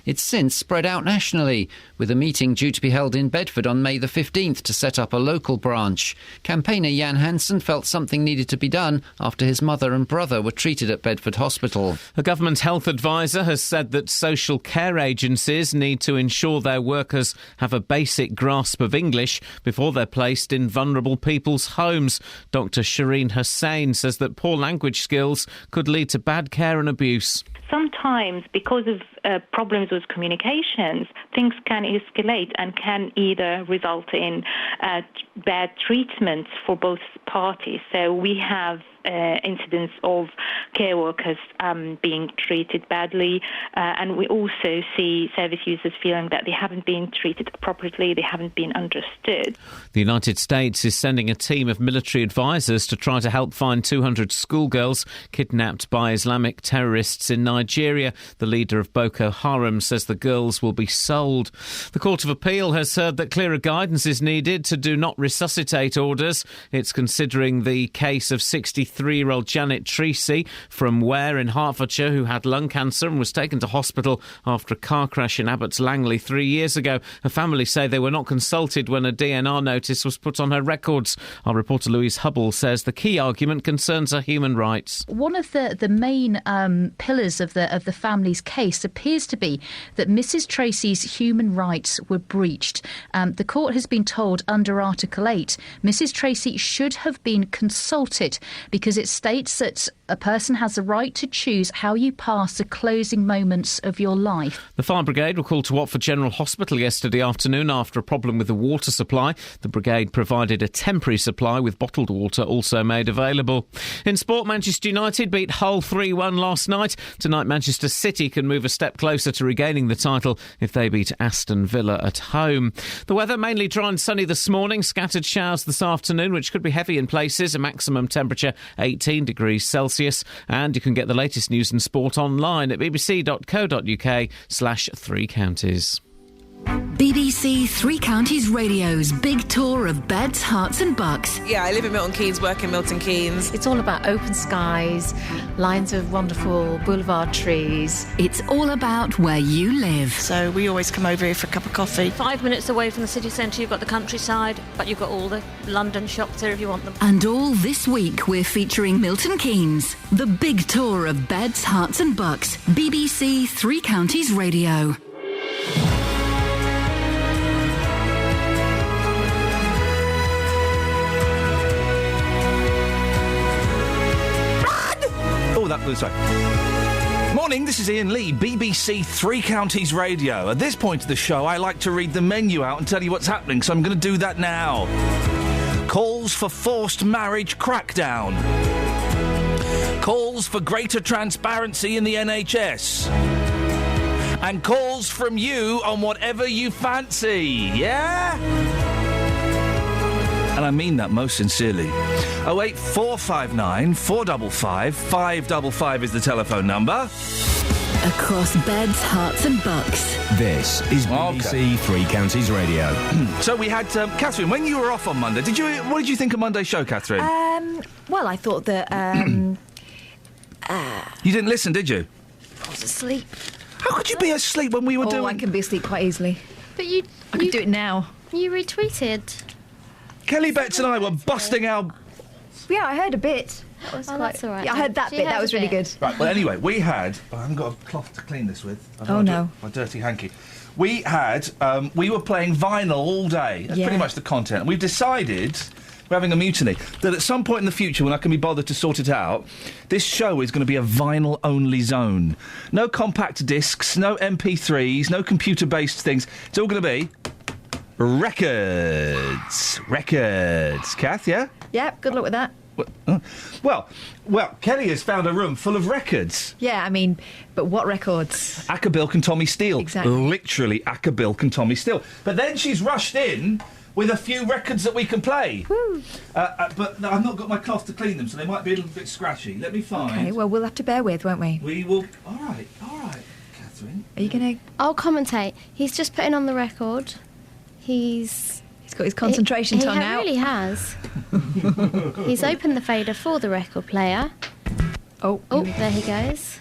It's since spread out nationally, with a meeting due to be held in Bedford on May the 15th to set up a local branch. Campaigner Jan Hansen felt something needed to be done after his mother and brother were treated at Bedford Hospital. A government health advisor has said that social care agencies need to ensure their workers have a basic grasp of English before they're placed in vulnerable people's homes. Dr. Shireen Hussain says that poor language skills could lead to bad care and abuse. Sometimes, because of problems with communications, things can escalate and can either result in bad treatment for both parties. So we have incidents of care workers being treated badly, and we also see service users feeling that they haven't been treated appropriately, they haven't been understood. The United States is sending a team of military advisors to try to help find 200 schoolgirls kidnapped by Islamic terrorists in Nigeria. The leader of Boko Haram says the girls will be sold. The Court of Appeal has heard that clearer guidance is needed to do not resuscitate orders. It's considering the case of 63-year-old Janet Treacy from Ware in Hertfordshire, who had lung cancer and was taken to hospital after a car crash in Abbots Langley 3 years ago. Her family say they were not consulted when a DNR notice was put on her records. Our reporter Louise Hubble says the key argument concerns her human rights. One of the main pillars of the family's case appears to be that Mrs Tracy's human rights were breached. The court has been told under Article 8 Mrs Tracy should have been consulted because it states that a person has the right to choose how you pass the closing moments of your life. The fire brigade were called to Watford General Hospital yesterday afternoon after a problem with the water supply. The brigade provided a temporary supply with bottled water also made available. In sport, Manchester United beat Hull 3-1 last night. Tonight, Manchester City can move a step closer to regaining the title if they beat Aston Villa at home. The weather mainly dry and sunny this morning. Scattered showers this afternoon, which could be heavy in places. A maximum temperature 18 degrees Celsius. And you can get the latest news and sport online at bbc.co.uk/3 counties. BBC Three Counties Radio's big tour of beds, hearts and bucks. Yeah, I live in Milton Keynes, work in Milton Keynes. It's all about open skies, lines of wonderful boulevard trees. It's all about where you live. So we always come over here for a cup of coffee. 5 minutes away from the city centre, you've got the countryside, but you've got all the London shops there if you want them. And all this week we're featuring Milton Keynes, the big tour of beds, hearts and bucks. BBC Three Counties Radio. Oh, that was sorry. Morning, this is Iain Lee, BBC Three Counties Radio. At this point of the show, I like to read the menu out and tell you what's happening, so I'm going to do that now. Calls for forced marriage crackdown. Calls for greater transparency in the NHS. And calls from you on whatever you fancy, yeah? And I mean that most sincerely. 08459 455 555 is the telephone number. Across beds, hearts and bucks. This is BBC Three Counties Radio. So we had Catherine. When you were off on Monday, what did you think of Monday's show, Catherine? Well, I thought that you didn't listen, did you? I was asleep. How could you be asleep when we were doing? Oh, I can be asleep quite easily. But I could do it now. You retweeted. Kelly Betts and I were busting our... Yeah, I heard a bit. That was that's all right. Yeah, I heard that bit. That was really good. Right, well, anyway, we had... I haven't got a cloth to clean this with. Oh, no. My dirty hanky. We had... we were playing vinyl all day. That's pretty much the content. And we've decided... We're having a mutiny. That at some point in the future, when I can be bothered to sort it out, this show is going to be a vinyl-only zone. No compact discs, no MP3s, no computer-based things. It's all going to be... Records. Kath, yeah? Yeah, good luck with that. Well, Kelly has found a room full of records. Yeah, I mean, but what records? Accabilk and Tommy Steele. Exactly. Literally Accabilk and Tommy Steele. But then she's rushed in with a few records that we can play. Woo. But no, I've not got my cloth to clean them, so they might be a little bit scratchy. Let me find... Okay, well, we'll have to bear with, won't we? We will... All right, Catherine. Are you going to... I'll commentate. He's just putting on the record. He's got his concentration tongue out. He really has. He's opened the fader for the record player. Oh, there he goes.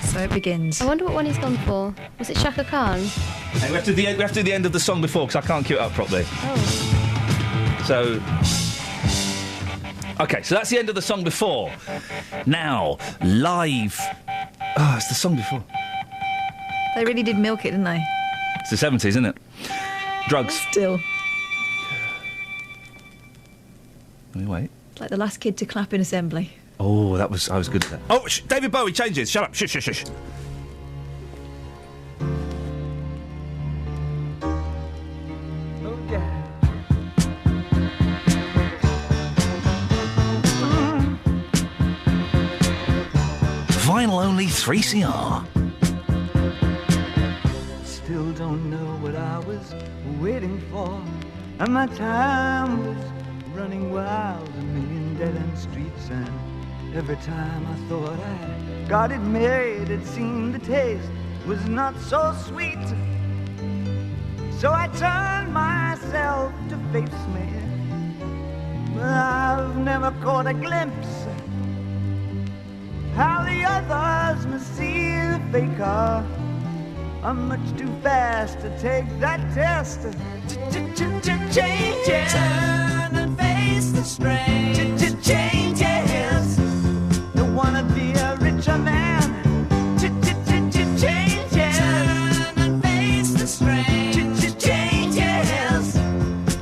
So it begins. I wonder what one he's gone for. Was it Shaka Khan? Hey, we have to do the end of the song before, because I can't cue it up properly. Oh. So... OK, so that's the end of the song before. Now, live... Oh, it's the song before. They really did milk it, didn't they? It's the 70s, isn't it? Drugs. Still. Let me wait. Like the last kid to clap in assembly. Oh, I was good at that. Oh, David Bowie changes. Shut up. Shush, shush, shush. Oh, yeah. Vinyl only 3CR. Still don't know what I was waiting for, and my time was running wild, a million dead-end streets, and every time I thought I got it made, it seemed the taste was not so sweet. So I turned myself to face me, but I've never caught a glimpse how the others must see the faker. I'm much too fast to take that test. Changes. Turn and face the strain. Changes. Don't wanna be a richer man. Changes. Turn and face the strain. Changes.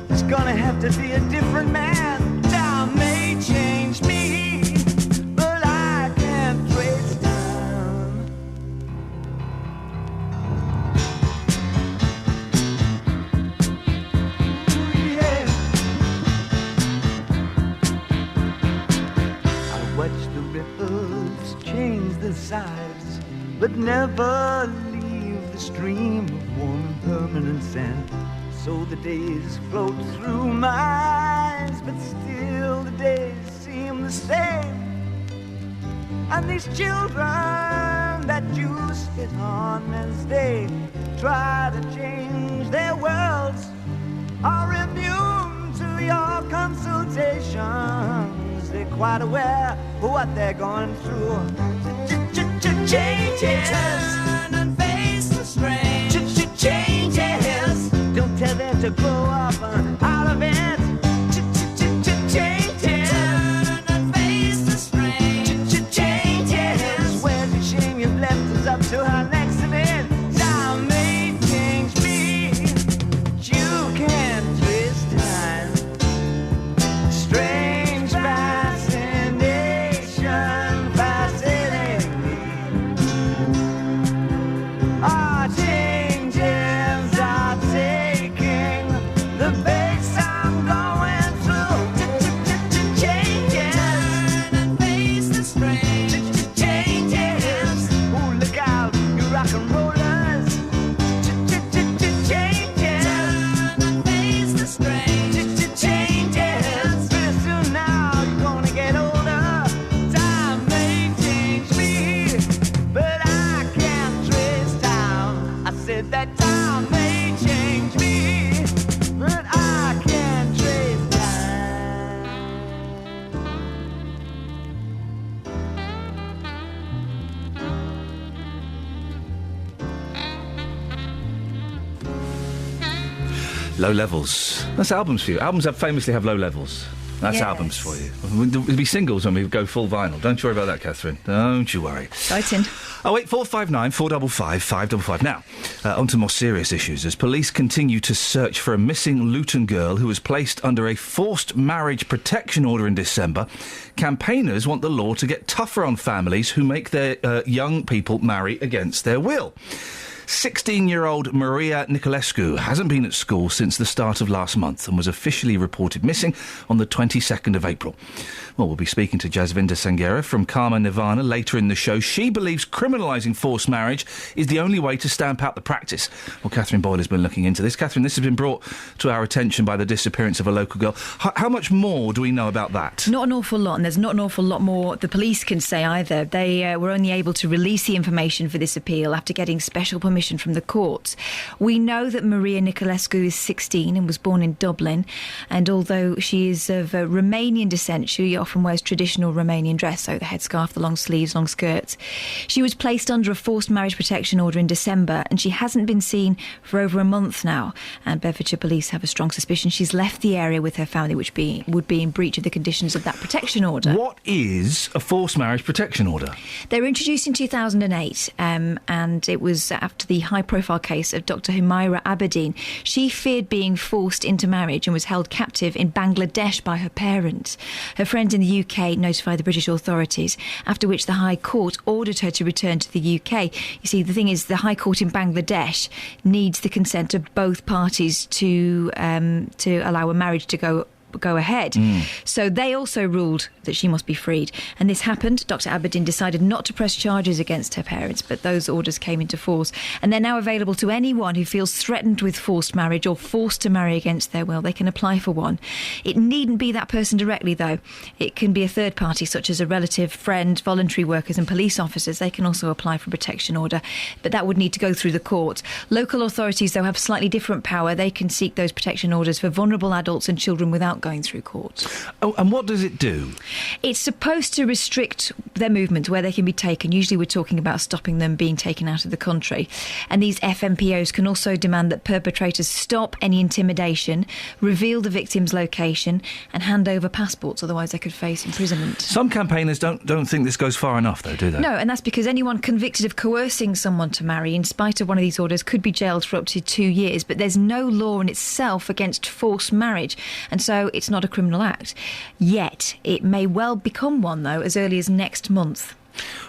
It's gonna have to be a different man. Time may change me, but I can't trace time. Watch the ripples change the sides, but never leave the stream of warm and permanent sand. So the days float through my eyes, but still the days seem the same. And these children that you spit on as they try to change their worlds are immune to your consultations. They're quite aware of what they're going through. Changes. Turn and face the strain. Changes. Don't tell them to grow up out of it. Changes. Turn and face the strain. Changes. Where's the shame you've left us up to our next event? Time may change me, but you can't twist time. Strange fascination fascinating me. Our changes are taking the pace I'm going through. Changes. Turn and face the strain. Changes. Oh, look out, you rock and rollers. Changes. Turn and face the strain. Changes. Pretty soon now you're gonna get older. Time may change me, but I can't trace time. I said that time may change me, but I can't trace time. Low levels. That's albums for you. Albums famously have low levels. That's Yes. albums for you. There'll be singles when we go full vinyl. Don't you worry about that, Catherine. Don't you worry. Exciting. 08459 455 555. Now, on to more serious issues. As police continue to search for a missing Luton girl who was placed under a forced marriage protection order in December, campaigners want the law to get tougher on families who make their young people marry against their will. 16-year-old Maria Nicolescu hasn't been at school since the start of last month and was officially reported missing on the 22nd of April. Well, we'll be speaking to Jasvinder Sanghera from Karma Nirvana later in the show. She believes criminalising forced marriage is the only way to stamp out the practice. Well, Catherine Boyle has been looking into this. Catherine, this has been brought to our attention by the disappearance of a local girl. How much more do we know about that? Not an awful lot, and there's not an awful lot more the police can say either. They were only able to release the information for this appeal after getting special permission permission from the courts. We know that Maria Niculescu is 16 and was born in Dublin, and although she is of Romanian descent, she often wears traditional Romanian dress, so the headscarf, the long sleeves, long skirts. She was placed under a forced marriage protection order in December, and she hasn't been seen for over a month now, and Bedfordshire police have a strong suspicion she's left the area with her family, which would be in breach of the conditions of that protection order. What is a forced marriage protection order? They were introduced in 2008, and it was after the high-profile case of Dr. Humaira Abedin. She feared being forced into marriage and was held captive in Bangladesh by her parents. Her friends in the UK notified the British authorities, after which the High Court ordered her to return to the UK. You see, the thing is, the High Court in Bangladesh needs the consent of both parties to allow a marriage to go ahead. So they also ruled that she must be freed. And this happened. Dr. Abedin decided not to press charges against her parents, but those orders came into force. And they're now available to anyone who feels threatened with forced marriage or forced to marry against their will. They can apply for one. It needn't be that person directly, though. It can be a third party, such as a relative, friend, voluntary workers and police officers. They can also apply for a protection order, but that would need to go through the court. Local authorities, though, have slightly different power. They can seek those protection orders for vulnerable adults and children without going through court. Oh, and what does it do? It's supposed to restrict their movement where they can be taken. Usually we're talking about stopping them being taken out of the country. And these FMPOs can also demand that perpetrators stop any intimidation, reveal the victim's location and hand over passports, otherwise they could face imprisonment. Some campaigners don't think this goes far enough, though, do they? No, and that's because anyone convicted of coercing someone to marry in spite of one of these orders could be jailed for up to 2 years, but there's no law in itself against forced marriage, and so it's not a criminal act. Yet, it may well become one, though, as early as next month.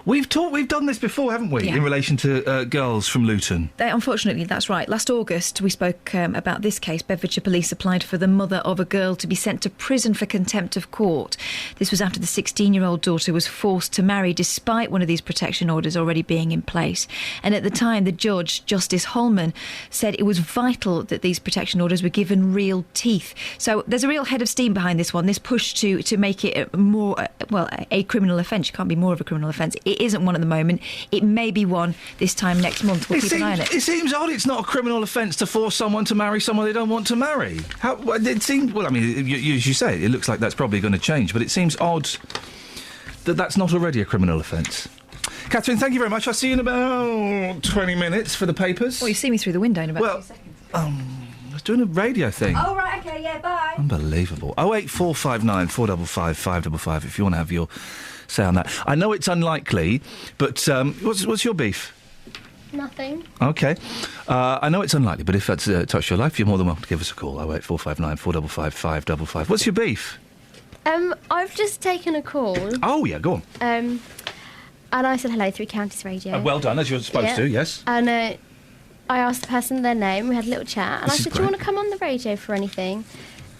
We've done this before, haven't we, in relation to girls from Luton? Unfortunately, that's right. Last August, we spoke about this case. Bedfordshire police applied for the mother of a girl to be sent to prison for contempt of court. This was after the 16-year-old daughter was forced to marry despite one of these protection orders already being in place. And at the time, the judge, Justice Holman, said it was vital that these protection orders were given real teeth. So there's a real head of steam behind this one, this push to make it a criminal offence. It can't be more of a criminal offence. It isn't one at the moment. It may be one this time next month. We'll keep an eye on it. It seems odd it's not a criminal offence to force someone to marry someone they don't want to marry. It seems... Well, I mean, as you say, it looks like that's probably going to change, but it seems odd that that's not already a criminal offence. Catherine, thank you very much. I'll see you in about 20 minutes for the papers. Well, you see me through the window in about 2 seconds. I was doing a radio thing. Oh, right, OK, yeah, bye. Unbelievable. 08459 455 555 if you want to have your say on that. I know it's unlikely, but what's your beef? Nothing. OK. I know it's unlikely, but if that's touched your life, you're more than welcome to give us a call. 08459 455 555. What's your beef? I've just taken a call. Oh, yeah, go on. And I said hello through Counties Radio. Well done, as you're supposed to, yes. And I asked the person their name, we had a little chat, and I said, do you want to come on the radio for anything?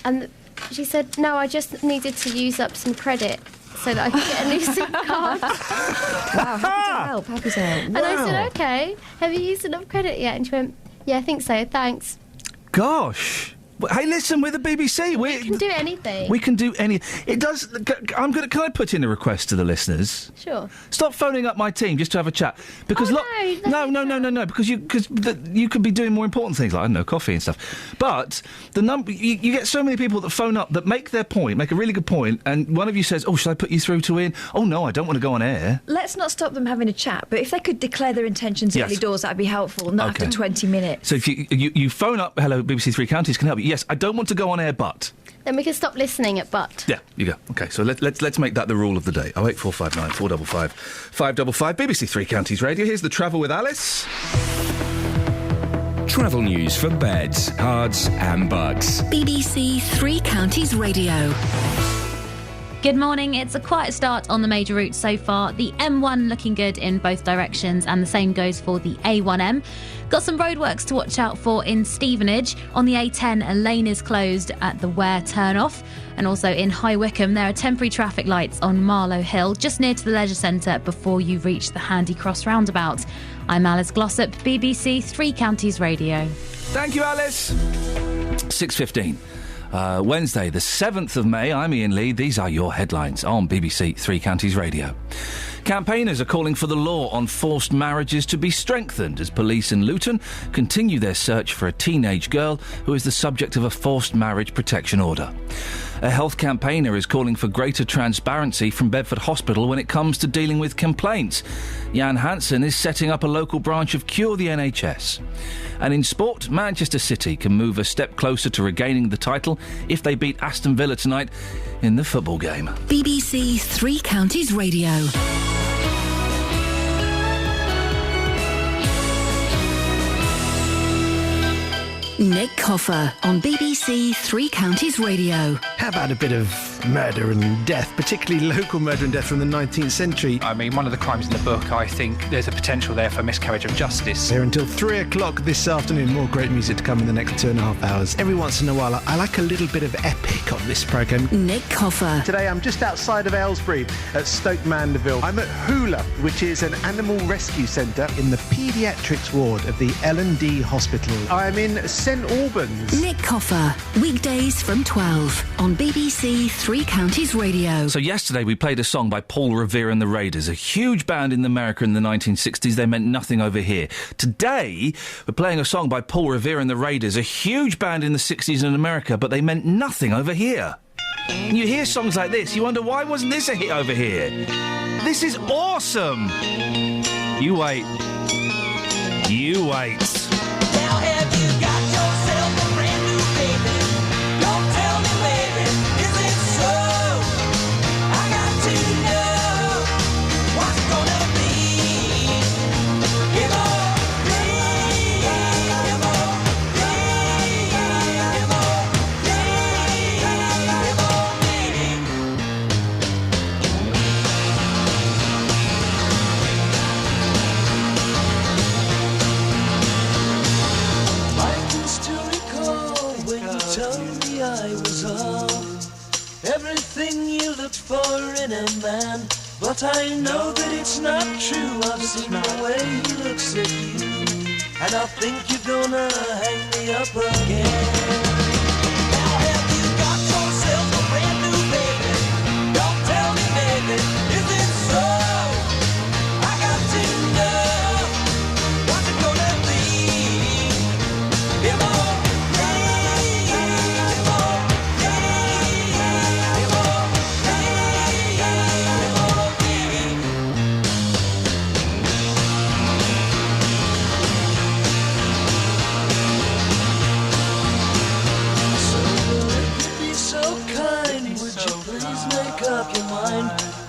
And she said, no, I just needed to use up some credit so that I could get a new SIM card. Wow, happy to help. And I said, OK, have you used enough credit yet? And she went, yeah, I think so, thanks. Gosh. Hey, listen, we're the BBC. We can do anything. We can do anything. It does... Can I put in a request to the listeners? Sure. Stop phoning up my team just to have a chat. Because no, because you could be doing more important things, like, I don't know, coffee and stuff. But the number... You get so many people that phone up that make their point, make a really good point, and one of you says, oh, shall I put you through to Ian? Oh, no, I don't want to go on air. Let's not stop them having a chat, but if they could declare their intentions early doors, that'd be helpful, not after 20 minutes. So if you phone up, hello, BBC Three Counties, can I help you? Yes, I don't want to go on air, but... Then we can stop listening at but. Yeah, you go. OK, so let's make that the rule of the day. 08459 455 555. BBC Three Counties Radio. Here's the Travel with Alice. Travel news for beds, cards and bugs. BBC Three Counties Radio. Good morning. It's a quiet start on the major routes so far. The M1 looking good in both directions, and the same goes for the A1M. Got some roadworks to watch out for in Stevenage. On the A10, a lane is closed at the Ware turnoff. And also in High Wycombe, there are temporary traffic lights on Marlow Hill, just near to the leisure centre before you reach the Handy Cross roundabout. I'm Alice Glossop, BBC Three Counties Radio. Thank you, Alice. 6:15. Wednesday, the 7th of May. I'm Iain Lee. These are your headlines on BBC Three Counties Radio. Campaigners are calling for the law on forced marriages to be strengthened as police in Luton continue their search for a teenage girl who is the subject of a forced marriage protection order. A health campaigner is calling for greater transparency from Bedford Hospital when it comes to dealing with complaints. Iain Hansen is setting up a local branch of Cure the NHS. And in sport, Manchester City can move a step closer to regaining the title if they beat Aston Villa tonight in the football game. BBC Three Counties Radio. Nick Coffer on BBC Three Counties Radio. How about a bit of murder and death, particularly local murder and death from the 19th century? I mean, one of the crimes in the book, I think there's a potential there for miscarriage of justice. Here until 3 o'clock this afternoon. More great music to come in the next 2.5 hours. Every once in a while, I like a little bit of epic on this programme. Nick Coffer. Today, I'm just outside of Aylesbury at Stoke Mandeville. I'm at Hula, which is an animal rescue centre in the paediatrics ward of the L&D Hospital. I'm in St Albans. Nick Coffer, weekdays from 12 on BBC Three Counties Radio. So yesterday we played a song by Paul Revere and the Raiders, a huge band in America in the 1960s. They meant nothing over here. Today we're playing a song by Paul Revere and the Raiders, a huge band in the 60s in America, but they meant nothing over here. You hear songs like this, you wonder, why wasn't this a hit over here? This is awesome! You wait. You wait. Now have you got yourself a brand new baby? Don't tell me, baby, is it so? I got to know what's it gonna be. Give up, give up, give I was all everything you looked for in a man, but I know that it's not true. I've seen the way he looks at you, and I think you're gonna hang me up again. Now have you got yourself a brand new baby? Don't tell me, baby, is it so? I got to know what's it gonna be. Come on.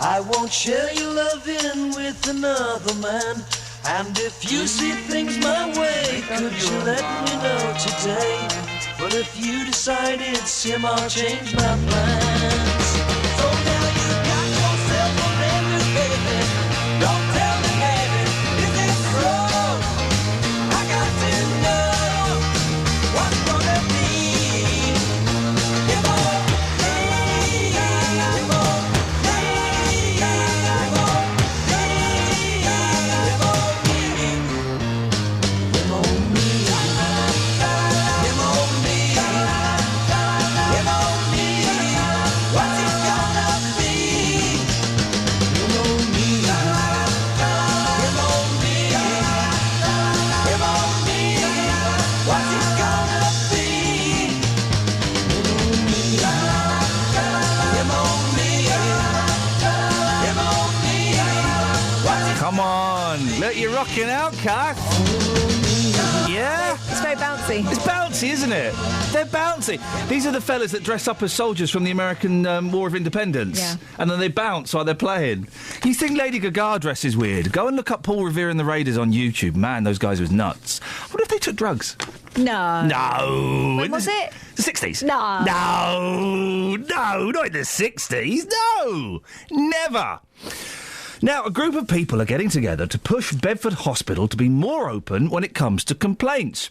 I won't share your loving with another man. And if you see things my way, could you let me know today? But if you decide it's him, I'll change my plans. So now you got yourself a brand new baby. Don't tell me, baby, is it so? I got to know what's gonna be. Give up, give up. Come on, look, you're rocking out, Kat. Yeah? It's very bouncy. It's bouncy, isn't it? They're bouncy. These are the fellas that dress up as soldiers from the American War of Independence. Yeah. And then they bounce while they're playing. You think Lady Gaga dresses weird? Go and look up Paul Revere and the Raiders on YouTube. Man, those guys was nuts. What if they took drugs? No. No. When was it? The 60s. No. No, not in the 60s. No, never. Now, a group of people are getting together to push Bedford Hospital to be more open when it comes to complaints.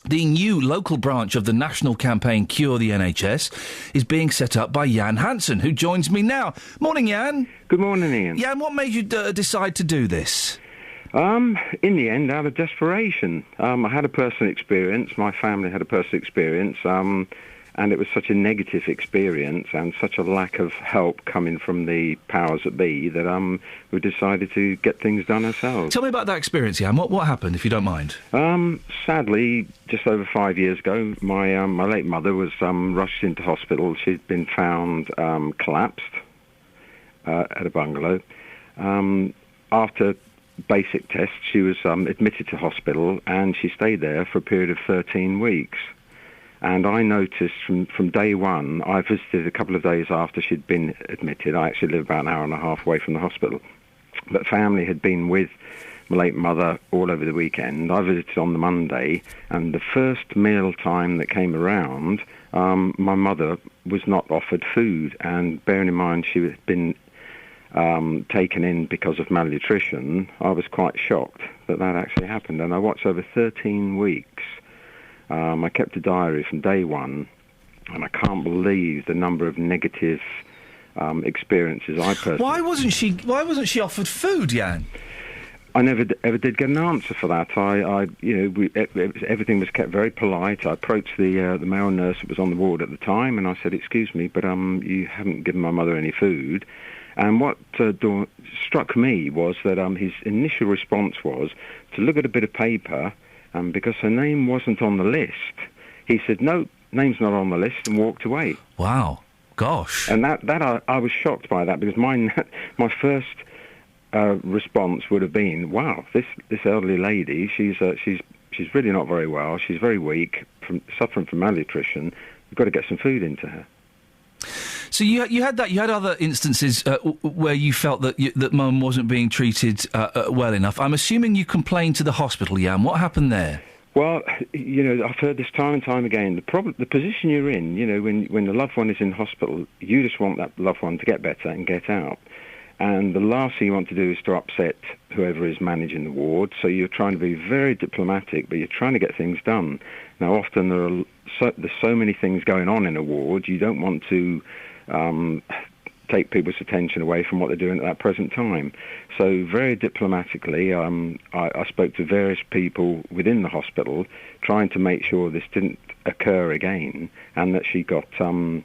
The new local branch of the national campaign Cure the NHS is being set up by Iain Hansen, who joins me now. Morning, Iain. Good morning, Iain. Iain, what made you decide to do this? In the end, out of desperation. I had a personal experience. My family had a personal experience. And it was such a negative experience and such a lack of help coming from the powers that be that we decided to get things done ourselves. Tell me about that experience, Iain. What happened, if you don't mind? Sadly, just over 5 years ago, my late mother was rushed into hospital. She'd been found collapsed at a bungalow. After basic tests, she was admitted to hospital, and she stayed there for a period of 13 weeks. And I noticed from day one, I visited a couple of days after she'd been admitted. I actually live about an hour and a half away from the hospital. But family had been with my late mother all over the weekend. I visited on the Monday, and the first meal time that came around, my mother was not offered food. And bearing in mind she had been taken in because of malnutrition, I was quite shocked that actually happened. And I watched over 13 weeks. I kept a diary from day one, and I can't believe the number of negative experiences I personally... Why wasn't she offered food, Iain? I never ever did get an answer for that. Everything was kept very polite. I approached the male nurse that was on the ward at the time, and I said, "Excuse me, but you haven't given my mother any food." And what struck me was that his initial response was to look at a bit of paper. Because her name wasn't on the list, he said, "No, name's not on the list," and walked away. Wow, gosh! And I was shocked by that, because my first response would have been, "Wow, this elderly lady, she's really not very well. She's very weak, suffering from malnutrition. We've got to get some food into her." So you had that. You had other instances where you felt that Mum wasn't being treated well enough. I'm assuming you complained to the hospital, Iain. What happened there? Well, I've heard this time and time again. The position you're in, when the loved one is in hospital, you just want that loved one to get better and get out. And the last thing you want to do is to upset whoever is managing the ward. So you're trying to be very diplomatic, but you're trying to get things done. Now, often there's so many things going on in a ward, you don't want to take people's attention away from what they're doing at that present time. So very diplomatically, I spoke to various people within the hospital, trying to make sure this didn't occur again, and that she got her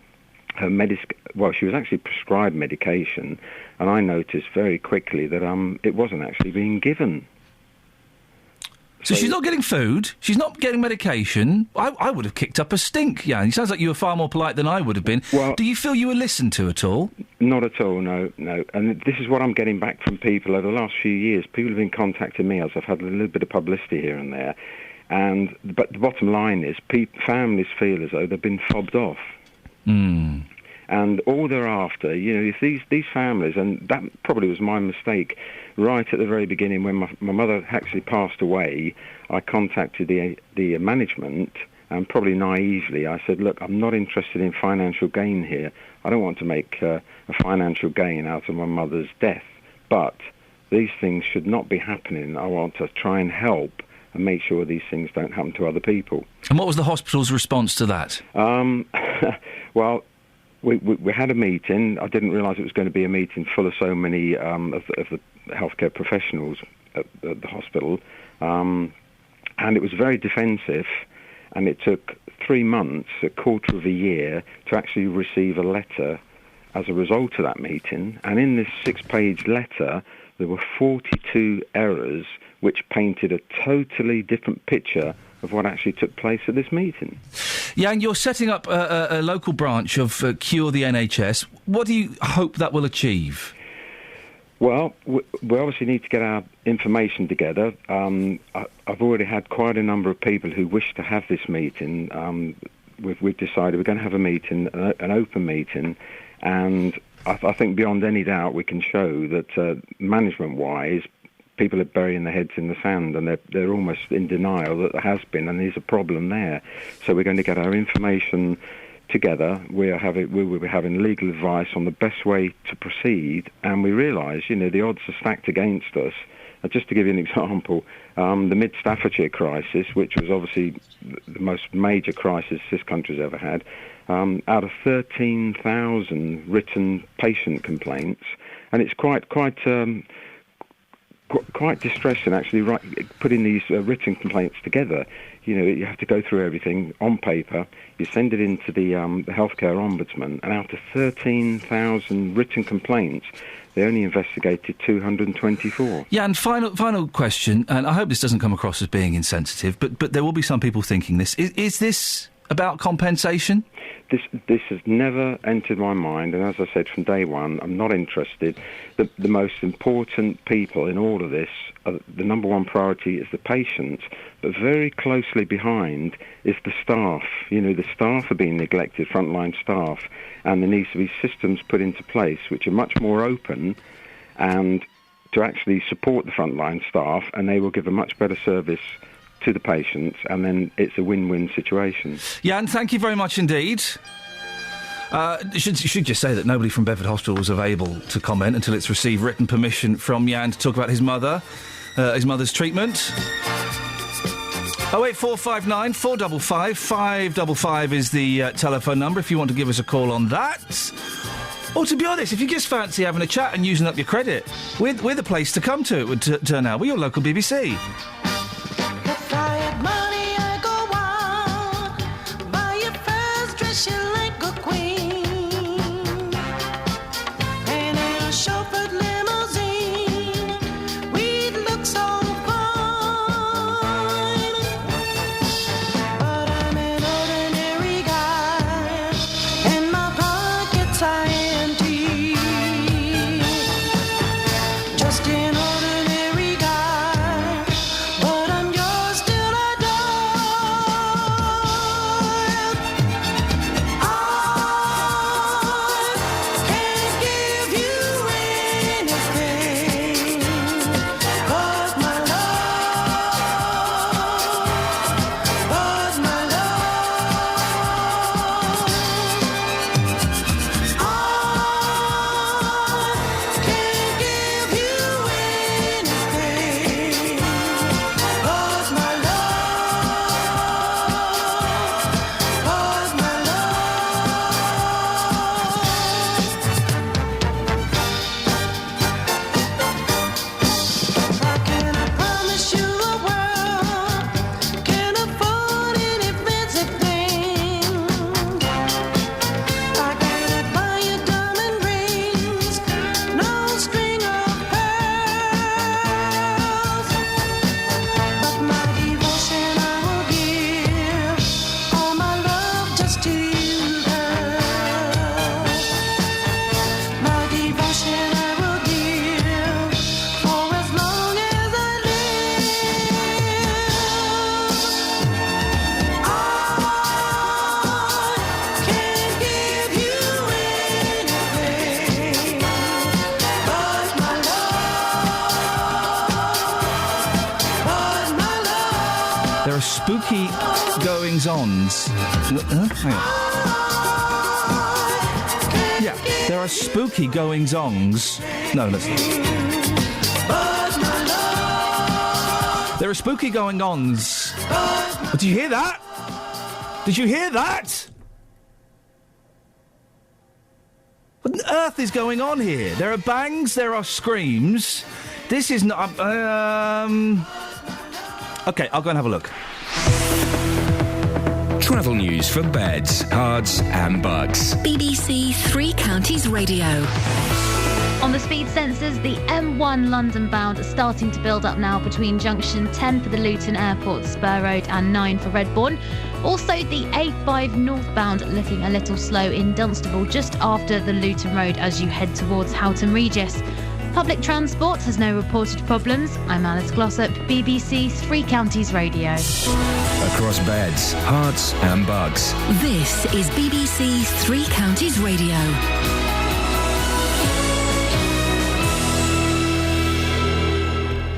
she was actually prescribed medication, and I noticed very quickly that it wasn't actually being given. So she's not getting food, she's not getting medication. I would have kicked up a stink, yeah. It sounds like you were far more polite than I would have been. Well, do you feel you were listened to at all? Not at all, no. And this is what I'm getting back from people over the last few years. People have been contacting me as I've had a little bit of publicity here and there. But the bottom line is families feel as though they've been fobbed off. Mm. And all they're after, if these families, and that probably was my mistake right at the very beginning when my mother actually passed away, I contacted the management, and probably naively I said, "Look, I'm not interested in financial gain here. I don't want to make a financial gain out of my mother's death, but these things should not be happening. I want to try and help and make sure these things don't happen to other people." And what was the hospital's response to that? Well, we had a meeting. I didn't realise it was going to be a meeting full of so many of the healthcare professionals at the hospital, and it was very defensive, and it took 3 months, a quarter of a year, to actually receive a letter as a result of that meeting. And in this 6-page letter, there were 42 errors which painted a totally different picture of what actually took place at this meeting. Yeah, and you're setting up a local branch of Cure the NHS. What do you hope that will achieve? Well, we obviously need to get our information together. I've already had quite a number of people who wish to have this meeting. We've decided we're going to have a meeting, an open meeting, and I think beyond any doubt we can show that management-wise, people are burying their heads in the sand, and they're almost in denial that there has been, and there's a problem there. So we're going to get our information together. We will be having legal advice on the best way to proceed, and we realise, the odds are stacked against us. Just to give you an example, the Mid-Staffordshire crisis, which was obviously the most major crisis this country's ever had, out of 13,000 written patient complaints, and it's quite quite distressing, actually, putting these written complaints together. You know, you have to go through everything on paper. You send it into the healthcare ombudsman, and out of 13,000 written complaints, they only investigated 224. Yeah, and final question, and I hope this doesn't come across as being insensitive, but there will be some people thinking this. Is this about compensation? This has never entered my mind, and as I said from day one, I'm not interested. The most important people in all of this, the number one priority is the patient, but very closely behind is the staff. You know, the staff are being neglected, frontline staff, and there needs to be systems put into place which are much more open and to actually support the frontline staff, and they will give a much better service to the patients, and then it's a win-win situation. Yeah, and thank you very much indeed. Should just say that nobody from Bedford Hospital was available to comment until it's received written permission from Iain to talk about his mother's treatment. 08459 455 555 is the telephone number if you want to give us a call on that. Or to be honest, if you just fancy having a chat and using up your credit, we're the place to come to, it would turn out. We're your local BBC. Spooky goings-ons. Hang on. Yeah, there are spooky goings-ons. No, listen. There are spooky going-ons. Did you hear that? Did you hear that? What on earth is going on here? There are bangs, there are screams. This is not... OK, I'll go and have a look. Travel news for beds, cards and bugs. BBC Three Counties Radio. On the speed sensors, the M1 London bound are starting to build up now between junction 10 for the Luton Airport Spur Road and 9 for Redbourne. Also, the A5 northbound looking a little slow in Dunstable just after the Luton Road as you head towards Houghton Regis. Public transport has no reported problems. I'm Alice Glossop, BBC Three Counties Radio. Across beds, hearts and bugs. This is BBC Three Counties Radio.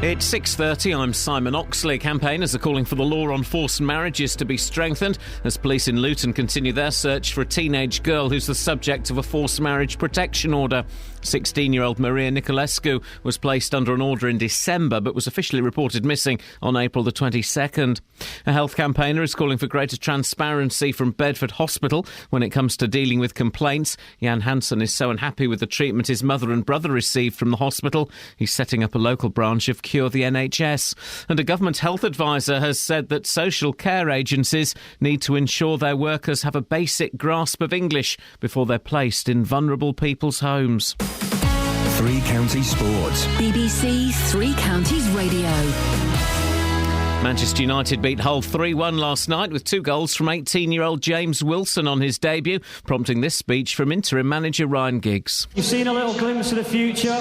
It's 6:30, I'm Simon Oxley. Campaigners are calling for the law on forced marriages to be strengthened as police in Luton continue their search for a teenage girl who's the subject of a forced marriage protection order. 16-year-old Maria Nicolescu was placed under an order in December but was officially reported missing on April the 22nd. A health campaigner is calling for greater transparency from Bedford Hospital when it comes to dealing with complaints. Iain Hansen is so unhappy with the treatment his mother and brother received from the hospital, he's setting up a local branch of Cure the NHS. And a government health advisor has said that social care agencies need to ensure their workers have a basic grasp of English before they're placed in vulnerable people's homes. Three Counties Sports. BBC Three Counties Radio. Manchester United beat Hull 3-1 last night with 2 goals from 18-year-old James Wilson on his debut, prompting this speech from interim manager Ryan Giggs. You've seen a little glimpse of the future,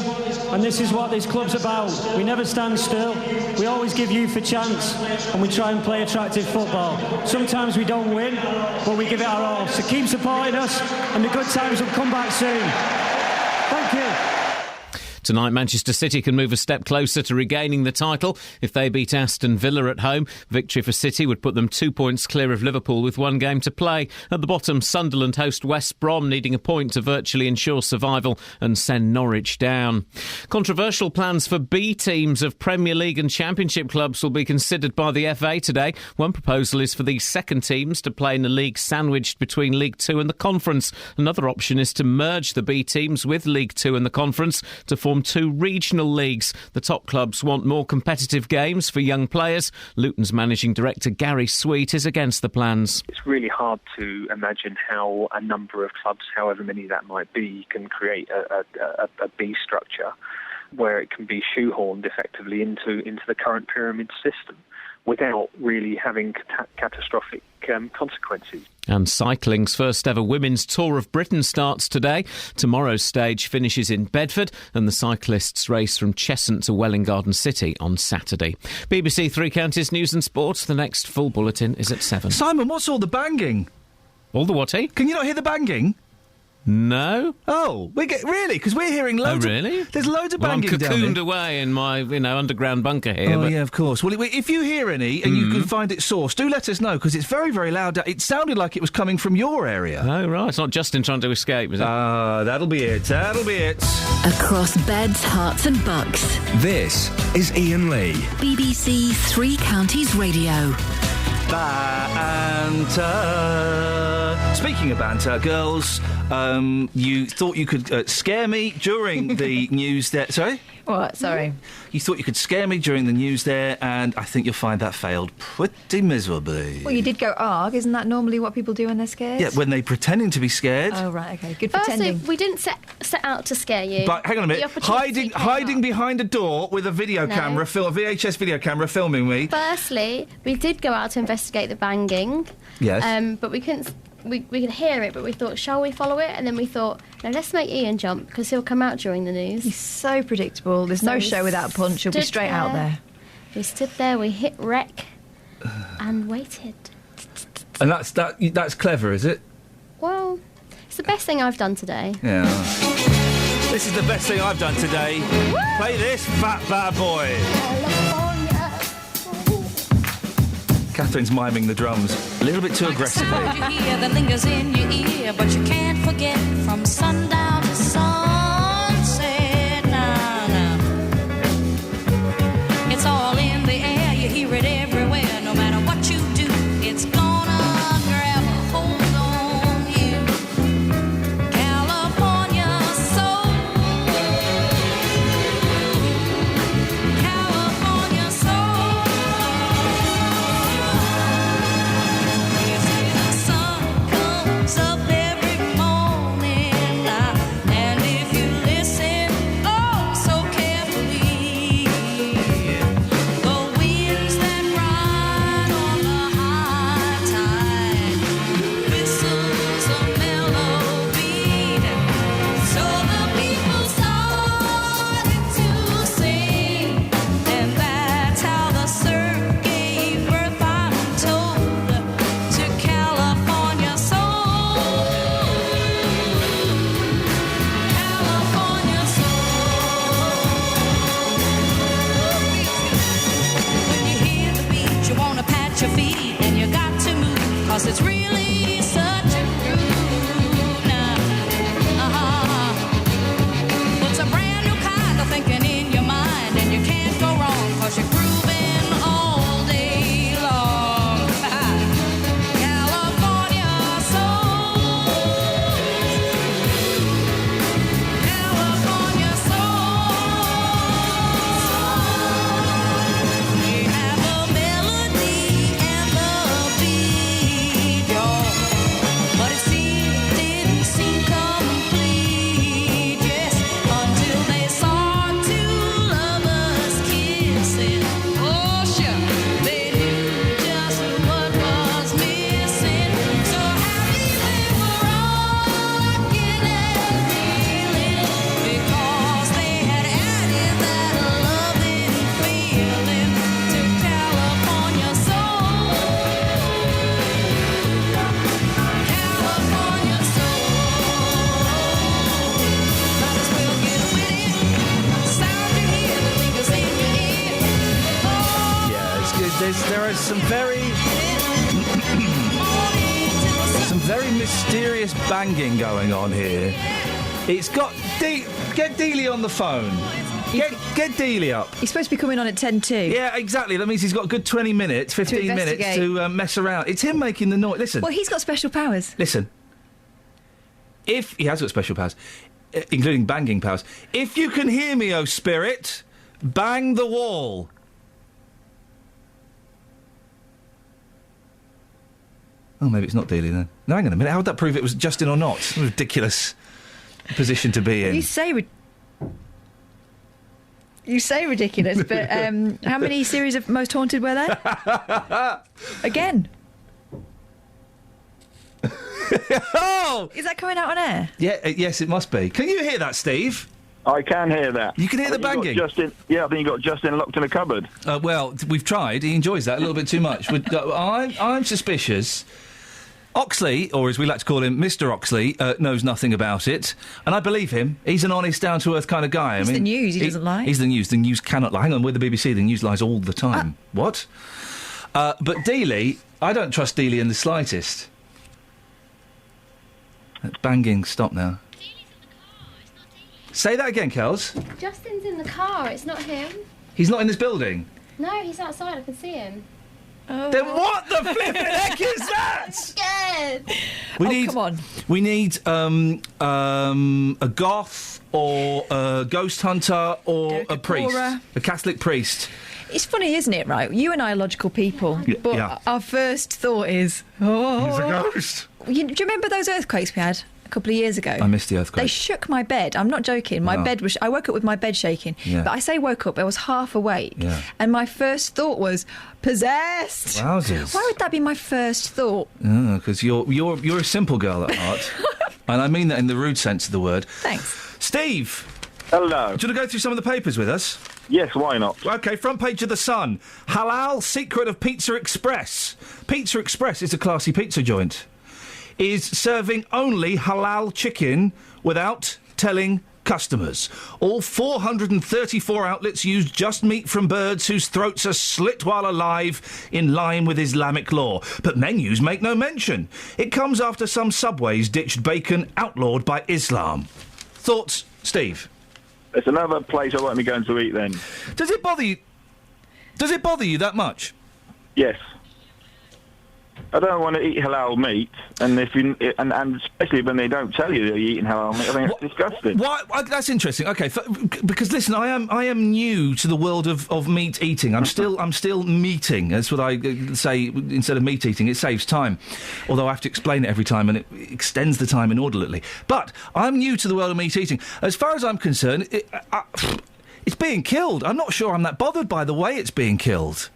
and this is what this club's about. We never stand still. We always give youth a chance, and we try and play attractive football. Sometimes we don't win, but we give it our all. So keep supporting us, and the good times will come back soon. Thank you. Tonight, Manchester City can move a step closer to regaining the title if they beat Aston Villa at home. Victory for City would put them 2 points clear of Liverpool with 1 game to play. At the bottom, Sunderland host West Brom, needing a point to virtually ensure survival and send Norwich down. Controversial plans for B teams of Premier League and Championship clubs will be considered by the FA today. One proposal is for the second teams to play in a league sandwiched between League Two and the Conference. Another option is to merge the B teams with League Two and the Conference to form 2 regional leagues. The top clubs want more competitive games for young players. Luton's managing director Gary Sweet is against the plans. It's really hard to imagine how a number of clubs, however many that might be, can create a B structure where it can be shoehorned effectively into the current pyramid system without really having catastrophic consequences. And cycling's first ever women's Tour of Britain starts today. Tomorrow's stage finishes in Bedford and the cyclists race from Cheshunt to Welwyn Garden City on Saturday. BBC Three Counties News and Sports. The next full bulletin is at 7. Simon, what's all the banging? All the what, eh? Can you not hear the banging? No. Oh, really? Because we're hearing loads. Oh, really? There's loads of banging I'm down cocooned here. away in my, underground bunker here. Oh, yeah, of course. Well, if you hear any and you can find it sourced, do let us know, because it's very, very loud. It sounded like it was coming from your area. Oh, right. It's not Justin trying to escape, is it? That'll be it. That'll be it. Across beds, hearts and bucks. This is Iain Lee. BBC Three Counties Radio. Banter. Speaking of banter, girls, you thought you could scare me during the news there. Sorry? What? Sorry. You thought you could scare me during the news there, and I think you'll find that failed pretty miserably. Well, you did go arg. Isn't that normally what people do when they're scared? Yeah, when they're pretending to be scared. Oh, right, OK. Good Firstly, pretending. we didn't set out to scare you. But hang on a minute. Hiding behind a door with a video camera, a VHS video camera filming me. Firstly, we did go out to investigate the banging. Yes. But we couldn't... We could hear it, but we thought, shall we follow it? And then we thought, no, let's make Iain jump, because he'll come out during the news. He's so predictable. There's no show without a punch. He'll be straight out there. We stood there, we hit rec, and waited. And that's clever, is it? Well, it's the best thing I've done today. Yeah. This is the best thing I've done today. Play this, fat bad boy. Catherine's miming the drums a little bit too aggressively. You hear that lingers in your ear, but you can't forget from sundown to sunset. Now. It's all in the air, you hear it everywhere. No matter what you do, it's gonna grab a hold on you. California soul. California soul. Up every morning, 'cause it's really such a groove now. Puts a brand new kind of thinking in your mind, and you can't go wrong 'cause you're grooving all day long. California soul. California soul. We have a melody and the beat, y'all, but it didn't seem complete, yes, until they saw two lovers kissing. Oh, sure, they knew just what was missing. So happy they were rocking and reeling, because they had added that loving feeling to California soul. California soul. Might as well get with it. Sound you hear, the fingers in your ear. Yeah, it's good. There are some very mysterious banging going on here. It's got... get Dealey on the phone. Get Dealey up. He's supposed to be coming on at 10:02. Yeah, exactly. That means he's got a good 20 minutes, 15 minutes investigate. to mess around. It's him making the noise. Listen. Well, he's got special powers. Listen. If he has got special powers, including banging powers. If you can hear me, oh spirit, bang the wall. Oh, maybe it's not Dealey then. No, hang on a minute. How would that prove it was Justin or not? What a ridiculous position to be in. You say ridiculous, but how many series of Most Haunted were there? Again. Oh! Is that coming out on air? Yeah, yes, it must be. Can you hear that, Steve? I can hear that. You can hear the banging? I think you got Justin locked in a cupboard. Well, we've tried. He enjoys that a little bit too much. I'm suspicious. Oxley, or as we like to call him, Mr. Oxley, knows nothing about it, and I believe him. He's an honest, down-to-earth kind of guy. He's the news. He doesn't lie. He's the news. The news cannot lie. Hang on, we're the BBC. The news lies all the time. What? But Dealey, I don't trust Dealey in the slightest. That banging, stop now. Say that again, Kels. Justin's in the car. It's not him. He's not in this building. No, he's outside. I can see him. Then what the flippin' heck is that? I'm scared. Come on. We need a goth or a ghost hunter or a priest, a Catholic priest. It's funny, isn't it, right? You and I are logical people, but yeah. our first thought is... He's a ghost. Do you remember those earthquakes we had a couple of years ago? I missed the earthquake. They shook my bed. I'm not joking. My bed was... I woke up with my bed shaking. Yeah. But I say woke up, I was half awake. Yeah. And my first thought was, possessed! Wowzers. Why would that be my first thought? Oh, because you're a simple girl at heart. And I mean that in the rude sense of the word. Thanks. Hello. Steve! Do you want to go through some of the papers with us? Yes, why not? OK, front page of The Sun. Halal secret of Pizza Express. Pizza Express is a classy pizza joint. Is serving only halal chicken without telling customers. All 434 outlets use just meat from birds whose throats are slit while alive in line with Islamic law. But menus make no mention. It comes after some Subways ditched bacon outlawed by Islam. Thoughts, Steve? It's another place I won't be going to eat then. Does it bother you? Does it bother you that much? Yes. I don't want to eat halal meat, and and especially when they don't tell you that you're eating halal meat, I think it's disgusting. Why? That's interesting. Okay, because listen, I am new to the world of meat eating. I'm still meating. That's what I say instead of meat eating. It saves time, although I have to explain it every time, and it extends the time inordinately. But I'm new to the world of meat eating. As far as I'm concerned, it's being killed. I'm not sure I'm that bothered by the way it's being killed.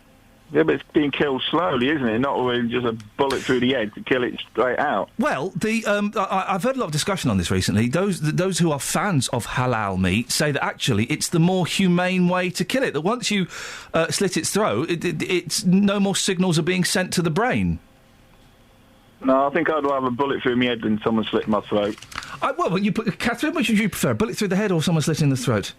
Yeah, but it's being killed slowly, isn't it? Not with just a bullet through the head to kill it straight out. Well, I've heard a lot of discussion on this recently. Those who are fans of halal meat say that actually it's the more humane way to kill it. That once you slit its throat, it's no more signals are being sent to the brain. No, I think I'd rather a bullet through my head than someone slit my throat. Catherine, which would you prefer, a bullet through the head or someone slitting the throat?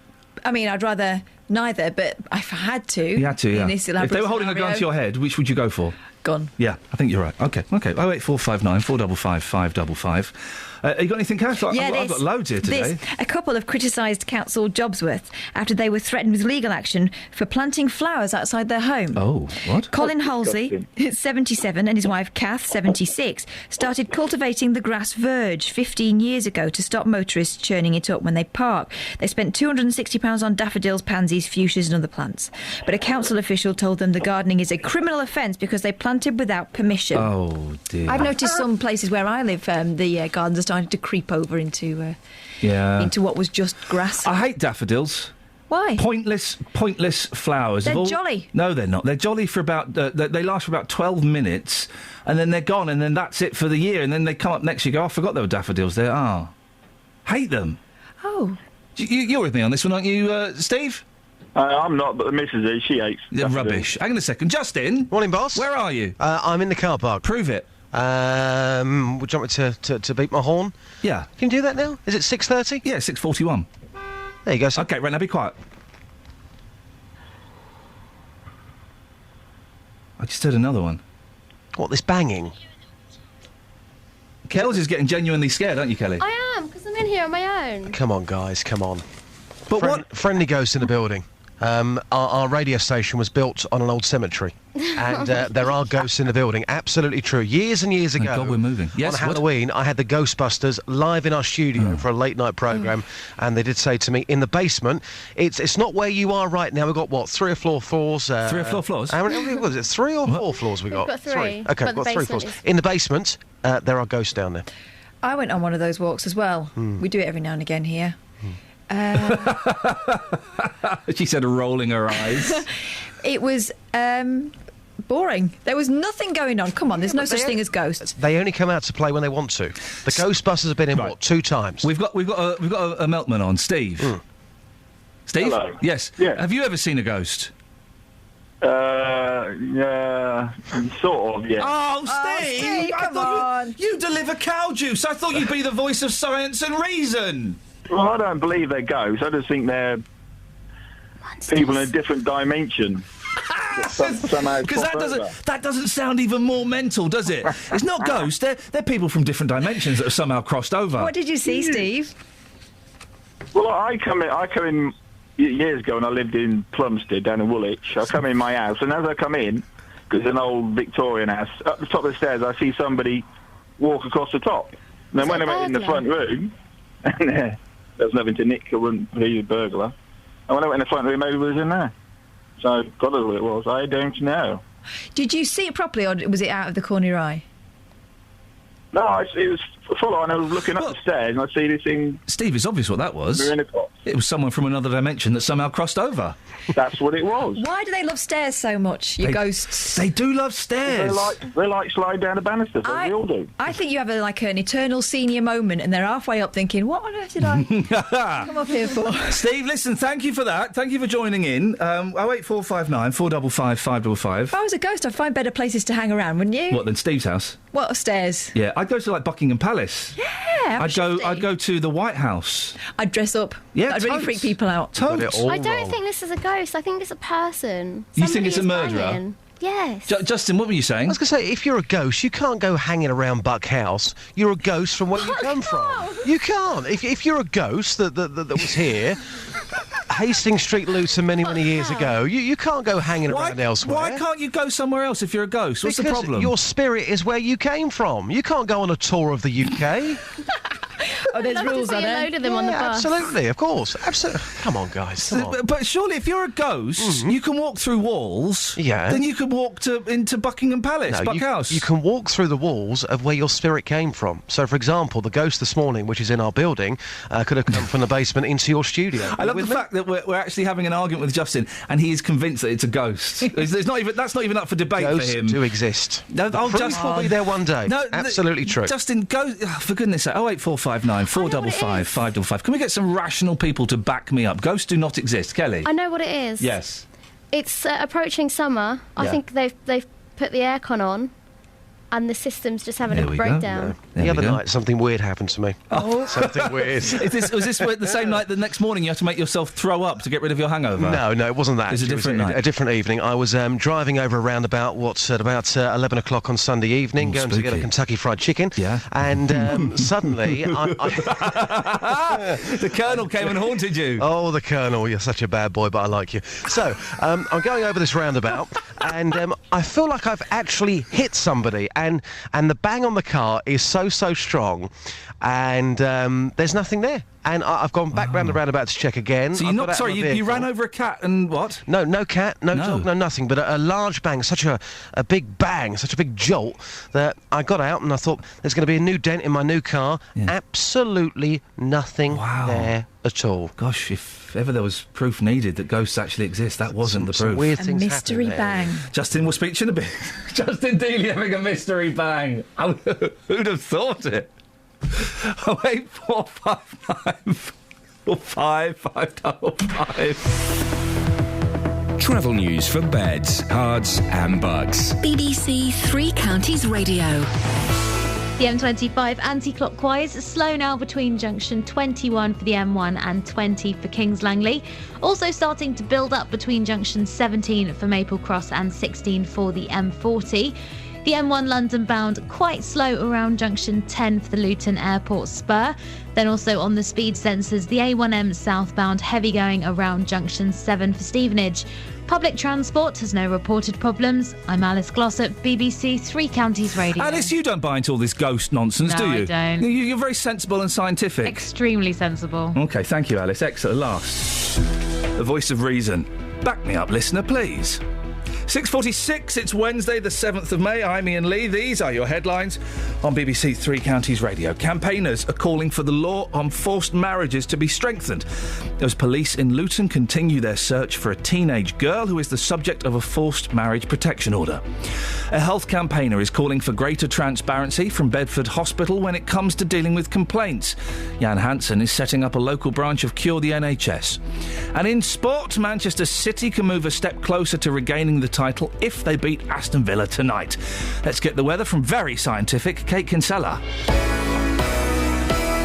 I mean, I'd rather neither, but if I had to... You had to, yeah. In this if they were holding scenario, a gun to your head, which would you go for? gone. Yeah, I think you're right. Okay. 08459 455 555. You got anything else? I've got loads here today. A couple have criticised Council Jobsworth after they were threatened with legal action for planting flowers outside their home. Oh, what? Colin Halsey, 77, and his wife Kath, 76, started cultivating the grass verge 15 years ago to stop motorists churning it up when they park. They spent £260 on daffodils, pansies, fuchsias and other plants. But a council official told them the gardening is a criminal offence because they planted without permission. Oh, dear. I've noticed some places where I live, the gardens are starting to creep over into what was just grass. I hate daffodils. Why? Pointless flowers. They're jolly. No, they're not. They're jolly for about... they last for about 12 minutes, and then they're gone, and then that's it for the year, and then they come up next year and go, I forgot there were daffodils there. Hate them. Oh. You're with me on this one, aren't you, Steve? I'm not, but the missus is. She hates daffodils. Rubbish. Hang on a second. Justin? Morning, boss. Where are you? I'm in the car park. Prove it. Would you want me to beat my horn? Yeah. Can you do that now? Is it 6:30? Yeah, 6:41. There you go, sir. OK, right, now be quiet. I just heard another one. What, this banging? Kells is getting genuinely scared, aren't you, Kelly? I am, because I'm in here on my own. Come on, guys, come on. But what? Friendly ghost in the building. Our radio station was built on an old cemetery, and there are ghosts in the building. Absolutely true. Years and years ago, God, we're moving. Yes, on Halloween, I had the Ghostbusters live in our studio for a late night programme, and they did say to me, in the basement, it's not where you are right now. We've got, what, 3 or 4 floors? 3 or 4 floors? How many was it? 3 or 4 floors we got? We've got 3. Okay, we've got 3 floors. In the basement, there are ghosts down there. I went on one of those walks as well. We do it every now and again here. She said, rolling her eyes. It was boring. There was nothing going on. Come on, there's no such thing as ghosts. They only come out to play when they want to. The Ghostbusters have been in, what, 2 times? We've got a Meltman on. Steve? Steve? Hello. Yes. Yeah. Have you ever seen a ghost? Yeah, sort of, yeah. Oh, Steve! Come on. You deliver cow juice. I thought you'd be the voice of science and reason. Well, I don't believe they're ghosts. I just think they're people in a different dimension. Because that doesn't sound even more mental, does it? It's not ghosts. They're people from different dimensions that have somehow crossed over. What did you see, Steve? Well, I come in years ago, and I lived in Plumstead down in Woolwich. I come in my house, and as I come in, because it's an old Victorian house, up the top of the stairs, I see somebody walk across the top. And then when I went in the front room, and there was nothing to nick. I wouldn't be a burglar. And when I went in the front room, maybe it was in there. So, God knows what it was. I don't know. Did you see it properly, or was it out of the corner of your eye? No, it was full on. I was looking up the stairs, and I see this thing... Steve, it's obvious what that was. We're in a pot. It was someone from another dimension that somehow crossed over. That's what it was. Why do they love stairs so much, you ghosts? They do love stairs. They like slide down the banisters, as we all do. I think you have an eternal senior moment, and they're halfway up thinking, what on earth did I come up here for? Steve, listen, thank you for that. Thank you for joining in. 08459 455 555. If I was a ghost, I'd find better places to hang around, wouldn't you? What, than Steve's house? What, stairs? Yeah, I'd go to, like, Buckingham Palace. Yeah, I'd go to the White House. I'd dress up. Yeah, I'd really freak people out. Totes. I don't think this is a ghost. I think it's a person. You think it's a murderer? Banging. Yes. Justin, what were you saying? I was going to say, if you're a ghost, you can't go hanging around Buck House. You're a ghost from where you come from. You can't. If you're a ghost that was here, Hastings Street, Luton, many years ago, you can't go hanging around elsewhere. Why can't you go somewhere else if you're a ghost? What's the problem? Your spirit is where you came from. You can't go on a tour of the UK. Oh, there's rules on there. A load of them on the bus. Absolutely, of course. Absolutely. Come on, guys. Come on. But surely, if you're a ghost, you can walk through walls. Yeah. Then you could walk into Buckingham Palace, Buck House. You can walk through the walls of where your spirit came from. So, for example, the ghost this morning, which is in our building, could have come from the basement into your studio. I love the fact that we're actually having an argument with Justin, and he is convinced that it's a ghost. That's not even up for debate Ghosts for him. do exist. No, Proof will be there one day. No, absolutely true. Justin, go for goodness' sake. 08459 455 555. Can we get some rational people to back me up? Ghosts do not exist, Kelly. I know what it is. Yes. It's approaching summer. I think they've put the aircon on, and the system's just having There a we go. breakdown. The other night, something weird happened to me. Oh. Something weird. Was this the same night the next morning you had to make yourself throw up to get rid of your hangover? No, it wasn't that. It was a different night. A different evening. I was driving over a roundabout, at about 11 o'clock on Sunday evening, going to get a Kentucky Fried Chicken. Yeah. And suddenly, the Colonel came and haunted you. Oh, the Colonel, you're such a bad boy, but I like you. So, I'm going over this roundabout, and I feel like I've actually hit somebody, and the bang on the car is so strong, and there's nothing there. And I've gone back round the roundabout to check again. So you ran over a cat and what? No cat, no dog, no nothing, but a large bang, such a big bang, such a big jolt that I got out and I thought there's going to be a new dent in my new car. Yeah. Absolutely nothing there at all. Gosh, if ever there was proof needed that ghosts actually exist, that wasn't the proof. Weird things a mystery bang. Justin will speak to you in a bit. Justin Dealey having a mystery bang. Who'd have thought it? 08459 45555. Travel news for beds, cards and bugs. BBC Three Counties Radio. The M25 anti-clockwise, slow now between junction 21 for the M1 and 20 for Kings Langley. Also starting to build up between junction 17 for Maple Cross and 16 for the M40. The M1 London bound quite slow around junction 10 for the Luton Airport Spur. Then also on the speed sensors, the A1M southbound heavy going around junction 7 for Stevenage. Public transport has no reported problems. I'm Alice Glossop, BBC Three Counties Radio. Alice, you don't buy into all this ghost nonsense, do you? No, I don't. You're very sensible and scientific. Extremely sensible. OK, thank you, Alice. Excellent. Last. The voice of reason. Back me up, listener, please. 6:46, it's Wednesday the 7th of May. I'm Iain Lee. These are your headlines on BBC Three Counties Radio. Campaigners are calling for the law on forced marriages to be strengthened as police in Luton continue their search for a teenage girl who is the subject of a forced marriage protection order. A health campaigner is calling for greater transparency from Bedford Hospital when it comes to dealing with complaints. Jan Hansen is setting up a local branch of Cure the NHS. And in sport, Manchester City can move a step closer to regaining the title if they beat Aston Villa tonight. Let's get the weather from very scientific Kate Kinsella.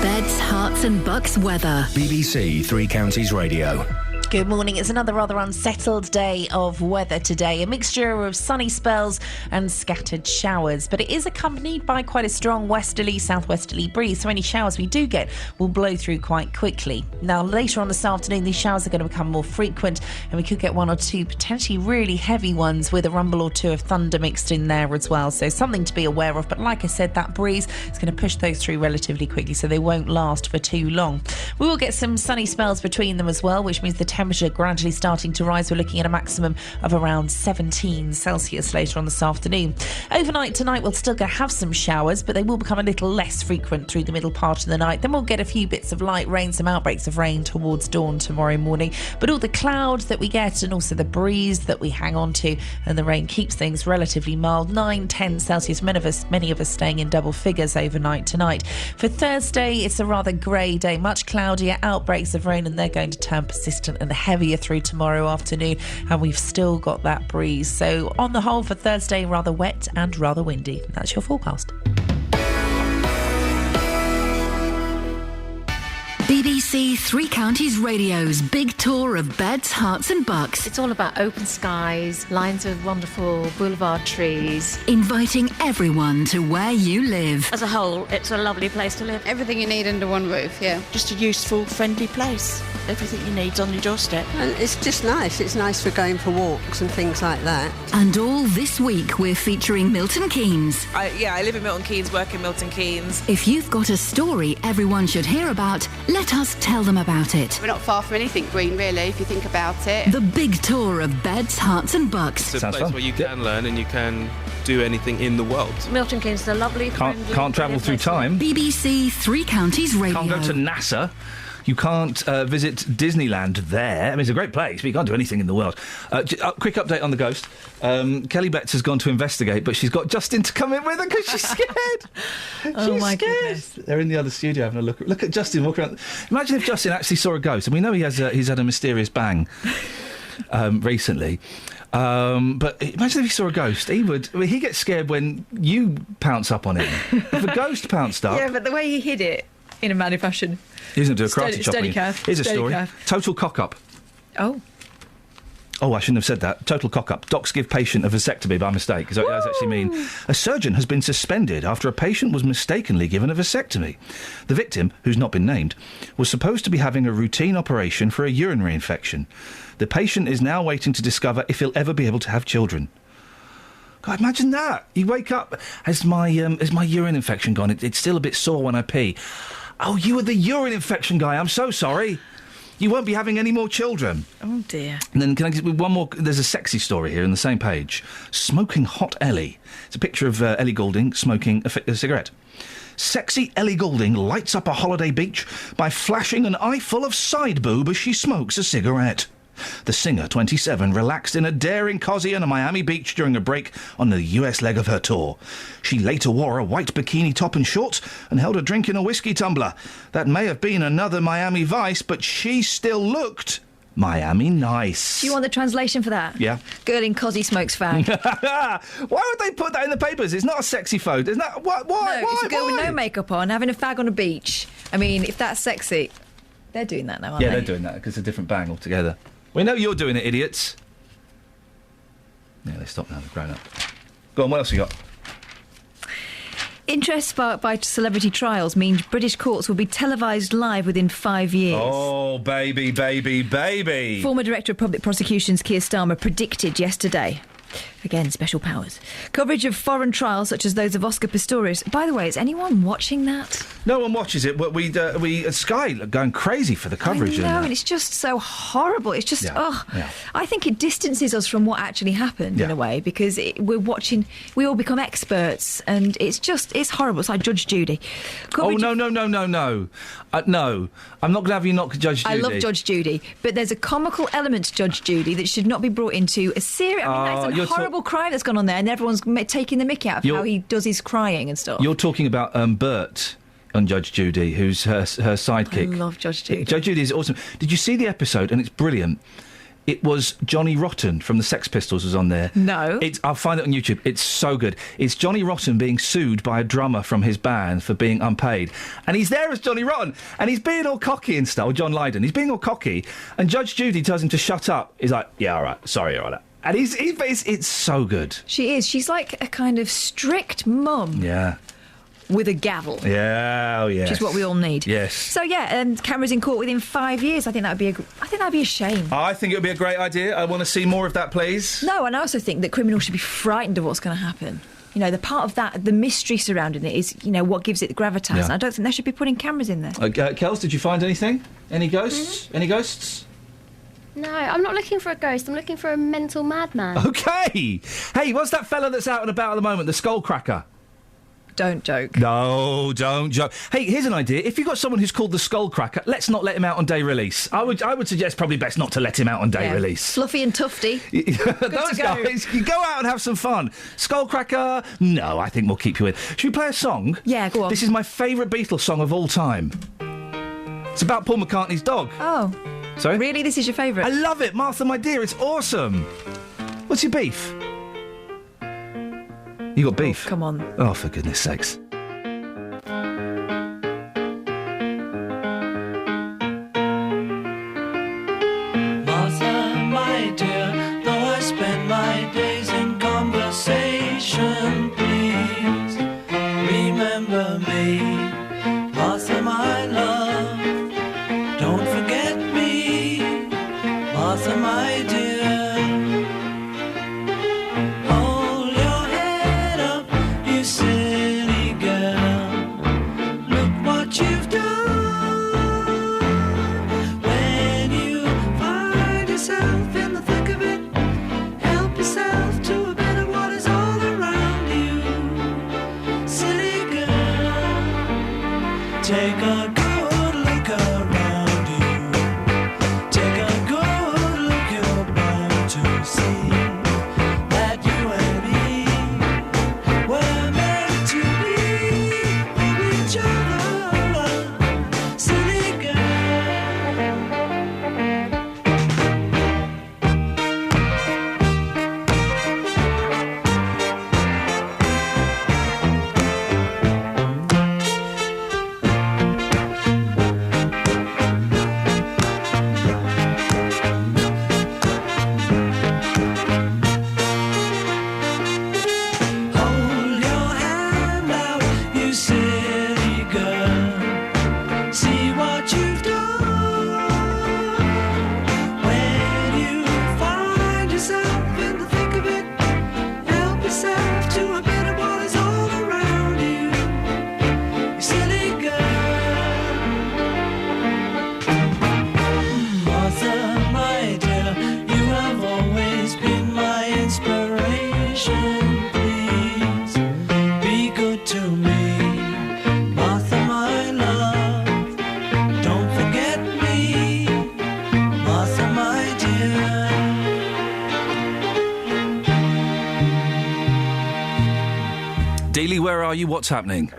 Beds, hearts and bucks weather. BBC Three Counties Radio. Good morning. It's another rather unsettled day of weather today. A mixture of sunny spells and scattered showers. But it is accompanied by quite a strong westerly, southwesterly breeze. So any showers we do get will blow through quite quickly. Now, later on this afternoon, these showers are going to become more frequent. And we could get one or two potentially really heavy ones with a rumble or two of thunder mixed in there as well. So something to be aware of. But like I said, that breeze is going to push those through relatively quickly. So they won't last for too long. We will get some sunny spells between them as well, which means the temperature gradually starting to rise. We're looking at a maximum of around 17 Celsius later on this afternoon. Overnight tonight we'll still have some showers, but they will become a little less frequent through the middle part of the night. Then we'll get a few bits of light rain, some outbreaks of rain towards dawn tomorrow morning. But all the cloud that we get and also the breeze that we hang on to and the rain keeps things relatively mild. 9-10 Celsius, many of us staying in double figures overnight tonight. For Thursday, it's a rather grey day, much cloudier, outbreaks of rain, and they're going to turn persistent and heavier through tomorrow afternoon, and we've still got that breeze. So on the whole for Thursday, rather wet and rather windy. That's your forecast. BBC Three Counties Radio's big tour of beds, hearts and bucks. It's all about open skies, lines of wonderful boulevard trees. Inviting everyone to where you live. As a whole, it's a lovely place to live. Everything you need under one roof, yeah. Just a useful, friendly place. Everything you need's on your doorstep. And it's just nice. It's nice for going for walks and things like that. And all this week we're featuring Milton Keynes. I live in Milton Keynes, work in Milton Keynes. If you've got a story everyone should hear about, let us tell them about it. We're not far from anything green, really, if you think about it. The big tour of beds, hearts and bucks. It's a place where you can learn and you can do anything in the world. Milton Keynes is a lovely... Can't travel through time. BBC Three Counties Radio. Can't go to NASA. You can't visit Disneyland there. I mean, it's a great place, but you can't do anything in the world. Quick update on the ghost. Kelly Betts has gone to investigate, but she's got Justin to come in with her because she's scared. She's scared. Goodness. They're in the other studio having a look. Look at Justin walking around. Imagine if Justin actually saw a ghost. And we know he's had a mysterious bang recently. But imagine if he saw a ghost. He gets scared when you pounce up on him. If a ghost pounced up... Yeah, but the way he hid it, in a manly fashion... He's going to do a karate chop. Steady calf. Here's a steady story. Calf. Total cock-up. Oh. Oh, I shouldn't have said that. Total cock-up. Docs give patient a vasectomy by mistake. Is that what it does actually mean? A surgeon has been suspended after a patient was mistakenly given a vasectomy. The victim, who's not been named, was supposed to be having a routine operation for a urinary infection. The patient is now waiting to discover if he'll ever be able to have children. God, imagine that. You wake up, has my urine infection gone? It's still a bit sore when I pee. Oh, you were the urine infection guy. I'm so sorry. You won't be having any more children. Oh, dear. And then can I give you one more? There's a sexy story here on the same page. Smoking hot Ellie. It's a picture of Ellie Goulding smoking a cigarette. Sexy Ellie Goulding lights up a holiday beach by flashing an eye full of side boob as she smokes a cigarette. The singer, 27, relaxed in a daring cosy on a Miami beach during a break on the US leg of her tour. She later wore a white bikini top and shorts and held a drink in a whiskey tumbler. That may have been another Miami Vice, but she still looked Miami nice. Do you want the translation for that? Yeah. Girl in cosy smokes fag. Why would they put that in the papers? It's not a sexy photo. Isn't that... Why? No, it's a girl with no makeup on, having a fag on a beach. I mean, if that's sexy... They're doing that now, aren't they? Yeah, they're doing that, because it's a different bang altogether. We know you're doing it, idiots. Yeah, they stopped now. They've grown up. Go on, what else you got? Interest sparked by celebrity trials means British courts will be televised live within 5 years. Oh, baby, baby, baby. Former Director of Public Prosecutions Keir Starmer predicted yesterday. Again, special powers. Coverage of foreign trials, such as those of Oscar Pistorius. By the way, is anyone watching that? No one watches it, but we at Sky are going crazy for the coverage. I know, and it's just so horrible. It's just, I think it distances us from what actually happened in a way, because we're watching, we all become experts, and it's horrible. It's like Judge Judy. Coverage No. No, I'm not going to have you knock Judge Judy. I love Judge Judy, but there's a comical element to Judge Judy that should not be brought into a serious... I mean, that's a horrible crime that's gone on there, and everyone's taking the mickey out of how he does his crying and stuff. You're talking about Bert on Judge Judy, who's her sidekick. I love Judge Judy. Judge Judy is awesome. Did you see the episode? And it's brilliant. It was Johnny Rotten from the Sex Pistols was on there. No. I'll find it on YouTube. It's so good. It's Johnny Rotten being sued by a drummer from his band for being unpaid. And he's there as Johnny Rotten. And he's being all cocky and stuff. Or John Lydon. He's being all cocky. And Judge Judy tells him to shut up. He's like, yeah, all right. Sorry, all right. And it's so good. She is. She's like a kind of strict mum. Yeah. With a gavel. Yeah, oh yeah. Which is what we all need. Yes. So cameras in court within 5 years. I think that'd be a shame. I think it would be a great idea. I want to see more of that, please. No, and I also think that criminals should be frightened of what's going to happen. You know, the part of that, the mystery surrounding it is, you know, what gives it the gravitas. Yeah. And I don't think they should be putting cameras in there. Kels, did you find anything? Any ghosts? Any ghosts? No, I'm not looking for a ghost. I'm looking for a mental madman. Okay. Hey, what's that fella that's out and about at the moment? The Skullcracker. Don't joke. No, don't joke. Hey, here's an idea. If you've got someone who's called the Skullcracker, let's not let him out on day release. I would suggest probably best not to let him out on day release. Fluffy and Tufty. Those guys, you go out and have some fun. Skullcracker, no, I think we'll keep you in. Should we play a song? Yeah, go on. This is my favourite Beatles song of all time. It's about Paul McCartney's dog. Oh. Sorry? Really? This is your favourite? I love it, Martha, my dear. It's awesome. What's your beef? You got beef? Oh, come on. Oh, for goodness sakes. Martha, my dear, though I spend my days in conversation, please remember me. Martha, my love, don't forget me. Martha, my dear. Take a good look around you. Take a good look, you're bound to see that you and me were meant to be with each other. Silly girl. you? What's happening?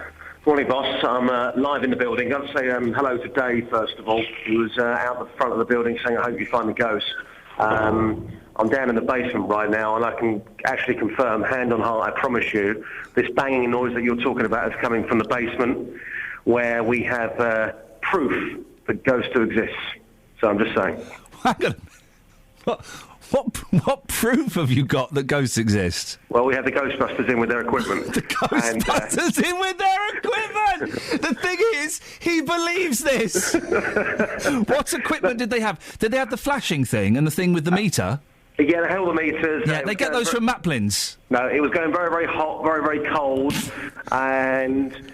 Morning, boss. I'm live in the building. I'd say hello to Dave, first of all. He was out the front of the building saying, I hope you find the ghost. I'm down in the basement right now, and I can actually confirm, hand on heart, I promise you, this banging noise that you're talking about is coming from the basement, where we have proof that ghosts do exist. So I'm just saying. Hang on. What proof have you got that ghosts exist? Well, we had the Ghostbusters in with their equipment. The Ghostbusters in with their equipment! The thing is, he believes this! What equipment did they have? Did they have the flashing thing and the thing with the meter? Yeah, they held the meters. Yeah, they get those from Maplin's. No, it was going very, very hot, very, very cold, and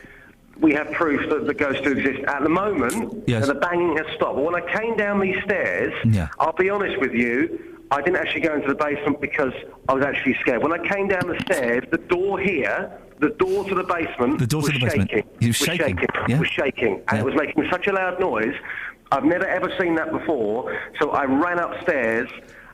we have proof that the ghosts do exist. At the moment, yes. The banging has stopped. But when I came down these stairs, I'll be honest with you, I didn't actually go into the basement because I was actually scared. When I came down the stairs, the door here, the door to the basement, was shaking. You were shaking? It was shaking, and it was making such a loud noise. I've never ever seen that before, so I ran upstairs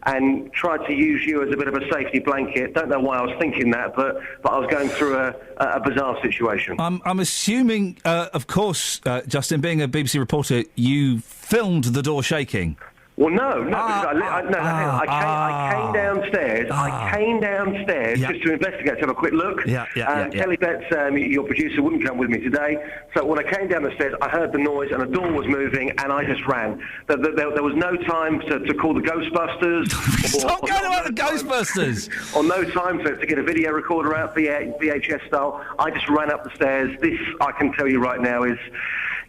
and tried to use you as a bit of a safety blanket. Don't know why I was thinking that, but I was going through a bizarre situation. I'm assuming, of course, Justin, being a BBC reporter, you filmed the door shaking. Well, no, because I came downstairs. I came downstairs just to investigate, to have a quick look. Kelly Betts, your producer, wouldn't come with me today. So when I came down the stairs, I heard the noise and the door was moving, and I just ran. There was no time to call the Ghostbusters. Stop going about the Ghostbusters! Or no time to get a video recorder out, VHS style. I just ran up the stairs. This, I can tell you right now, is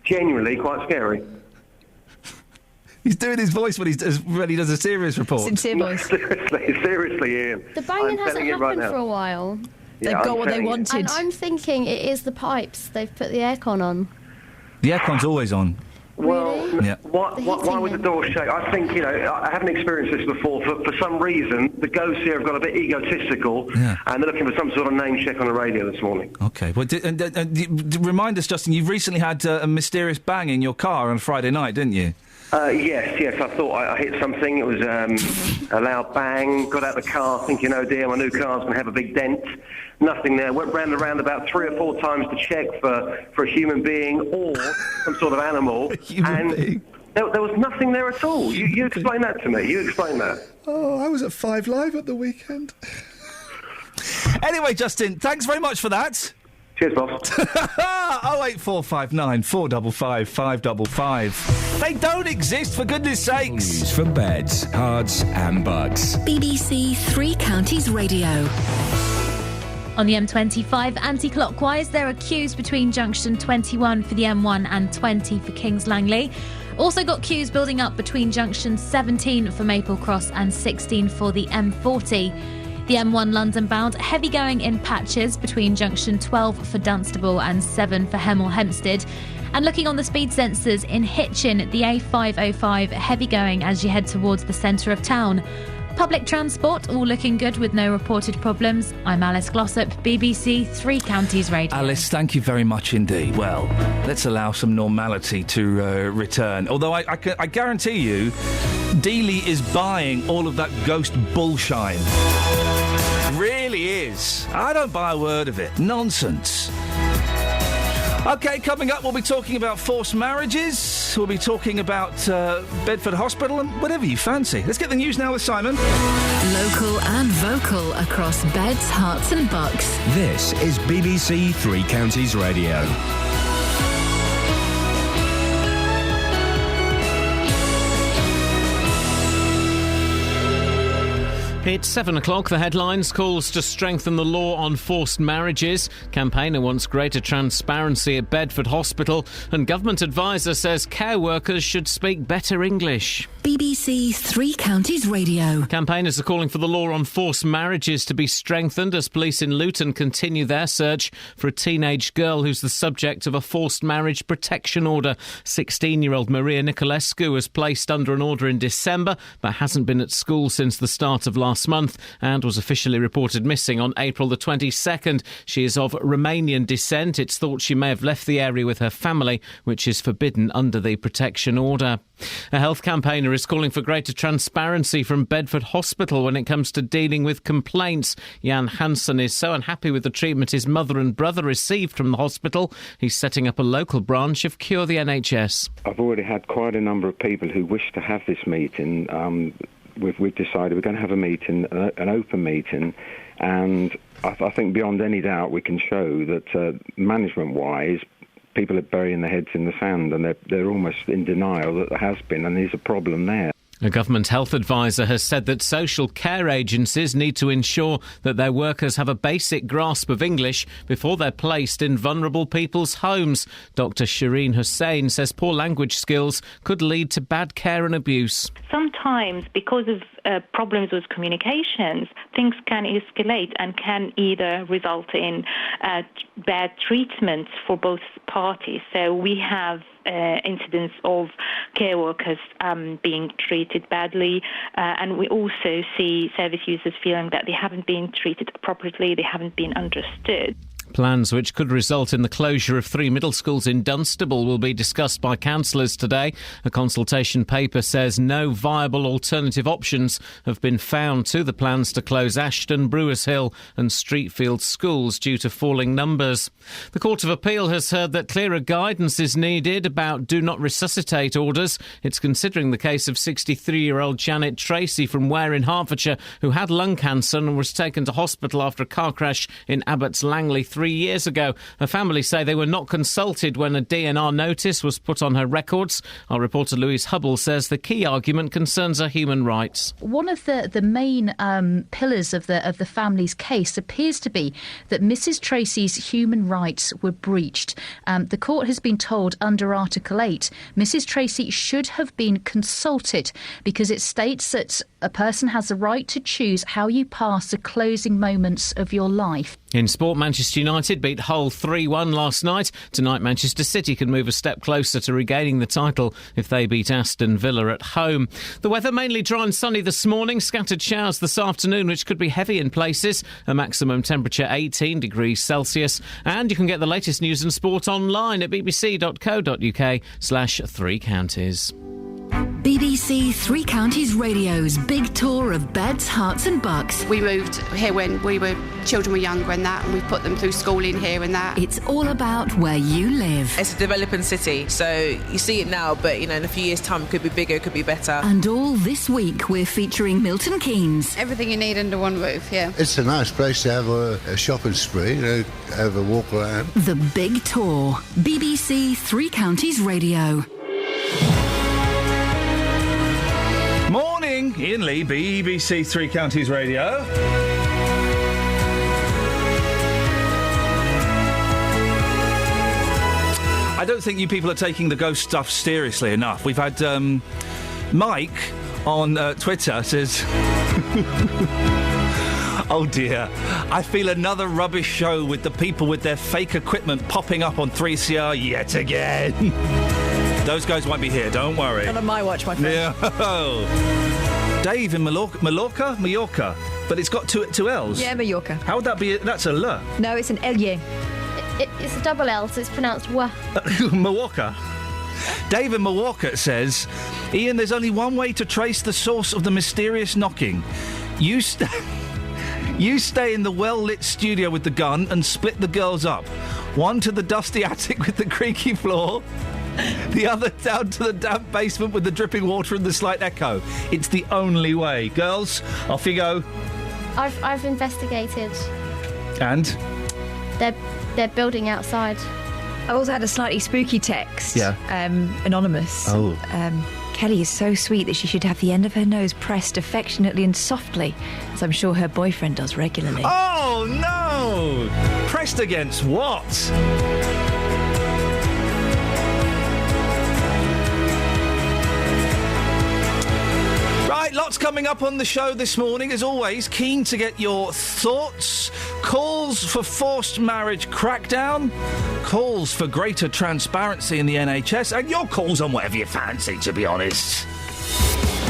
genuinely quite scary. He's doing his voice when he does a serious report. Sincere voice. Seriously, Ian. The banging hasn't happened for a while. Yeah, They've got what they wanted. And I'm thinking it is the pipes. They've put the aircon on. The aircon's always on. Well, Yeah. why would the door shake? I think, I haven't experienced this before. For some reason, the ghosts here have got a bit egotistical, and they're looking for some sort of name check on the radio this morning. Okay. Well, remind us, Justin, you've recently had a mysterious bang in your car on Friday night, didn't you? Yes. I thought I hit something. It was a loud bang. Got out of the car thinking, oh dear, my new car's going to have a big dent. Nothing there. Went round and round about 3 or 4 times to check for a human being or some sort of animal. Being. There was nothing there at all. You explain that to me. You explain that. Oh, I was at 5 Live at the weekend. Anyway, Justin, thanks very much for that. Cheers, boss. 08459 455 555. They don't exist, for goodness sakes. News for beds, cards, and bugs. BBC Three Counties Radio. On the M25 anti-clockwise, there are queues between junction 21 for the M1 and 20 for Kings Langley. Also got queues building up between junction 17 for Maple Cross and 16 for the M40. The M1 London bound, heavy going in patches between junction 12 for Dunstable and 7 for Hemel Hempstead. And looking on the speed sensors in Hitchin, the A505 heavy going as you head towards the centre of town. Public transport all looking good with no reported problems. I'm Alice Glossop, BBC Three Counties Radio. Alice, thank you very much indeed. Well, let's allow some normality to return. Although I guarantee you, Dealey is buying all of that ghost bullshine. Really is. I don't buy a word of it. Nonsense. OK, coming up, we'll be talking about forced marriages. We'll be talking about Bedford Hospital and whatever you fancy. Let's get the news now with Simon. Local and vocal across beds, hearts and bucks. This is BBC Three Counties Radio. It's 7 o'clock. The headlines: calls to strengthen the law on forced marriages. Campaigner wants greater transparency at Bedford Hospital. And government advisor says care workers should speak better English. BBC Three Counties Radio. Campaigners are calling for the law on forced marriages to be strengthened as police in Luton continue their search for a teenage girl who's the subject of a forced marriage protection order. 16-year-old Maria Nicolescu was placed under an order in December but hasn't been at school since the start of last last month and was officially reported missing on April the 22nd. She is of Romanian descent. It's thought she may have left the area with her family, which is forbidden under the protection order. A health campaigner is calling for greater transparency from Bedford Hospital when it comes to dealing with complaints. Jan Hansen is so unhappy with the treatment his mother and brother received from the hospital, he's setting up a local branch of Cure the NHS. I've already had quite a number of people who wish to have this meeting. We've decided we're going to have a meeting, an open meeting, and I think beyond any doubt we can show that management-wise, people are burying their heads in the sand and they're almost in denial that there has been and there's a problem there. A government health advisor has said that social care agencies need to ensure that their workers have a basic grasp of English before they're placed in vulnerable people's homes. Dr. Shireen Hussain says poor language skills could lead to bad care and abuse. Sometimes, because of problems with communications, things can escalate and can either result in bad treatment for both parties. So we have incidents of care workers being treated badly, and we also see service users feeling that they haven't been treated appropriately, they haven't been understood. Plans which could result in the closure of 3 middle schools in Dunstable will be discussed by councillors today. A consultation paper says no viable alternative options have been found to the plans to close Ashton, Brewers Hill and Streetfield schools due to falling numbers. The Court of Appeal has heard that clearer guidance is needed about do not resuscitate orders. It's considering the case of 63-year-old Janet Tracy from Ware in Hertfordshire, who had lung cancer and was taken to hospital after a car crash in Abbots Langley 3 years ago. Her family say they were not consulted when a DNR notice was put on her records. Our reporter Louise Hubble says the key argument concerns her human rights. One of the main pillars of the family's case appears to be that Mrs Tracy's human rights were breached. The court has been told under Article 8 Mrs Tracy should have been consulted because it states that a person has the right to choose how you pass the closing moments of your life. In sport, Manchester United beat Hull 3-1 last night. Tonight, Manchester City can move a step closer to regaining the title if they beat Aston Villa at home. The weather mainly dry and sunny this morning. Scattered showers this afternoon, which could be heavy in places. A maximum temperature 18 degrees Celsius. And you can get the latest news and sport online at bbc.co.uk/3 counties. BBC Three Counties Radio's big tour of beds, hearts and bucks. We moved here when children were younger and that, and we put them through schooling here and that. It's all about where you live. It's a developing city, so you see it now, but in a few years' time it could be bigger, it could be better. And all this week we're featuring Milton Keynes. Everything you need under one roof, yeah. It's a nice place to have a shopping spree, have a walk around. The big tour. BBC Three Counties Radio. Morning, Iain Lee, BBC Three Counties Radio. I don't think you people are taking the ghost stuff seriously enough. We've had Mike on Twitter says, oh dear, I feel another rubbish show with the people with their fake equipment popping up on 3CR yet again. Those guys won't be here, don't worry. Not on my watch, my friend. Yeah. Dave in Mallorca, but it's got two L's. Yeah, Mallorca. How would that be? That's a L. No, it's an L-Y. It's a double L, so it's pronounced wa. Mallorca. Dave in Mallorca says, Iain, there's only one way to trace the source of the mysterious knocking. You stay in the well-lit studio with the gun and split the girls up. One to the dusty attic with the creaky floor, the other down to the damp basement with the dripping water and the slight echo. It's the only way. Girls, off you go. I've investigated. And? They're building outside. I also had a slightly spooky text. Yeah. Anonymous. Oh. Kelly is so sweet that she should have the end of her nose pressed affectionately and softly, as I'm sure her boyfriend does regularly. Oh, no! Pressed against what? Right, lots coming up on the show this morning. As always, keen to get your thoughts. Calls for forced marriage crackdown. Calls for greater transparency in the NHS. And your calls on whatever you fancy, to be honest.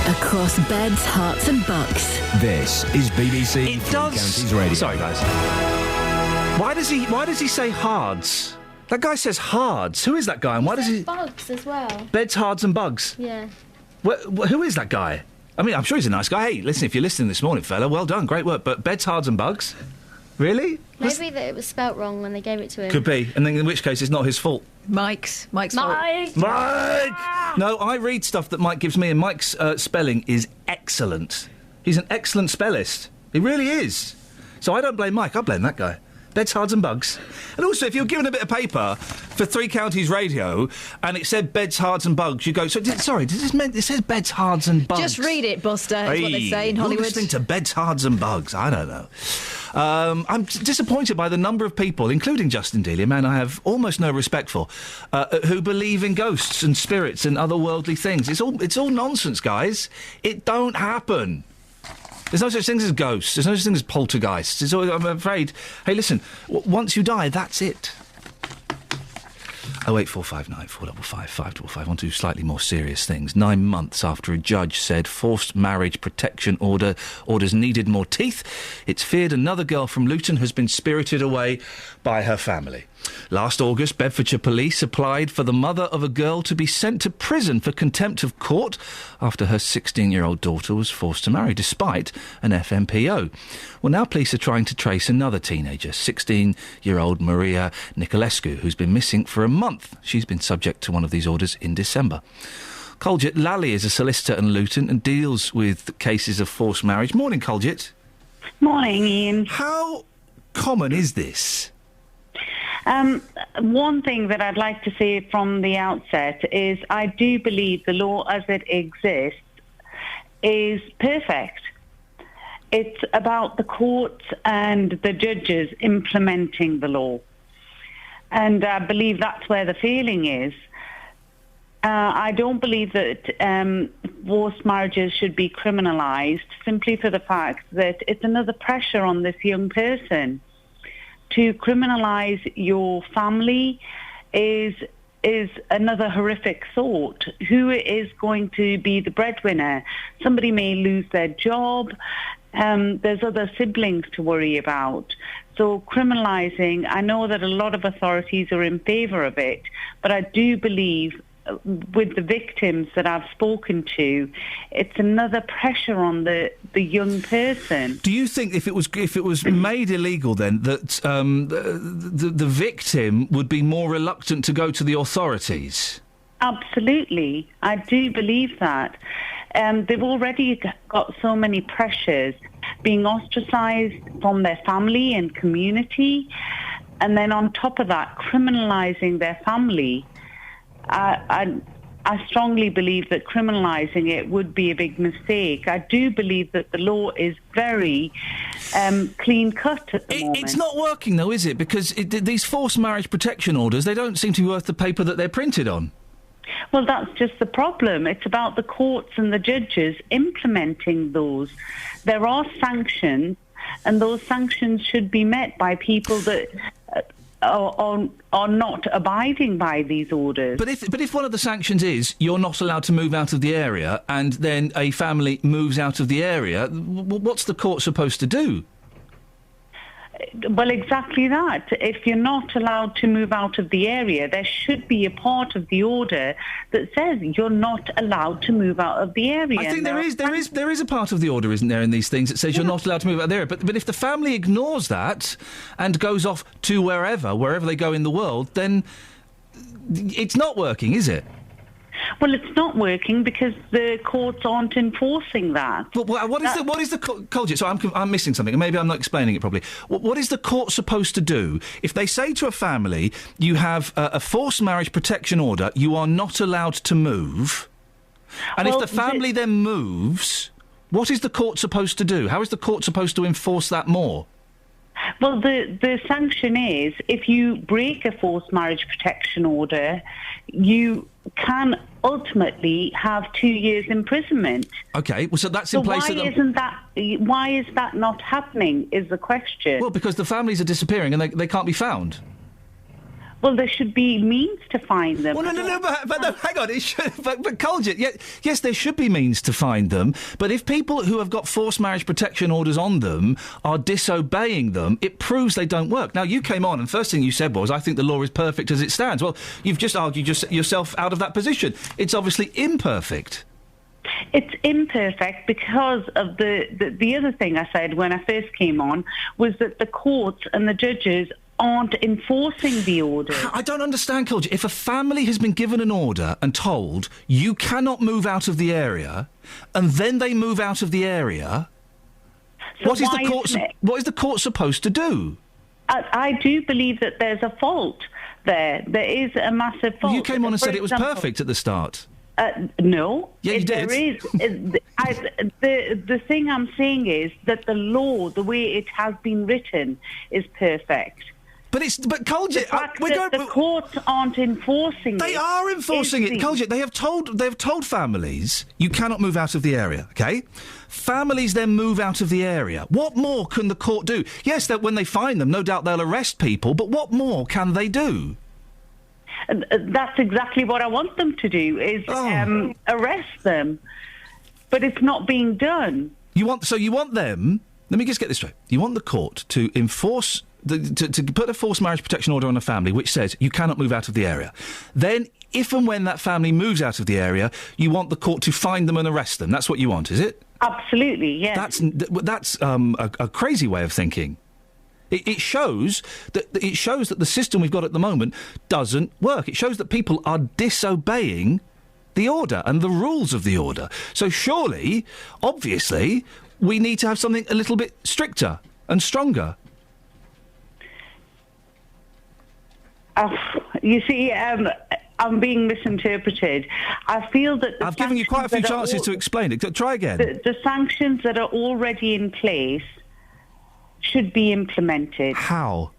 across beds, hearts and bucks. This is BBC Three Counties Radio. Sorry, guys. Why does he say hards? That guy says hards. Who is that guy? And why does he? Bugs as well. Beds, hards, and bugs. Yeah. Who is that guy? I mean, I'm sure he's a nice guy. Hey, listen, if you're listening this morning, fella, well done, great work. But beds, hards, and bugs? Really? Maybe that it was spelt wrong when they gave it to him. Could be, and then in which case it's not his fault. Mike's fault. Mike! No, I read stuff that Mike gives me, and Mike's spelling is excellent. He's an excellent spellist. He really is. So I don't blame Mike, I blame that guy. Beds, hards and bugs. And also, if you're given a bit of paper for Three Counties Radio and it said beds, hards and bugs, you go, it says beds, hards and bugs. Just read it, Buster, is what they say in Hollywood. You're listening to beds, hards and bugs. I don't know. I'm disappointed by the number of people, including Justin Dealey, a man I have almost no respect for, who believe in ghosts and spirits and otherworldly things. It's all nonsense, guys. It don't happen. There's no such thing as ghosts. There's no such thing as poltergeists. I'm afraid. Hey, listen. Once you die, that's it. 08459 455 555. On to slightly more serious things. 9 months after a judge said forced marriage protection orders needed more teeth, it's feared another girl from Luton has been spirited away by her family. Last August, Bedfordshire Police applied for the mother of a girl to be sent to prison for contempt of court after her 16-year-old daughter was forced to marry, despite an FMPO. Well, now police are trying to trace another teenager, 16-year-old Maria Nicolescu, who's been missing for a month. She's been subject to one of these orders in December. Colgit Lally is a solicitor in Luton and deals with cases of forced marriage. Morning, Colgit. Morning, Ian. How common is this? One thing that I'd like to say from the outset is I do believe the law as it exists is perfect. It's about the courts and the judges implementing the law. And I believe that's where the failing is. I don't believe that forced marriages should be criminalised simply for the fact that it's another pressure on this young person. To criminalise your family is another horrific thought. Who is going to be the breadwinner? Somebody may lose their job. There's other siblings to worry about. So criminalising, I know that a lot of authorities are in favour of it, but I do believe with the victims that I've spoken to, it's another pressure on the young person. Do you think if it was made illegal, then that the victim would be more reluctant to go to the authorities? Absolutely, I do believe that. They've already got so many pressures, being ostracised from their family and community, and then on top of that, criminalising their family. I strongly believe that criminalising it would be a big mistake. I do believe that the law is very clean-cut at the moment. It's not working, though, is it? Because these forced marriage protection orders, they don't seem to be worth the paper that they're printed on. Well, that's just the problem. It's about the courts and the judges implementing those. There are sanctions, and those sanctions should be met by people that are not abiding by these orders. But if one of the sanctions is you're not allowed to move out of the area, and then a family moves out of the area, what's the court supposed to do? Well, exactly that. If you're not allowed to move out of the area, there should be a part of the order that says you're not allowed to move out of the area. I think there is a part of the order, isn't there, in these things that says you're not allowed to move out of the area. But if the family ignores that and goes off to wherever they go in the world, then it's not working, is it? Well, it's not working because the courts aren't enforcing that. What is the Colgit? So I'm missing something. Maybe I'm not explaining it properly. What is the court supposed to do if they say to a family, you have a forced marriage protection order, you are not allowed to move, and if the family then moves, what is the court supposed to do? How is the court supposed to enforce that more? Well, the sanction is if you break a forced marriage protection order, you can ultimately have 2 years imprisonment. Okay, well, so that's in place. Why is that not happening? Is the question. Well, because the families are disappearing and they can't be found. Well, there should be means to find them. Well, no, but no, hang on. It should, but Colgett, yes, there should be means to find them. But if people who have got forced marriage protection orders on them are disobeying them, it proves they don't work. Now, you came on, and first thing you said was, I think the law is perfect as it stands. Well, you've just argued yourself out of that position. It's obviously imperfect. It's imperfect because of the other thing I said when I first came on was that the courts and the judges aren't enforcing the order. I don't understand, Colgett. If a family has been given an order and told you cannot move out of the area, and then they move out of the area, So what is the court supposed to do? I do believe that there's a fault there. There is a massive fault. You came on and said it was perfect at the start. No. Yeah, you did. There is. The thing I'm saying is that the law, the way it has been written, is perfect. But Colgett, the courts aren't enforcing it. They are enforcing it, Colgett. They have told families you cannot move out of the area. Okay, families then move out of the area. What more can the court do? Yes, that when they find them, no doubt they'll arrest people. But what more can they do? That's exactly what I want them to do: is arrest them. But it's not being done. You want them. Let me just get this straight. You want the court to enforce. To put a forced marriage protection order on a family which says you cannot move out of the area. Then, if and when that family moves out of the area, you want the court to find them and arrest them. That's what you want, is it? Absolutely, yes. That's a crazy way of thinking. It shows that the system we've got at the moment doesn't work. It shows that people are disobeying the order and the rules of the order. So surely, obviously, we need to have something a little bit stricter and stronger. You see, I'm being misinterpreted. I feel that I've given you quite a few chances to explain it. Try again. The sanctions that are already in place should be implemented. How?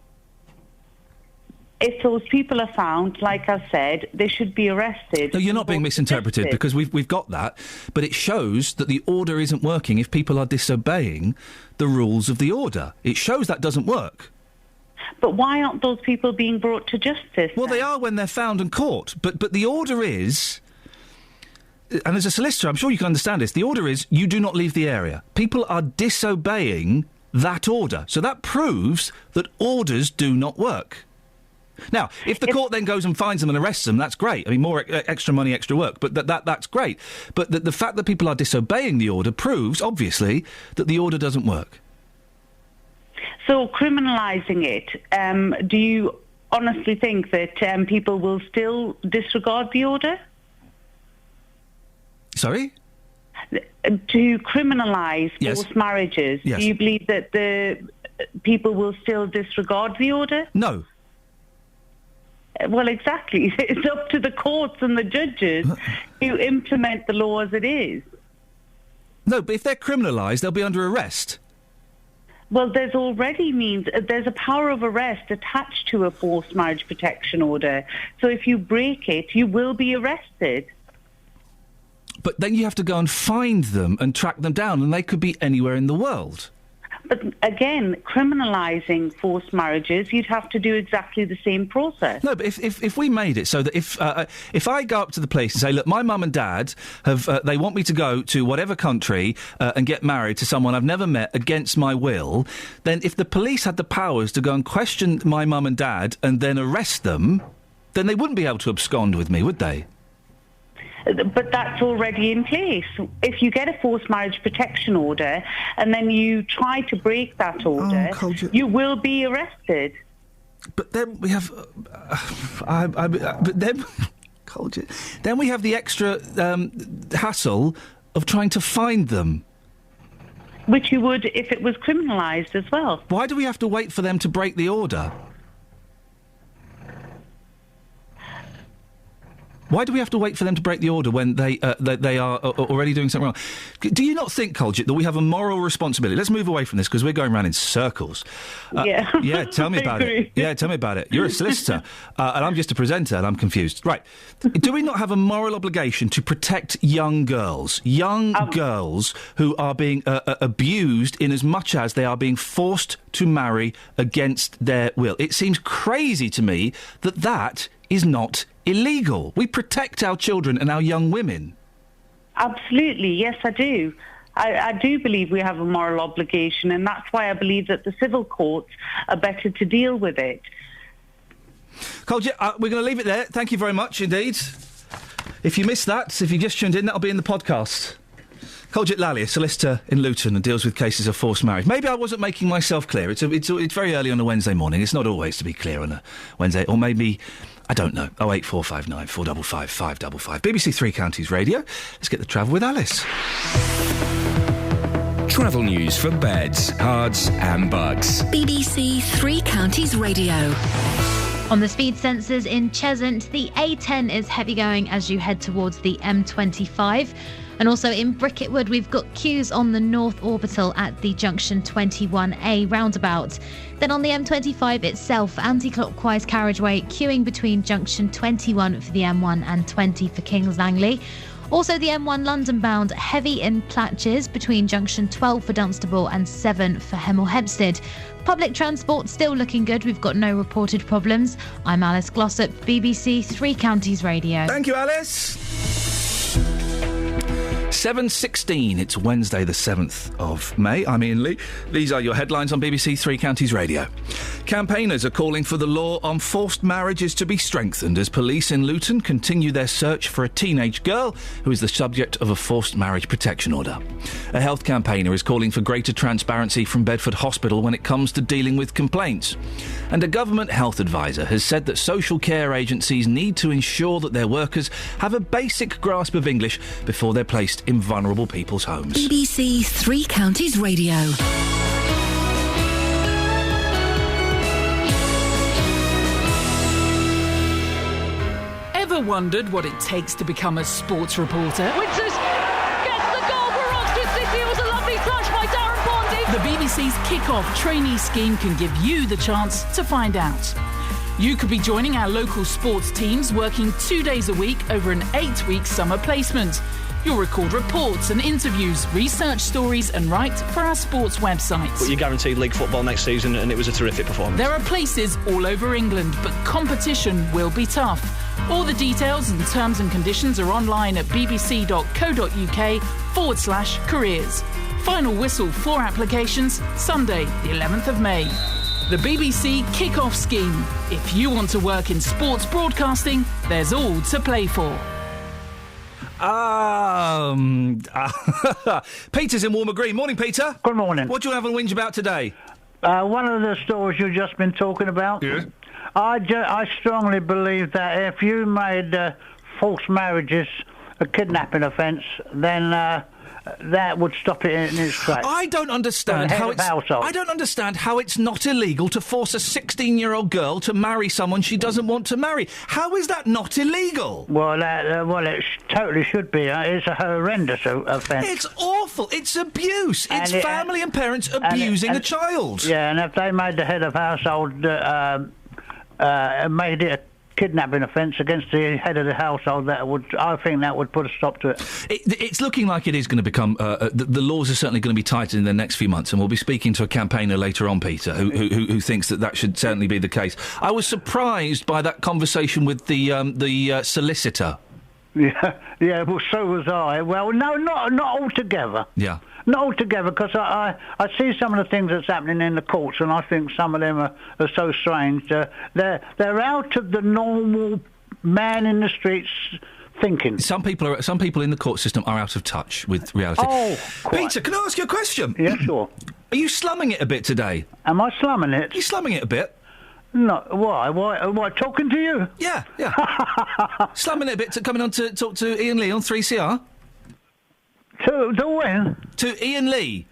If those people are found, like I said, they should be arrested. No, you're not being misinterpreted because we've got that, but it shows that the order isn't working if people are disobeying the rules of the order. It shows that doesn't work. But why aren't those people being brought to justice? Well, they are when they're found and caught. But the order is, and as a solicitor, I'm sure you can understand this, the order is you do not leave the area. People are disobeying that order. So that proves that orders do not work. Now, if the court then goes and finds them and arrests them, that's great. I mean, more extra money, extra work, but that's great. But the fact that people are disobeying the order proves, obviously, that the order doesn't work. So criminalising it, do you honestly think that people will still disregard the order? Sorry? To criminalise Yes. forced marriages, Yes. do you believe that the people will still disregard the order? No. Well, exactly. It's up to the courts and the judges to implement the law as it is. No, but if they're criminalised, they'll be under arrest. Well, there's a power of arrest attached to a forced marriage protection order. So if you break it, you will be arrested. But then you have to go and find them and track them down, and they could be anywhere in the world. But again, criminalising forced marriages, you'd have to do exactly the same process. No, but if we made it so that if I go up to the police and say, look, my mum and dad they want me to go to whatever country and get married to someone I've never met against my will, then if the police had the powers to go and question my mum and dad and then arrest them, then they wouldn't be able to abscond with me, would they? But that's already in place. If you get a forced marriage protection order and then you try to break that order, you will be arrested. But then we have... but then... Then we have the extra hassle of trying to find them. Which you would if it was criminalised as well. Why do we have to wait for them to break the order? Why do we have to wait for them to break the order when they are already doing something wrong? Do you not think, Colgit, that we have a moral responsibility? Let's move away from this because we're going around in circles. Yeah. Yeah, tell me about it. Yeah, tell me about it. You're a solicitor and I'm just a presenter and I'm confused. Right. Do we not have a moral obligation to protect young girls? Young girls who are being abused in as much as they are being forced to marry against their will. It seems crazy to me that is not illegal. We protect our children and our young women. Absolutely, yes, I do. I do believe we have a moral obligation, and that's why I believe that the civil courts are better to deal with it. Colgit, we're going to leave it there. Thank you very much indeed. If you missed that, if you just tuned in, that'll be in the podcast. Colgit Lally, a solicitor in Luton and deals with cases of forced marriage. Maybe I wasn't making myself clear. It's very early on a Wednesday morning. It's not always to be clear on a Wednesday. Or maybe, I don't know, 08459 455 555. BBC Three Counties Radio. Let's get the travel with Alice. Travel news for beds, cards and bugs. BBC Three Counties Radio. On the speed sensors in Cheshunt, the A10 is heavy going as you head towards the M25. And also in Bricketwood, we've got queues on the North Orbital at the Junction 21A roundabout. Then on the M25 itself, anti-clockwise carriageway queuing between Junction 21 for the M1 and 20 for Kings Langley. Also the M1 London bound, heavy in Platches between Junction 12 for Dunstable and 7 for Hemel Hempstead. Public transport still looking good. We've got no reported problems. I'm Alice Glossop, BBC Three Counties Radio. Thank you, Alice. 7:16. It's Wednesday the 7th of May. I'm Iain Lee. These are your headlines on BBC Three Counties Radio. Campaigners are calling for the law on forced marriages to be strengthened as police in Luton continue their search for a teenage girl who is the subject of a forced marriage protection order. A health campaigner is calling for greater transparency from Bedford Hospital when it comes to dealing with complaints. And a government health advisor has said that social care agencies need to ensure that their workers have a basic grasp of English before they're placed in vulnerable people's homes. BBC Three Counties Radio. Ever wondered what it takes to become a sports reporter? Winters gets the goal for Oxford City. It was a lovely touch by Darren Bondi. The BBC's Kick-Off trainee scheme can give you the chance to find out. You could be joining our local sports teams working 2 days a week over an 8-week summer placement. You'll record reports and interviews, research stories and write for our sports website. But you're guaranteed league football next season and it was a terrific performance. There are places all over England, but competition will be tough. All the details and terms and conditions are online at bbc.co.uk/careers. Final whistle for applications Sunday, the 11th of May. The BBC Kick-Off Scheme. If you want to work in sports broadcasting, there's all to play for. Peter's in Walmer Green. Morning, Peter. Good morning. What do you have a whinge about today? One of the stories you've just been talking about. Yes. I strongly believe that if you made forced marriages a kidnapping offence, then that would stop it in its tracks. I don't understand how it's not illegal to force a 16-year-old girl to marry someone she doesn't want to marry. How is that not illegal? Well, it totally should be. It's a horrendous offence. It's awful. It's abuse. It's family and parents abusing a child. Yeah, and if they made the head of household made it a kidnapping offence against the head of the household, I think that would put a stop to it. It's looking like it is going to become the laws are certainly going to be tightened in the next few months, and we'll be speaking to a campaigner later on, Peter, who thinks that should certainly be the case. I was surprised by that conversation with the solicitor. Yeah, well, so was I. Well, no, not altogether. Yeah. Not altogether, because I see some of the things that's happening in the courts, and I think some of them are so strange. They're out of the normal man in the streets thinking. Some people in the court system are out of touch with reality. Oh, quite. Peter, can I ask you a question? Yeah, sure. Are you slumming it a bit today? Am I slumming it? Are you slumming it a bit? No, why? Why talking to you? Yeah. Slumming it a bit coming on to talk to Iain Lee on 3CR. To when? To Iain Lee.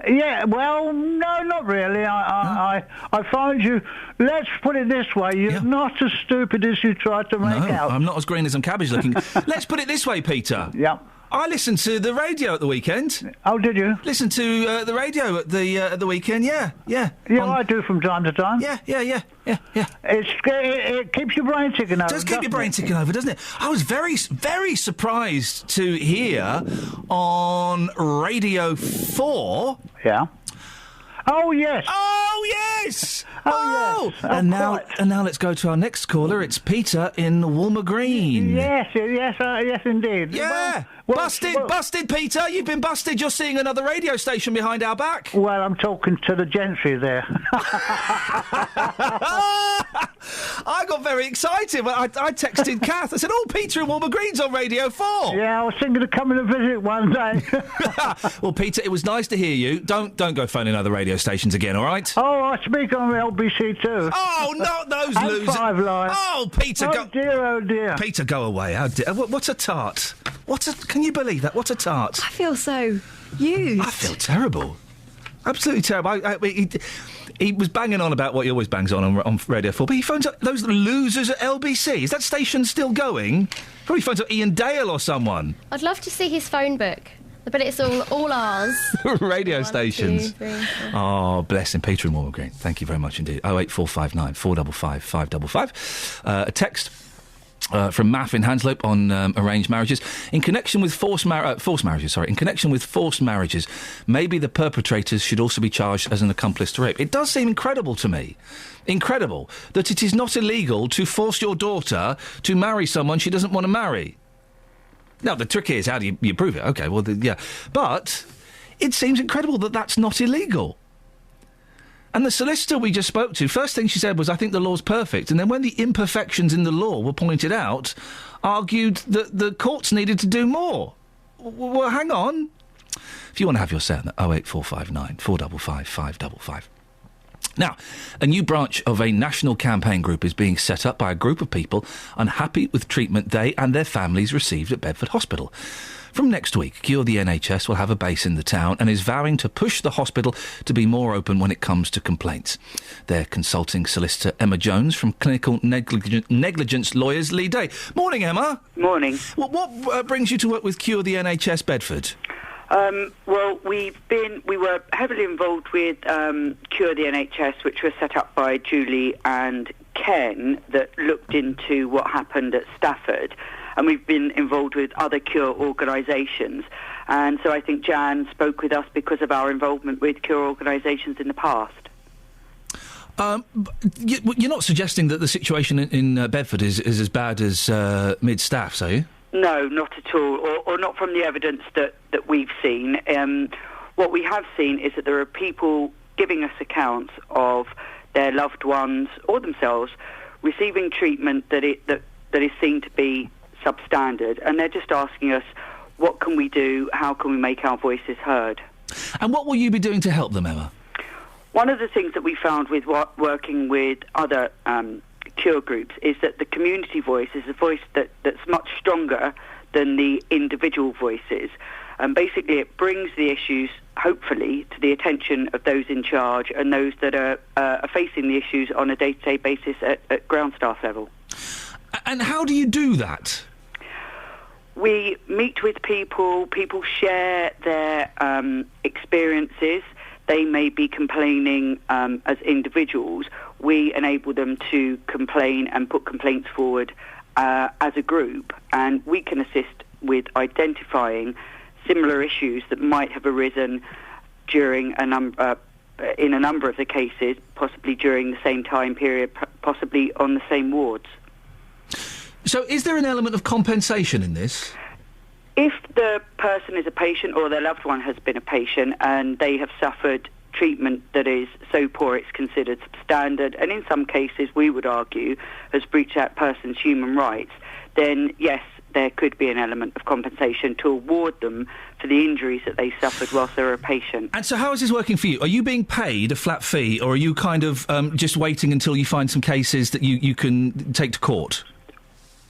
Yeah, well, no, not really. I find you. Let's put it this way: you're not as stupid as you try to make out. I'm not as green as I'm cabbage looking. Let's put it this way, Peter. Yeah. I listened to the radio at the weekend. Oh, did you? Listen to the radio at the weekend. Yeah. Yeah, I do from time to time. Yeah. It keeps your brain ticking over. It does keep your brain ticking over, doesn't it? I was very, very surprised to hear on Radio 4. Yeah. Oh yes. Oh yes. Oh yes. And now let's go to our next caller. It's Peter in Walmer Green. Yes, indeed. Yeah. Busted, Peter. You've been busted. You're seeing another radio station behind our back. Well, I'm talking to the gentry there. I got very excited when I texted Kath. I said, "Oh, Peter in Walmer Green's on Radio 4." Yeah, I was thinking of coming and visit one day. Well, Peter, it was nice to hear you. Don't go phoning other radio stations again, all right? Oh, I speak on LBC too. Oh, not those and losers. 5 Live. Oh, Peter, oh dear. Peter, go away. What a tart. Can you believe that? What a tart. I feel so used. I feel terrible. Absolutely terrible. He was banging on about what he always bangs on Radio 4, but he phones up those losers at LBC. Is that station still going? Probably phones up Ian Dale or someone. I'd love to see his phone book. But it's all ours. Radio stations. 2, 3, 4. Oh, bless him. Peter in Walmer Green. Thank you very much indeed. 08459 455 555. A text from Maff in Hanslope on arranged marriages. In connection with forced marriages, maybe the perpetrators should also be charged as an accomplice to rape. It does seem incredible to me. Incredible that it is not illegal to force your daughter to marry someone she doesn't want to marry. Now, the trick is, how do you prove it? OK, well, yeah. But it seems incredible that that's not illegal. And the solicitor we just spoke to, first thing she said was, I think the law's perfect. And then when the imperfections in the law were pointed out, argued that the courts needed to do more. Well, hang on. If you want to have your say on that, 08459 455 555. Now, a new branch of a national campaign group is being set up by a group of people unhappy with treatment they and their families received at Bedford Hospital. From next week, Cure the NHS will have a base in the town and is vowing to push the hospital to be more open when it comes to complaints. Their consulting solicitor, Emma Jones, from Clinical Negligence Lawyers, Lee Day. Morning, Emma. Morning. What brings you to work with Cure the NHS Bedford? Well, we were heavily involved with Cure the NHS, which was set up by Julie and Ken, that looked into what happened at Stafford, and we've been involved with other Cure organisations. And so I think Jan spoke with us because of our involvement with Cure organisations in the past. You're not suggesting that the situation in Bedford is as bad as mid-staffs, are you? No, not at all, or not from the evidence that we've seen. What we have seen is that there are people giving us accounts of their loved ones or themselves receiving treatment that is seen to be substandard, and they're just asking us, what can we do? How can we make our voices heard? And what will you be doing to help them, Emma? One of the things that we found with working with other Cure groups is that the community voice is a voice that's much stronger than the individual voices. And basically it brings the issues, hopefully, to the attention of those in charge and those that are facing the issues on a day-to-day basis at ground staff level. And how do you do that? We meet with people share their experiences. They may be complaining as individuals. We enable them to complain and put complaints forward as a group, and we can assist with identifying similar issues that might have arisen during in a number of the cases, possibly during the same time period, possibly on the same wards. So is there an element of compensation in this? If the person is a patient or their loved one has been a patient and they have suffered treatment that is so poor it's considered substandard, and in some cases we would argue has breached that person's human rights, then yes, there could be an element of compensation to award them for the injuries that they suffered whilst they were a patient. And so how is this working for you? Are you being paid a flat fee, or are you kind of just waiting until you find some cases that you can take to court?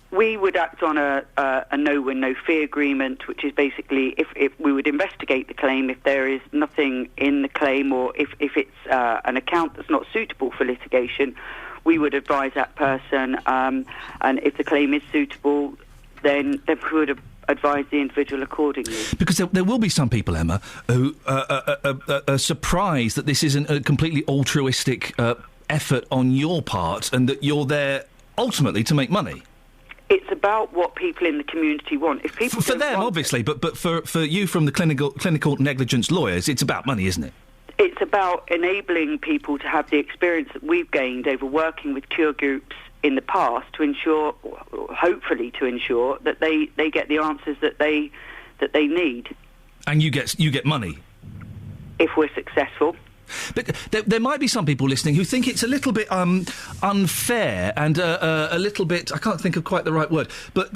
We would act on a no-win, no-fee agreement, which is basically if we would investigate the claim, if there is nothing in the claim, or if it's an account that's not suitable for litigation, we would advise that person, and if the claim is suitable, then we would advise the individual accordingly. Because there will be some people, Emma, who are surprised that this isn't a completely altruistic effort on your part, and that you're there ultimately to make money. It's about what people in the community want. If people for them, obviously, but for you from the clinical negligence lawyers, it's about money, isn't it? It's about enabling people to have the experience that we've gained over working with cure groups in the past to ensure, hopefully to ensure, that they get the answers that they need. And you get money? If we're successful. But there might be some people listening who think it's a little bit unfair and a little bit, I can't think of quite the right word, but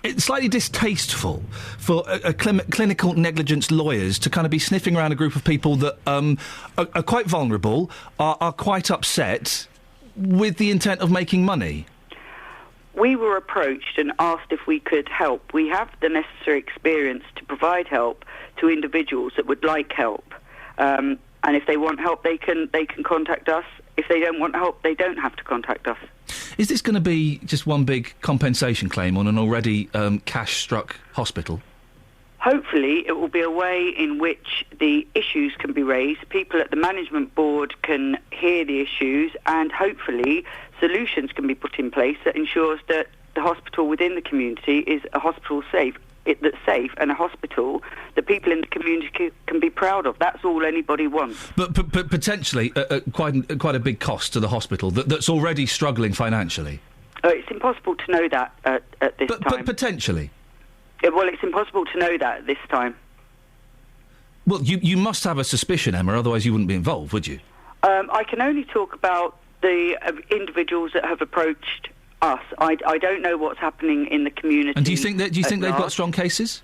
it's slightly distasteful for clinical negligence lawyers to kind of be sniffing around a group of people that are quite vulnerable, are quite upset, with the intent of making money. We were approached and asked if we could help. We have the necessary experience to provide help to individuals that would like help. And if they want help, they can contact us. If they don't want help, they don't have to contact us. Is this going to be just one big compensation claim on an already cash-struck hospital? Hopefully, it will be a way in which the issues can be raised. People at the management board can hear the issues, and hopefully solutions can be put in place that ensures that the hospital within the community is a hospital that's safe, and a hospital that people in the community can be proud of. That's all anybody wants. But potentially quite a big cost to the hospital that's already struggling financially. It's impossible to know that at this time. But potentially. Well, it's impossible to know that at this time. Well, you must have a suspicion, Emma, otherwise you wouldn't be involved, would you? I can only talk about the individuals that have approached us. I don't know what's happening in the community. And do you think they've got strong cases?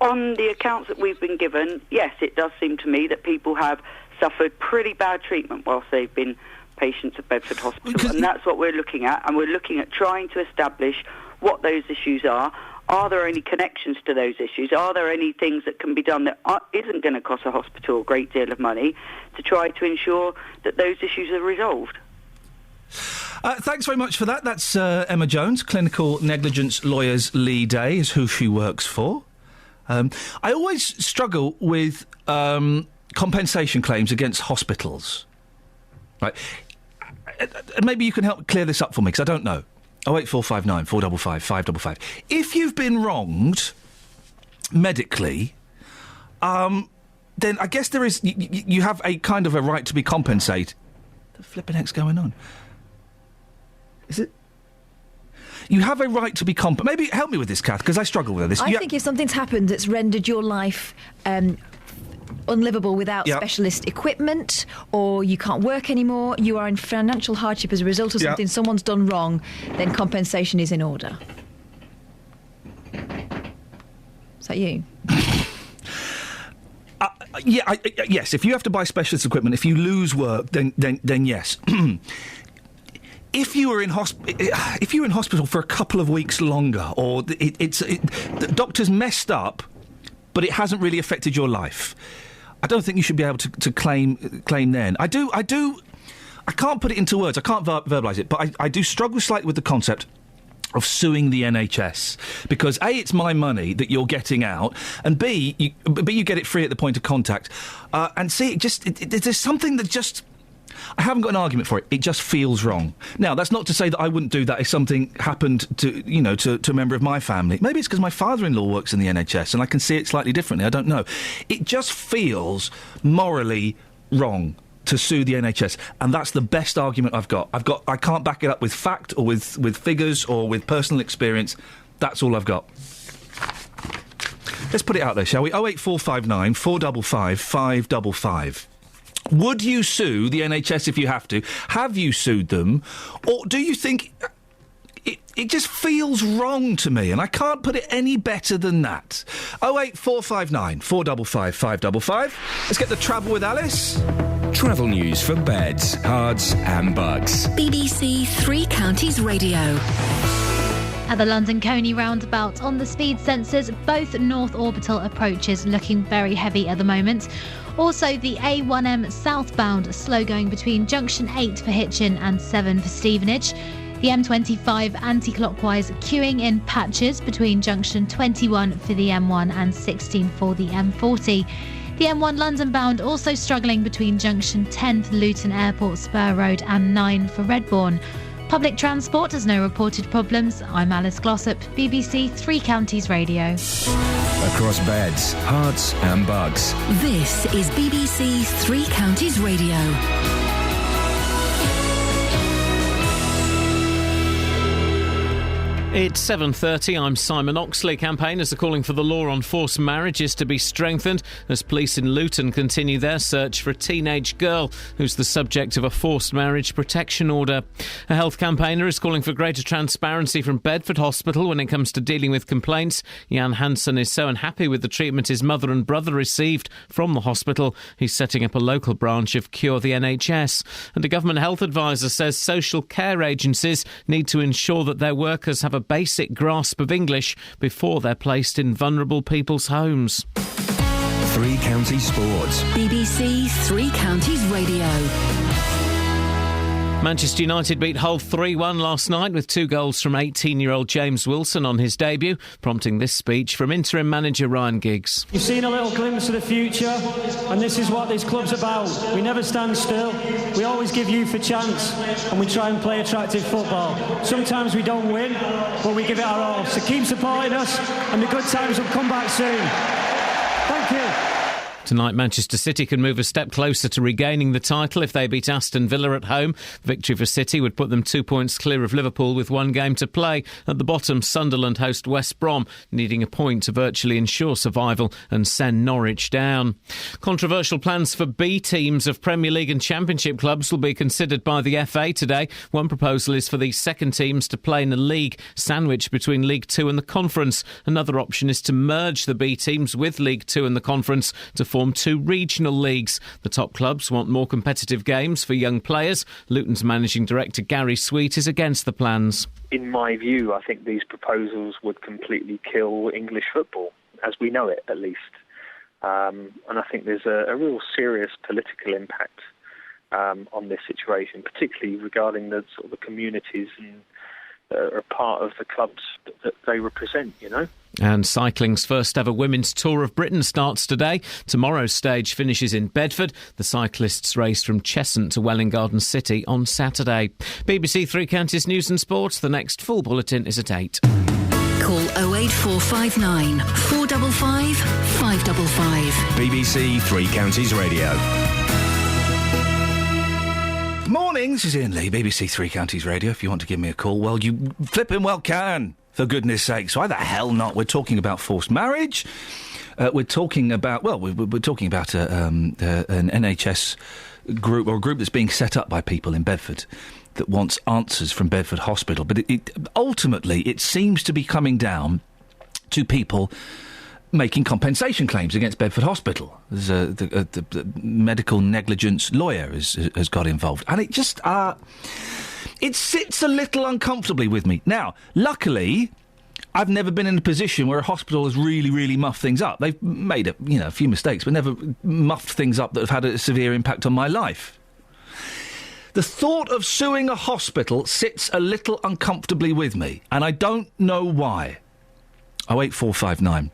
On the accounts that we've been given, yes, it does seem to me that people have suffered pretty bad treatment whilst they've been patients at Bedford Hospital, and that's what we're looking at, and we're looking at trying to establish what those issues are. Are there any connections to those issues? Are there any things that can be done that isn't going to cost a hospital a great deal of money to try to ensure that those issues are resolved? Thanks very much for that. That's Emma Jones, Clinical Negligence Lawyers Lee Day is who she works for. I always struggle with compensation claims against hospitals. Right? Maybe you can help clear this up for me, because I don't know. 08459 455 555. If you've been wronged medically, then I guess there is... You have a kind of a right to be compensated. What the flipping heck's going on? Is it? You have a right to be compensated. Maybe help me with this, Kath, because I struggle with this. I think if something's happened that's rendered your life unlivable without specialist equipment, or you can't work anymore, you are in financial hardship as a result of something someone's done wrong, then compensation is in order. Is that you? Yes, if you have to buy specialist equipment, if you lose work, then yes. If you were in hospital for a couple of weeks longer, or the doctor's messed up, but it hasn't really affected your life, I don't think you should be able to claim then. I can't put it into words. I can't verbalise it, but I do struggle slightly with the concept of suing the NHS, because A, it's my money that you're getting out, and B, you get it free at the point of contact, and C, there's something that just... I haven't got an argument for it. It just feels wrong. Now, that's not to say that I wouldn't do that if something happened to a member of my family. Maybe it's because my father-in-law works in the NHS and I can see it slightly differently. I don't know. It just feels morally wrong to sue the NHS, and that's the best argument I've got. I can't back it up with fact or with figures or with personal experience. That's all I've got. Let's put it out there, shall we? 08459 455 555. Would you sue the NHS if you have to? Have you sued them? Or do you think... It just feels wrong to me, and I can't put it any better than that. 08459 455 555. Let's get the Travel with Alice. Travel news for beds, cards and bugs. BBC Three Counties Radio. At the London Coney roundabout on the speed sensors, both north orbital approaches looking very heavy at the moment. Also, the A1M southbound slow going between junction 8 for Hitchin and 7 for Stevenage. The M25 anti-clockwise queuing in patches between junction 21 for the M1 and 16 for the M40. The M1 London bound also struggling between junction 10 for Luton Airport Spur Road and 9 for Redbourne. Public transport has no reported problems. I'm Alice Glossop, BBC Three Counties Radio. Across beds, hearts and bugs. This is BBC Three Counties Radio. It's 7:30. I'm Simon Oxley. Campaigners are calling for the law on forced marriages to be strengthened as police in Luton continue their search for a teenage girl who's the subject of a forced marriage protection order. A health campaigner is calling for greater transparency from Bedford Hospital when it comes to dealing with complaints. Iain Hansen is so unhappy with the treatment his mother and brother received from the hospital, he's setting up a local branch of Cure the NHS. And a government health advisor says social care agencies need to ensure that their workers have a basic grasp of English before they're placed in vulnerable people's homes. Three Counties Sports. BBC Three Counties Radio. Manchester United beat Hull 3-1 last night with 2 goals from 18-year-old James Wilson on his debut, prompting this speech from interim manager Ryan Giggs. You've seen a little glimpse of the future, and this is what this club's about. We never stand still. We always give youth a chance, and we try and play attractive football. Sometimes we don't win, but we give it our all. So keep supporting us, and the good times will come back soon. Thank you. Tonight, Manchester City can move a step closer to regaining the title if they beat Aston Villa at home. Victory for City would put them 2 points clear of Liverpool with 1 game to play. At the bottom, Sunderland host West Brom, needing a point to virtually ensure survival and send Norwich down. Controversial plans for B teams of Premier League and Championship clubs will be considered by the FA today. One proposal is for the second teams to play in a league sandwiched between League Two and the Conference. Another option is to merge the B teams with League Two and the Conference to form 2 regional leagues. The top clubs want more competitive games for young players. Luton's managing director Gary Sweet is against the plans. In my view, I think these proposals would completely kill English football, as we know it at least. And I think there's a real serious political impact on this situation, particularly regarding the sort of the communities and are part of the clubs that they represent, you know. And cycling's first ever Women's Tour of Britain starts today. Tomorrow's stage finishes in Bedford. The cyclists race from Cheshunt to Welwyn Garden City on Saturday. BBC Three Counties News and Sports. The next full bulletin is at 8. Call 08459 455 555. BBC Three Counties Radio. Morning, this is Iain Lee, BBC Three Counties Radio. If you want to give me a call, well, you flipping well can, for goodness sakes. Why the hell not? We're talking about forced marriage. We're talking about, well, we're talking about an NHS group, or a group that's being set up by people in Bedford that wants answers from Bedford Hospital. But ultimately, it seems to be coming down to people making compensation claims against Bedford Hospital. There's the medical negligence lawyer has got involved, and it just it sits a little uncomfortably with me. Now, luckily, I've never been in a position where a hospital has really muffed things up. They've made a few mistakes, but never muffed things up that have had a severe impact on my life. The thought of suing a hospital sits a little uncomfortably with me, and I don't know why. 08459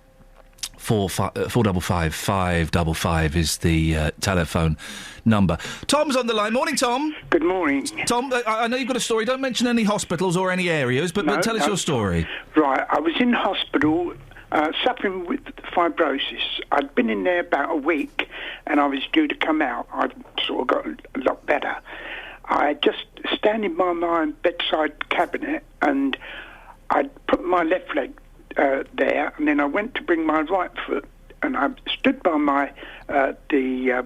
455 555 is the telephone number. Tom's on the line. Morning, Tom. Good morning. Tom, I know you've got a story. Don't mention any hospitals or any areas, but tell us your story. Right, I was in hospital suffering with fibrosis. I'd been in there about a week, and I was due to come out. I'd sort of got a lot better. I just standing by my bedside cabinet, and I'd put my left leg there, and then I went to bring my right foot, and I stood by my the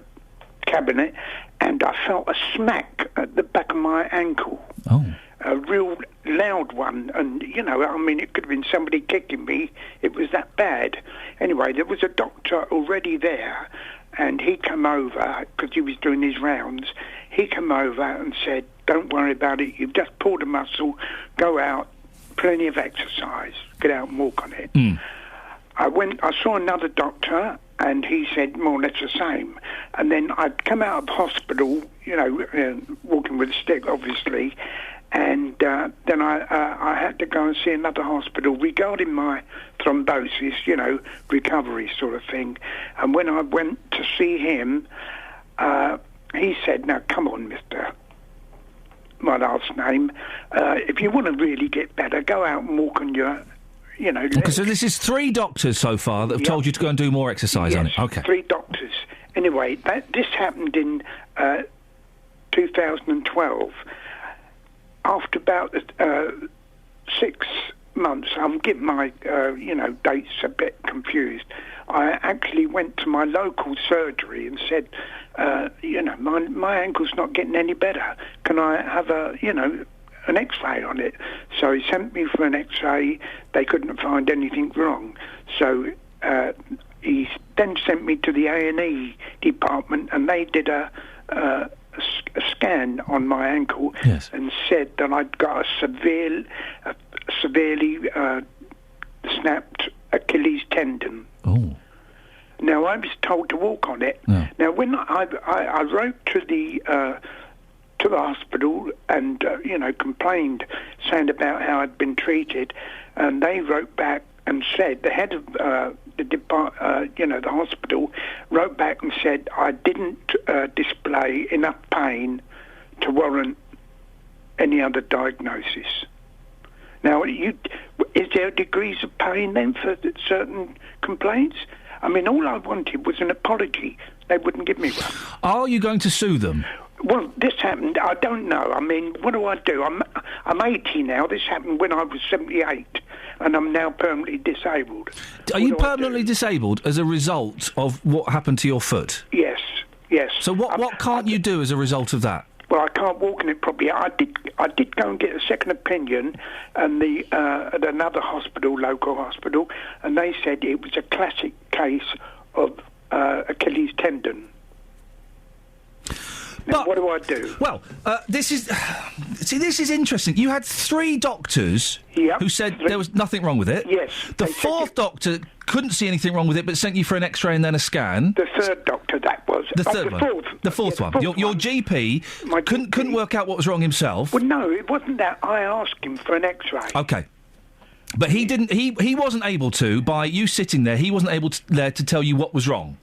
cabinet, and I felt a smack at the back of my ankle. Oh. A real loud one, and, you know, I mean, it could have been somebody kicking me. It was that bad. Anyway, there was a doctor already there, and he come over, because he was doing his rounds, he come over and said, don't worry about it, you've just pulled a muscle, go out, plenty of exercise, get out and walk on it. I saw another doctor, and he said more or less the same. And then I'd come out of hospital, walking with a stick, obviously, and then I had to go and see another hospital regarding my thrombosis, recovery sort of thing. And when I went to see him, he said, now, come on, Mr. my last name, if you want to really get better, go out and walk on your, Okay, so this is 3 doctors so far that have told you to go and do more exercise on it. Okay. 3 doctors. Anyway, this happened in 2012. After about 6 months, I'm getting my, dates a bit confused. I actually went to my local surgery and said, my ankle's not getting any better. Can I have an X-ray on it? So he sent me for an X-ray. They couldn't find anything wrong. So he then sent me to the A&E department, and they did a scan on my ankle and said that I'd got a severely snapped Achilles tendon. Oh. Now, I was told to walk on it. No. Now, when I wrote to the hospital and, complained, saying about how I'd been treated, and they wrote back and said, the head of the hospital wrote back and said, I didn't display enough pain to warrant any other diagnosis. Now, is there degrees of pain then for certain complaints? I mean, all I wanted was an apology. They wouldn't give me one. Are you going to sue them? Well, this happened, I don't know. I mean, what do I do? I'm 80 now. This happened when I was 78, and I'm now permanently disabled. Are you permanently disabled as a result of what happened to your foot? Yes. So what can't you do as a result of that? Well, I can't walk in it properly. I did go and get a second opinion and at another hospital, local hospital, and they said it was a classic case of Achilles tendon. Now, what do I do? Well, this is interesting. You had 3 doctors who said there was nothing wrong with it. Yes. The 4th doctor couldn't see anything wrong with it, but sent you for an X-ray and then a scan. The 3rd doctor, that was. The 3rd one. The 4th one. Your GP couldn't work out what was wrong himself. Well, no, it wasn't that. I asked him for an X-ray. Okay. But he didn't. He wasn't able to. By you sitting there, he wasn't able to tell you what was wrong.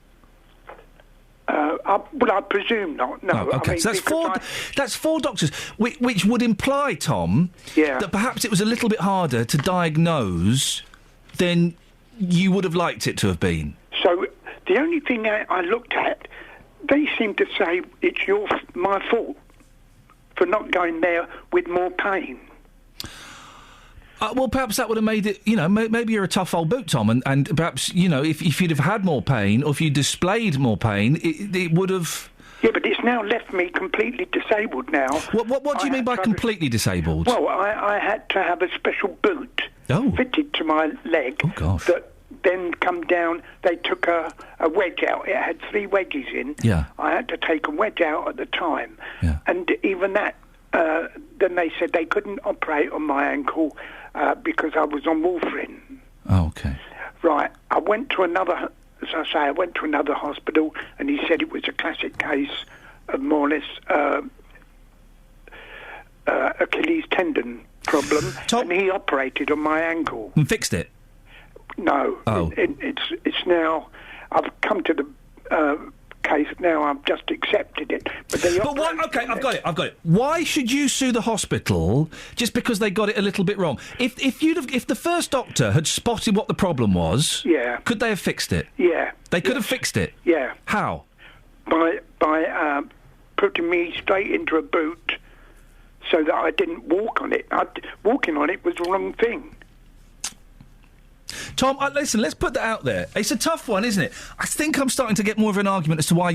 I presume not. No. Okay, I mean, so that's 4 doctors, which would imply, Tom, that perhaps it was a little bit harder to diagnose than you would have liked it to have been. So the only thing I looked at, they seemed to say it's my fault for not going there with more pain. Well, perhaps that would have made it, maybe you're a tough old boot, Tom, and perhaps, if you'd have had more pain, or if you displayed more pain, it would have... Yeah, but it's now left me completely disabled now. What do you mean by completely disabled? Well, I had to have a special boot fitted to my leg that then come down. They took a wedge out. It had 3 wedges in. Yeah. I had to take a wedge out at the time. Yeah. And even that, then they said they couldn't operate on my ankle because I was on warfarin. Oh, okay. Right. I went to another hospital, and he said it was a classic case of more or less Achilles tendon problem, and he operated on my ankle. And fixed it? No. Oh. It's now... I've come to the case now. I've just accepted it. But why? Okay, I've got it. Why should you sue the hospital just because they got it a little bit wrong? If the first doctor had spotted what the problem was, could they have fixed it? Yeah. They could have fixed it? Yeah. How? By putting me straight into a boot so that I didn't walk on it. Walking on it was the wrong thing. Tom, listen, let's put that out there. It's a tough one, isn't it? I think I'm starting to get more of an argument as to why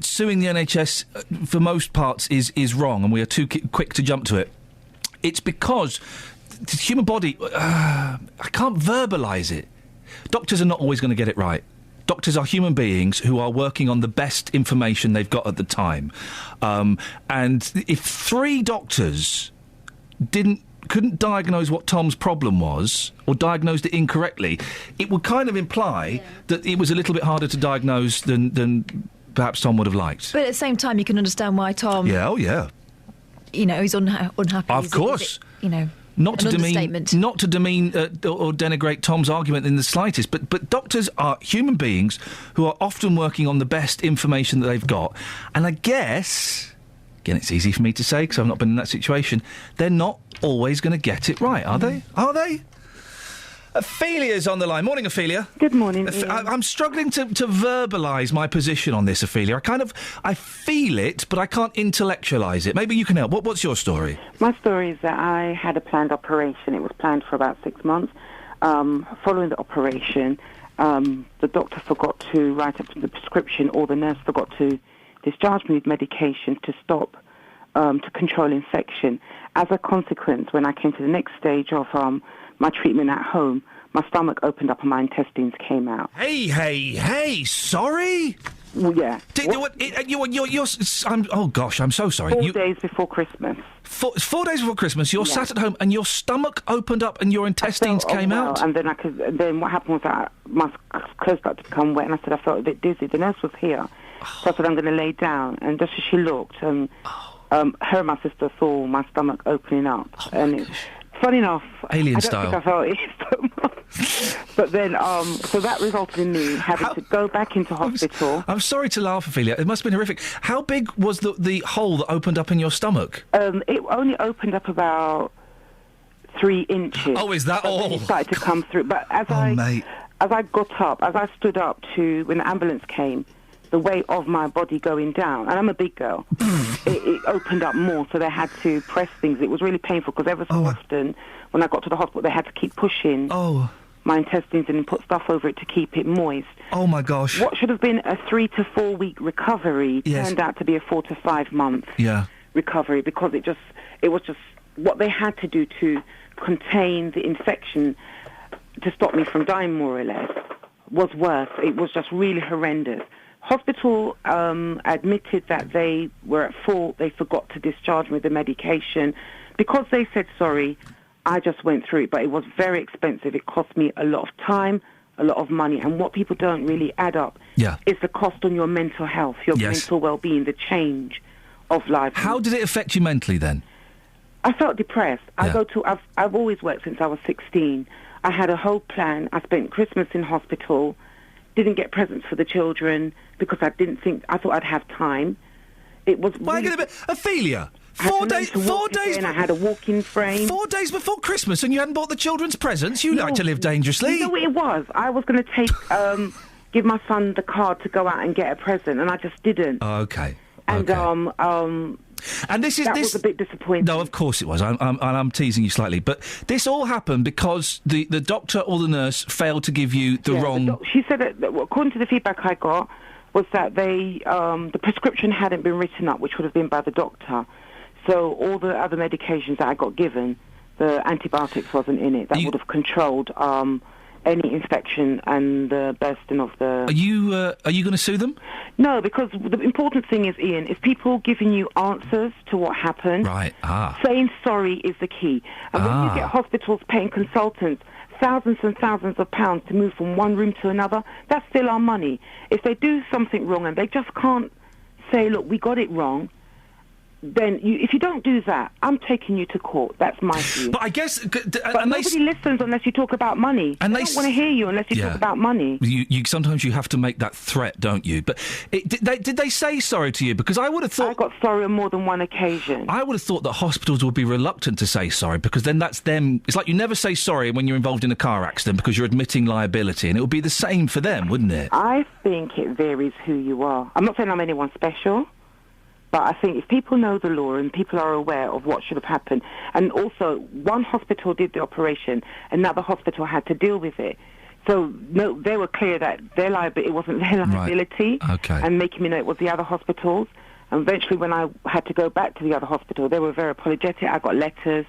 suing the NHS for most parts is wrong, and we are too quick to jump to it. It's because the human body... I can't verbalise it. Doctors are not always going to get it right. Doctors are human beings who are working on the best information they've got at the time. And if 3 doctors couldn't diagnose what Tom's problem was, or diagnosed it incorrectly, it would kind of imply that it was a little bit harder to diagnose than perhaps Tom would have liked. But at the same time, you can understand why Tom... Yeah, oh yeah. You know, he's unhappy. Of course. Not to demean or denigrate Tom's argument in the slightest, but doctors are human beings who are often working on the best information that they've got. And I guess, again, it's easy for me to say because I've not been in that situation, they're not always going to get it right, are they? Are they? Ophelia's on the line. Morning, Ophelia. Good morning, I'm struggling to verbalise my position on this, Ophelia. I feel it, but I can't intellectualise it. Maybe you can help. What's your story? My story is that I had a planned operation. It was planned for about 6 months. Following the operation, the doctor forgot to write up the prescription, or the nurse forgot to discharge me with medication to stop, to control infection. As a consequence, when I came to the next stage of my treatment at home, my stomach opened up and my intestines came out. Hey, sorry? Well, yeah. Oh, gosh, I'm so sorry. 4 days before Christmas. 4 days before Christmas, you're sat at home and your stomach opened up and your intestines came out? And then what happened was that my clothes started to become wet, and I said I felt a bit dizzy. The nurse was here, so I said I'm going to lay down. And just as she looked, her and my sister saw my stomach opening up. Funny enough, Alien I don't style. think I felt it so much. But then, so that resulted in me having to go back into hospital. I'm sorry to laugh, Ophelia. It must have been horrific. How big was the hole that opened up in your stomach? It only opened up about 3 inches. Oh, is that all? It started to come through. But as I got up, as I stood up when the ambulance came, the weight of my body going down, and I'm a big girl, it opened up more, so they had to press things. It was really painful because ever so often, when I got to the hospital, they had to keep pushing my intestines and put stuff over it to keep it moist. Oh, my gosh. What should have been a 3 to 4 week recovery turned out to be a 4 to 5 month recovery, because it was just what they had to do to contain the infection to stop me from dying, more or less, was worse. It was just really horrendous. Hospital admitted that they were at fault. They forgot to discharge me with the medication. Because they said sorry, I just went through it, but it was very expensive. It cost me a lot of time, a lot of money, and what people don't really add up is the cost on your mental health, your mental well-being, the change of life. How did it affect you mentally then? I felt depressed. I've always worked since I was 16. I had a whole plan. I spent Christmas in hospital. Didn't get presents for the children because I thought I'd have time. It was... Ophelia, 4 days... And I had a walk-in frame. 4 days before Christmas and you hadn't bought the children's presents? You like to live dangerously. You know what it was? I was going to give my son the card to go out and get a present, and I just didn't. Okay. And, and this was a bit disappointing. No, of course it was. I'm teasing you slightly, but this all happened because the doctor or the nurse failed to give you the wrong. She said that according to the feedback I got was that the prescription hadn't been written up, which would have been by the doctor. So all the other medications that I got given, the antibiotics wasn't in it. That would have controlled any infection and the bursting of the... Are you going to sue them? No, because the important thing is, Ian, if people giving you answers to what happened, saying sorry is the key. And when you get hospitals paying consultants thousands and thousands of pounds to move from one room to another, that's still our money. If they do something wrong and they just can't say, look, we got it wrong, then if you don't do that, I'm taking you to court. That's my view. But I guess... But nobody listens unless you talk about money. And they don't want to hear you unless you talk about money. Sometimes you have to make that threat, don't you? But did they say sorry to you? Because I would have thought... I got sorry on more than one occasion. I would have thought that hospitals would be reluctant to say sorry, because then that's them... It's like you never say sorry when you're involved in a car accident because you're admitting liability, and it would be the same for them, wouldn't it? I think it varies who you are. I'm not saying I'm anyone special, but I think if people know the law and people are aware of what should have happened, and also one hospital did the operation, another hospital had to deal with it. So no, they were clear that it wasn't their liability, and making me know it was the other hospitals. And eventually when I had to go back to the other hospital, they were very apologetic. I got letters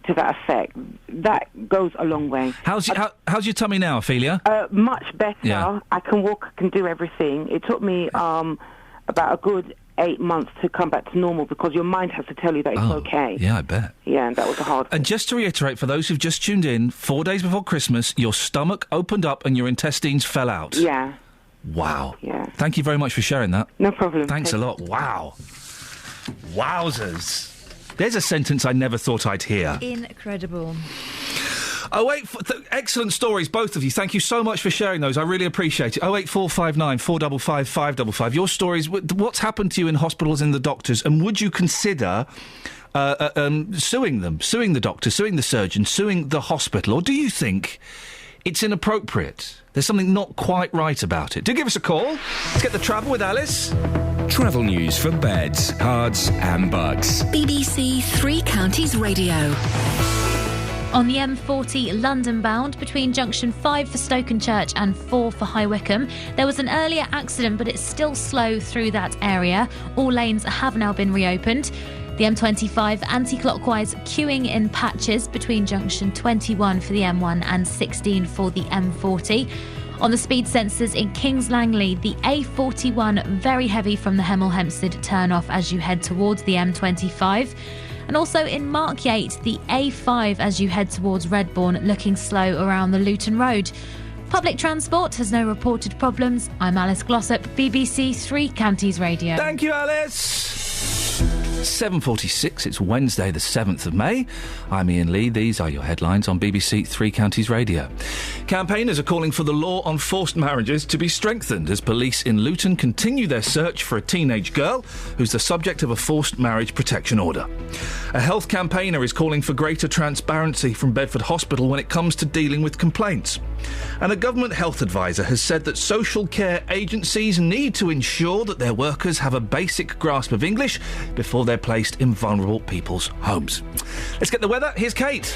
to that effect, that goes a long way. How's your tummy now, Ophelia? Much better. Yeah. I can walk, I can do everything. It took me about a good 8 months to come back to normal because your mind has to tell you that it's okay. Yeah, I bet. Yeah, and that was a hard thing. And just to reiterate, for those who've just tuned in, 4 days before Christmas, your stomach opened up and your intestines fell out. Yeah. Wow. Yeah. Thank you very much for sharing that. No problem. Thanks a lot. Wow. Wowzers. There's a sentence I never thought I'd hear. Incredible. Excellent stories, both of you. Thank you so much for sharing those. I really appreciate it. 08459 455 555. Your stories, what's happened to you in hospitals and the doctors, and would you consider suing them, suing the doctor, suing the surgeon, suing the hospital, or do you think it's inappropriate? There's something not quite right about it. Do give us a call. Let's get the travel with Alice. Travel news for beds, cards and bugs. BBC Three Counties Radio. On the M40 London bound between junction 5 for Stokenchurch and 4 for High Wycombe, there was an earlier accident, but it's still slow through that area. All lanes have now been reopened. The M25 anti-clockwise queuing in patches between junction 21 for the M1 and 16 for the M40. On the speed sensors in Kings Langley, the A41 very heavy from the Hemel Hempstead turn-off as you head towards the M25. And also in Markyate, the A5 as you head towards Redbourne, looking slow around the Luton Road. Public transport has no reported problems. I'm Alice Glossop, BBC Three Counties Radio. Thank you, Alice. 7:46, it's Wednesday the 7th of May. I'm Iain Lee. These are your headlines on BBC Three Counties Radio. Campaigners are calling for the law on forced marriages to be strengthened as police in Luton continue their search for a teenage girl who's the subject of a forced marriage protection order. A health campaigner is calling for greater transparency from Bedford Hospital when it comes to dealing with complaints. And a government health advisor has said that social care agencies need to ensure that their workers have a basic grasp of English before they're placed in vulnerable people's homes. Let's get the weather. Here's Kate.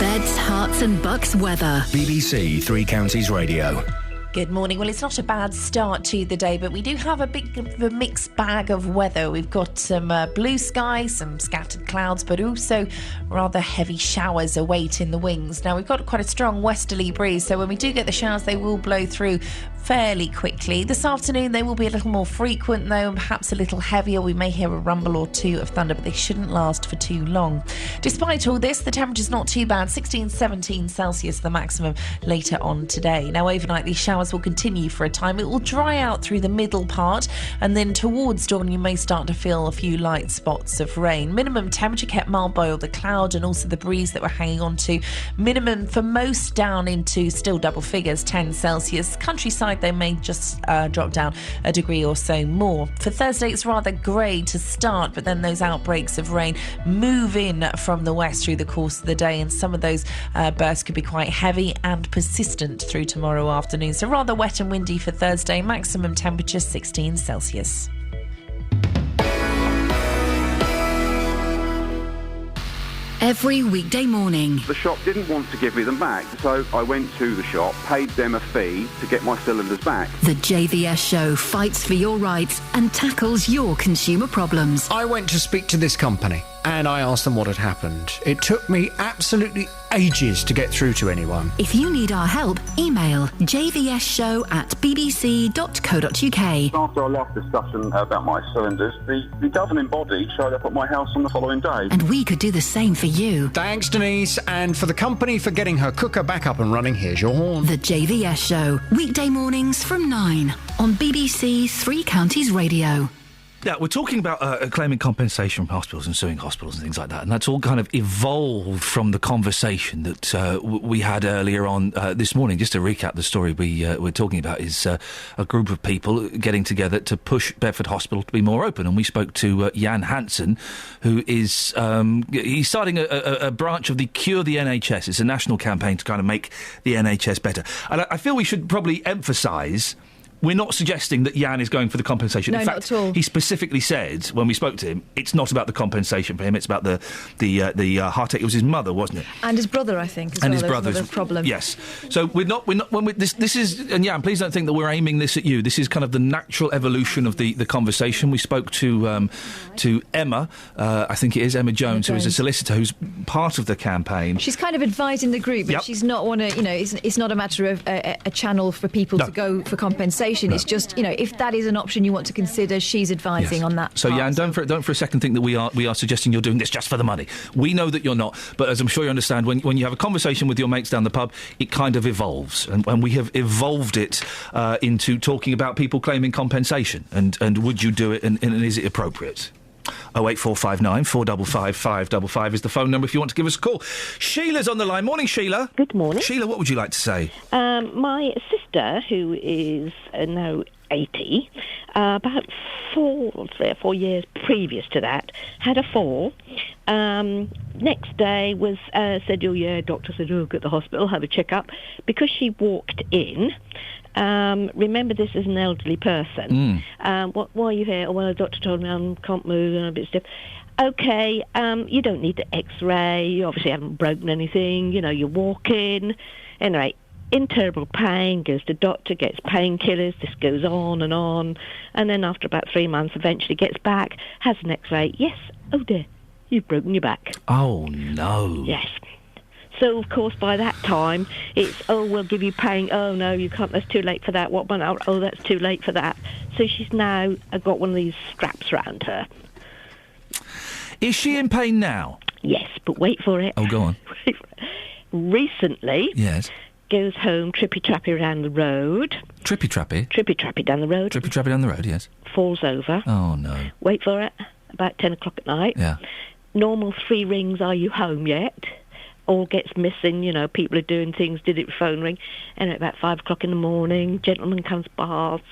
Beds, Herts and Bucks weather. BBC Three Counties Radio. Good morning. Well, it's not a bad start to the day, but we do have a bit of a mixed bag of weather. We've got some blue skies, some scattered clouds, but also rather heavy showers await in the wings. Now, we've got quite a strong westerly breeze, so when we do get the showers, they will blow through fairly quickly. This afternoon, they will be a little more frequent, though, and perhaps a little heavier. We may hear a rumble or two of thunder, but they shouldn't last for too long. Despite all this, the temperature's not too bad. 16, 17 Celsius, the maximum later on today. Now, overnight, these showers will continue for a time. It will dry out through the middle part, and then towards dawn you may start to feel a few light spots of rain. Minimum temperature kept mild by all the cloud and also the breeze that we're hanging on to. Minimum for most down into still double figures, 10 Celsius. Countryside they may just drop down a degree or so more. For Thursday it's rather grey to start, but then those outbreaks of rain move in from the west through the course of the day, and some of those bursts could be quite heavy and persistent through tomorrow afternoon. So rather wet and windy for Thursday, maximum temperature 16 Celsius. Every weekday morning. The shop didn't want to give me them back, so I went to the shop, paid them a fee to get my cylinders back. The JVS show fights for your rights and tackles your consumer problems. I went to speak to this company and I asked them what had happened. It took me absolutely ages to get through to anyone. If you need our help, email jvsshow@bbc.co.uk. After our last discussion about my cylinders, the governing body showed up at my house on the following day. And we could do the same for you. Thanks, Denise, and for the company for getting her cooker back up and running. Here's your horn. The JVS show, weekday mornings from 9 on BBC Three Counties Radio. Yeah, we're talking about claiming compensation from hospitals and suing hospitals and things like that, and that's all kind of evolved from the conversation that we had earlier on this morning. Just to recap the story we're talking about is a group of people getting together to push Bedford Hospital to be more open, and we spoke to Jan Hansen, who is he's starting a branch of the Cure the NHS. It's a national campaign to kind of make the NHS better, and I feel we should probably emphasise we're not suggesting that Iain is going for the compensation. No, in fact, not at all. He specifically said, when we spoke to him, it's not about the compensation for him, it's about the heartache. It was his mother, wasn't it? And his brother, I think, as and well. his brother's problem. Yes. So we're not this is, and Iain, please don't think that we're aiming this at you. This is kind of the natural evolution of the conversation. We spoke to Emma, I think it is Emma Jones, who is a solicitor who's part of the campaign. She's kind of advising the group, but she's not it's not a matter of a channel for people to go for compensation. It's just, if that is an option you want to consider, she's advising on that. So Iain, don't for a second think that we are suggesting you're doing this just for the money. We know that you're not, but as I'm sure you understand, when you have a conversation with your mates down the pub, it kind of evolves, and we have evolved it into talking about people claiming compensation, and would you do it, and is it appropriate? 08459 455 555 is the phone number if you want to give us a call. Sheila's on the line. Morning, Sheila. Good morning. Sheila, what would you like to say? My sister, who is now 80, about 4 years previous to that, had a fall. Next day was said, oh yeah, doctor said, oh, go to the hospital, have a checkup. Because she walked in, remember this is an elderly person. Why are you here? Oh, well, the doctor told me I can't move and I'm a bit stiff. Okay, you don't need the x-ray, you obviously haven't broken anything, you're walking. Anyway, in terrible pain, goes to doctor, gets painkillers, this goes on, and then after about 3 months, eventually gets back, has an x-ray. Yes, oh dear, you've broken your back. Oh, no. Yes. So, of course, by that time, it's, oh, we'll give you pain. Oh, no, you can't. That's too late for that. What one? Oh, that's too late for that. So she's now got one of these straps around her. Is she in pain now? Yes, but wait for it. Oh, go on. Recently... Yes. Goes home, trippy-trappy around the road. Trippy-trappy? Trippy-trappy down the road. Trippy-trappy down the road, yes. Falls over. Oh, no. Wait for it. About 10 o'clock at night. Yeah. Normal 3 rings, are you home yet? All gets missing, people are doing things, did it phone ring. And at about 5 o'clock in the morning, gentleman comes past.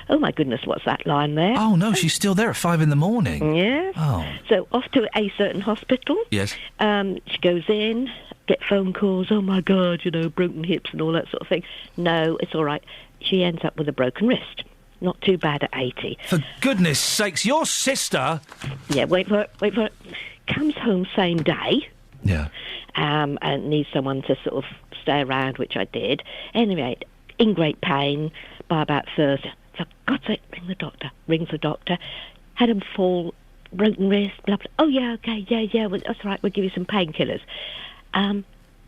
Oh, my goodness, what's that line there? Oh, no, she's still there at 5 in the morning. Yeah. Oh. So off to a certain hospital. Yes. She goes in, get phone calls, oh, my God, broken hips and all that sort of thing. No, it's all right. She ends up with a broken wrist. Not too bad at 80. For goodness sakes, your sister... Yeah, wait for it. Comes home same day. Yeah. And needs someone to sort of stay around, which I did. Anyway, in great pain by about Thursday. For God's sake, ring the doctor. Rings the doctor. Had him fall, broken wrist, blah, blah. Oh, yeah, okay, yeah, well, that's all right, we'll give you some painkillers.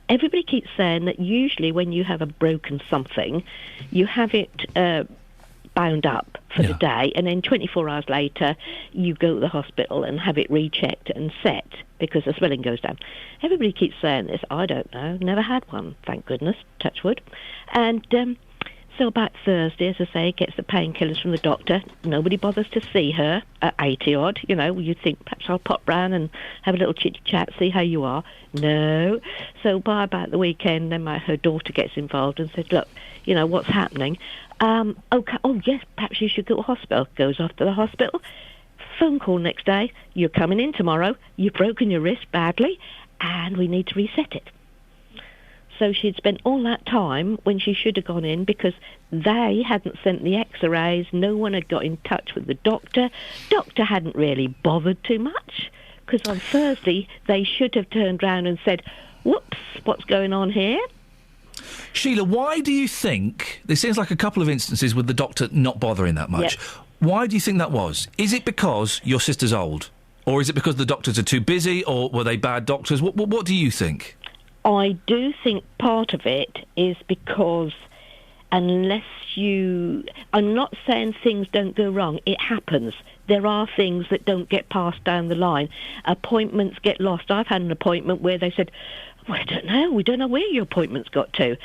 Everybody keeps saying that usually when you have a broken something, you have it bound up for the day, and then 24 hours later you go to the hospital and have it rechecked and set because the swelling goes down. Everybody keeps saying this. I don't know. Never had one, thank goodness, touch wood. And so about Thursday, as I say, gets the painkillers from the doctor. Nobody bothers to see her at 80-odd. You think, perhaps I'll pop round and have a little chit-chat, see how you are. No. So by about the weekend, then her daughter gets involved and said, look, what's happening? Okay, oh, yes, perhaps you should go to hospital. Goes off to the hospital. Phone call next day. You're coming in tomorrow. You've broken your wrist badly, and we need to reset it. So she'd spent all that time when she should have gone in because they hadn't sent the x-rays, no one had got in touch with the doctor. Doctor hadn't really bothered too much because on Thursday they should have turned round and said, whoops, what's going on here? Sheila, why do you think... There seems like a couple of instances with the doctor not bothering that much. Yep. Why do you think that was? Is it because your sister's old? Or is it because the doctors are too busy? Or were they bad doctors? What do you think? I do think part of it is because unless you... I'm not saying things don't go wrong. It happens. There are things that don't get passed down the line. Appointments get lost. I've had an appointment where they said, well, I don't know. We don't know where your appointment's got to.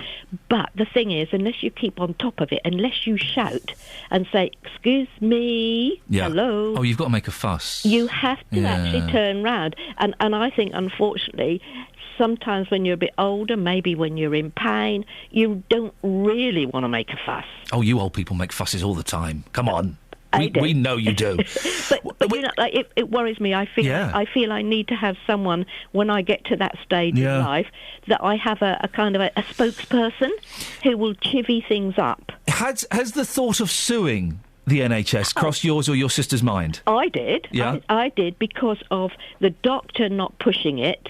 But the thing is, unless you keep on top of it, unless you shout and say, excuse me, hello. Oh, you've got to make a fuss. You have to actually turn round. And I think, unfortunately, sometimes when you're a bit older, maybe when you're in pain, you don't really want to make a fuss. Oh, you old people make fusses all the time. Come on. We know you do. but it worries me. I feel I need to have someone when I get to that stage in life that I have a kind of a spokesperson who will chivvy things up Has the thought of suing the NHS crossed yours or your sister's mind? I did. Yeah? I did, because of the doctor not pushing it.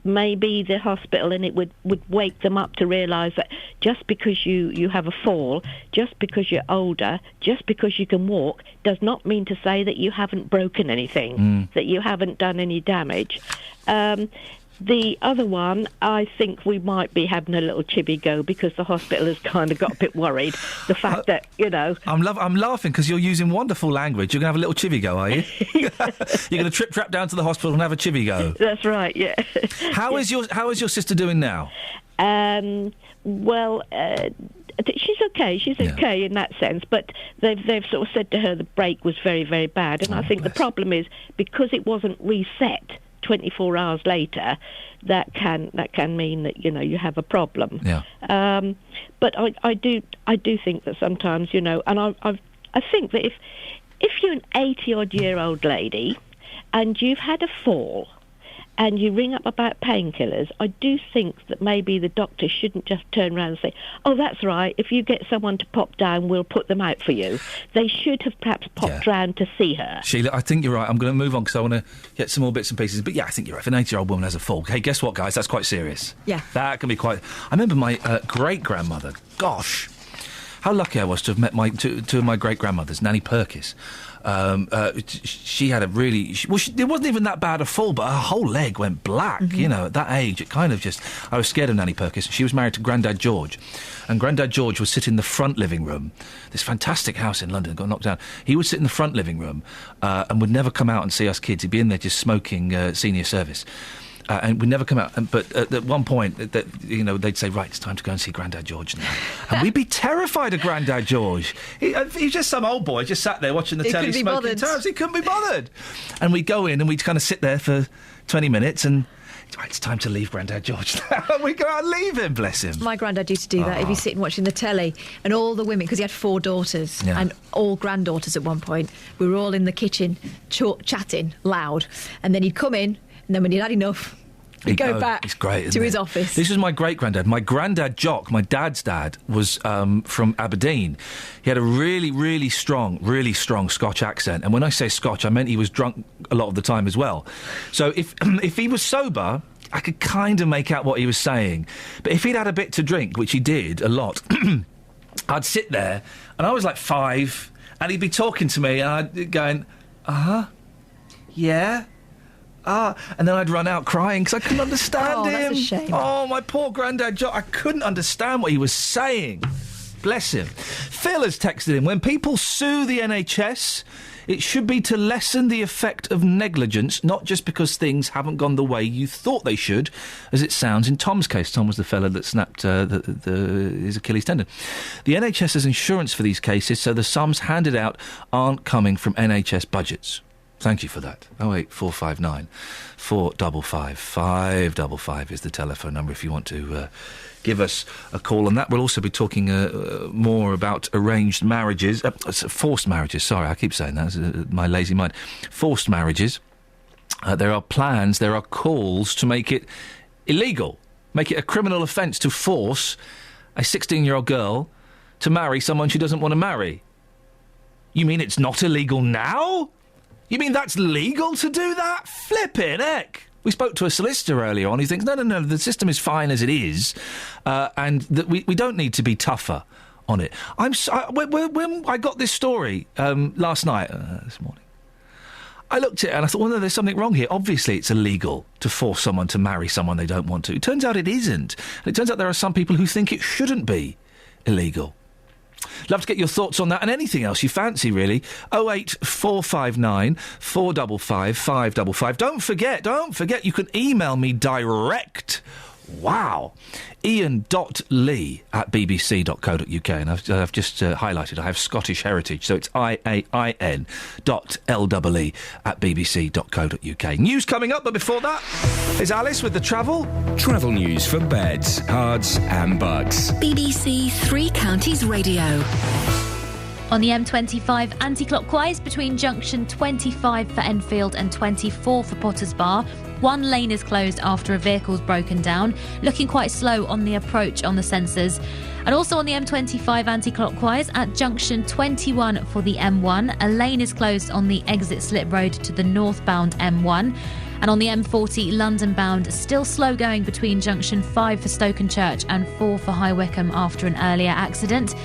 Maybe the hospital, and it would wake them up to realise that just because you have a fall, just because you're older, just because you can walk, does not mean to say that you haven't broken anything, that you haven't done any damage. The other one, I think we might be having a little chibby go, because the hospital has kind of got a bit worried. The fact that, I'm laughing because you're using wonderful language. You're going to have a little chivvy go, are you? You're going to trap down to the hospital and have a chivvy go. That's right, yeah. How is your sister doing now? Well, she's okay. She's okay in that sense, but they've sort of said to her the break was very, very bad, and I think the problem is because it wasn't reset 24 hours later, that can mean that you have a problem. Yeah. But I do think that sometimes and I think that if you're an 80-odd-year-old lady and you've had a fall and you ring up about painkillers, I do think that maybe the doctor shouldn't just turn around and say, "Oh, that's right, if you get someone to pop down, we'll put them out for you." They should have perhaps popped round to see her. Sheila, I think you're right. I'm going to move on because I want to get some more bits and pieces. But yeah, I think you're right. If an 80-year-old woman has a fall, hey, guess what, guys? That's quite serious. Yeah. That can be quite... I remember my great-grandmother. Gosh, how lucky I was to have met two of my great-grandmothers, Nanny Perkis. She had a really... it wasn't even that bad a fall, but her whole leg went black, at that age. It kind of just... I was scared of Nanny Perkis. She was married to Grandad George, and Grandad George would sit in the front living room. This fantastic house in London got knocked down. He would sit in the front living room and would never come out and see us kids. He'd be in there just smoking senior service. And we'd never come out. But at one point, they'd say, "Right, it's time to go and see Grandad George now." And we'd be terrified of Grandad George. He's just some old boy, just sat there watching the telly, smoking tabs. He couldn't be bothered. And we'd go in and we'd kind of sit there for 20 minutes and... Right, it's time to leave Grandad George now. We go out and leave him, bless him. My granddad used to do that. He'd be sitting watching the telly, and all the women, because he had 4 daughters and all granddaughters at one point, we were all in the kitchen chatting loud, and then he'd come in, and then when he'd had enough, he'd go back to his office. This was my great-granddad. My granddad, Jock, my dad's dad, was from Aberdeen. He had a really, really strong Scotch accent. And when I say Scotch, I meant he was drunk a lot of the time as well. So if he was sober, I could kind of make out what he was saying. But if he'd had a bit to drink, which he did a lot, I'd sit there, and I was like 5, and he'd be talking to me, and I'd be going, yeah... and then I'd run out crying because I couldn't understand him. That's a shame. Oh, my poor Grandad Jock. I couldn't understand what he was saying. Bless him. Phil has texted in, when people sue the NHS, it should be to lessen the effect of negligence, not just because things haven't gone the way you thought they should, as it sounds in Tom's case. Tom was the fella that snapped his Achilles tendon. The NHS has insurance for these cases, so the sums handed out aren't coming from NHS budgets. Thank you for that. 08459 455 555 is the telephone number if you want to give us a call on that. We'll also be talking more about arranged marriages, forced marriages. Sorry, I keep saying that. My lazy mind. Forced marriages. There are plans, there are calls to make it illegal, make it a criminal offence to force a 16-year-old girl to marry someone she doesn't want to marry. You mean it's not illegal now? You mean that's legal to do that? Flippin' heck. We spoke to a solicitor earlier on who thinks, no, the system is fine as it is, and that we don't need to be tougher on it. When I got this story last night, this morning, I looked at it and I thought, well, no, there's something wrong here. Obviously it's illegal to force someone to marry someone they don't want to. It turns out it isn't. And it turns out there are some people who think it shouldn't be illegal. Love to get your thoughts on that and anything else you fancy, really. 08459 455 555. Don't forget, you can email me direct. Wow. Iain.lee@bbc.co.uk. And I've just highlighted, I have Scottish heritage, so it's IAIN.LEE@bbc.co.uk. News coming up, but before that, is Alice with the travel. Travel news for beds, cards and bugs. BBC Three Counties Radio. On the M25 anti-clockwise between junction 25 for Enfield and 24 for Potters Bar, One lane is closed after a vehicle's broken down, looking quite slow on the approach on the sensors. And also on the M25 anti-clockwise at junction 21 for the M1, a lane is closed on the exit slip road to the northbound M1. And on the M40 London bound, still slow going between junction 5 for Stokenchurch and 4 for High Wycombe after an earlier accident.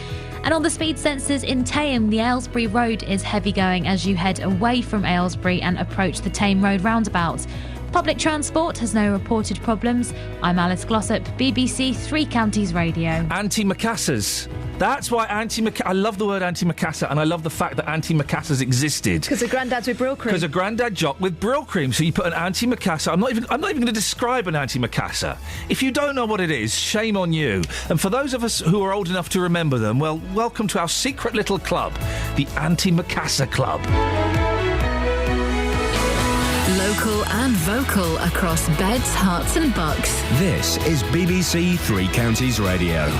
And on the speed sensors in Tame, the Aylesbury Road is heavy going as you head away from Aylesbury and approach the Tame Road roundabout. Public transport has no reported problems. I'm Alice Glossop, BBC Three Counties Radio. Antimacassars. That's why I love the word antimacassar, and I love the fact that antimacassars existed. Because of Grandad's with Brill Cream. Because of Grandad Jock with Brill Cream. So you put an antimacassar. I'm not even going to describe an antimacassar. If you don't know what it is, shame on you. And for those of us who are old enough to remember them, well, welcome to our secret little club, the Antimacassar Club. Local and vocal across beds, hearts and bucks. This is BBC Three Counties Radio.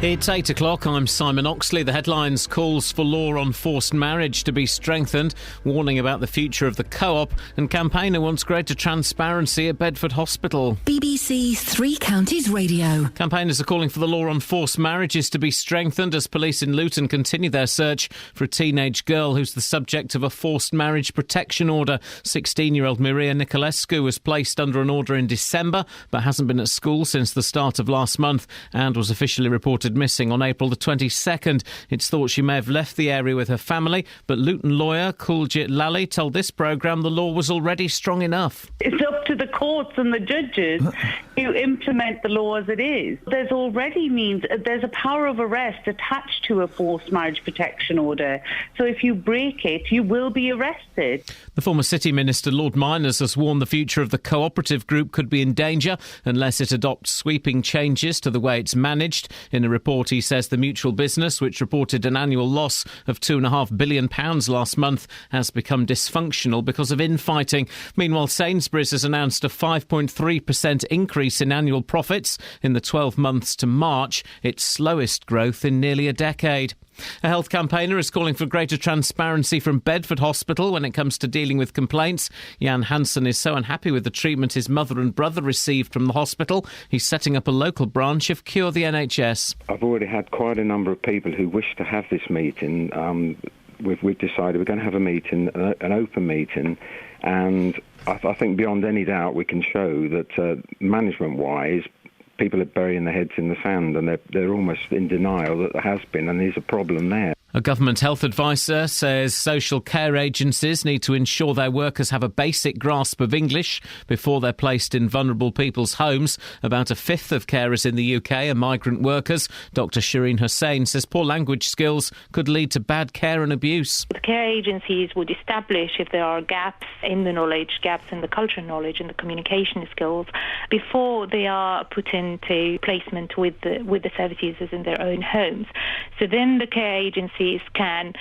It's 8 o'clock. I'm Simon Oxley. The headlines: calls for law on forced marriage to be strengthened, warning about the future of the co-op, and campaigner wants greater transparency at Bedford Hospital. BBC Three Counties Radio. Campaigners are calling for the law on forced marriages to be strengthened as police in Luton continue their search for a teenage girl who's the subject of a forced marriage protection order. 16-year-old Maria Nicolescu was placed under an order in December but hasn't been at school since the start of last month and was officially reported missing on April the 22nd. It's thought she may have left the area with her family, but Luton lawyer Kuljit Lally told this programme the law was already strong enough. It's up to the courts and the judges to implement the law as it is. There's already there's a power of arrest attached to a forced marriage protection order. So if you break it, you will be arrested. The former City Minister Lord Miners has warned the future of the cooperative group could be in danger unless it adopts sweeping changes to the way it's managed. In a report, he says the mutual business, which reported an annual loss of £2.5 billion last month, has become dysfunctional because of infighting. Meanwhile, Sainsbury's has announced a 5.3% increase in annual profits in the 12 months to March, its slowest growth in nearly a decade. A health campaigner is calling for greater transparency from Bedford Hospital when it comes to dealing with complaints. Jan Hansen is so unhappy with the treatment his mother and brother received from the hospital, he's setting up a local branch of Cure the NHS. I've already had quite a number of people who wish to have this meeting. We've decided we're going to have a meeting, an open meeting, and I think beyond any doubt we can show that management-wise, people are burying their heads in the sand and they're almost in denial that there has been and there's a problem there. A government health advisor says social care agencies need to ensure their workers have a basic grasp of English before they're placed in vulnerable people's homes. About a fifth of carers in the UK are migrant workers. Dr Shireen Hussain says poor language skills could lead to bad care and abuse. The care agencies would establish if there are gaps in the knowledge, gaps in the cultural knowledge and the communication skills before they are put into placement with the service users in their own homes. So then the care agencies can,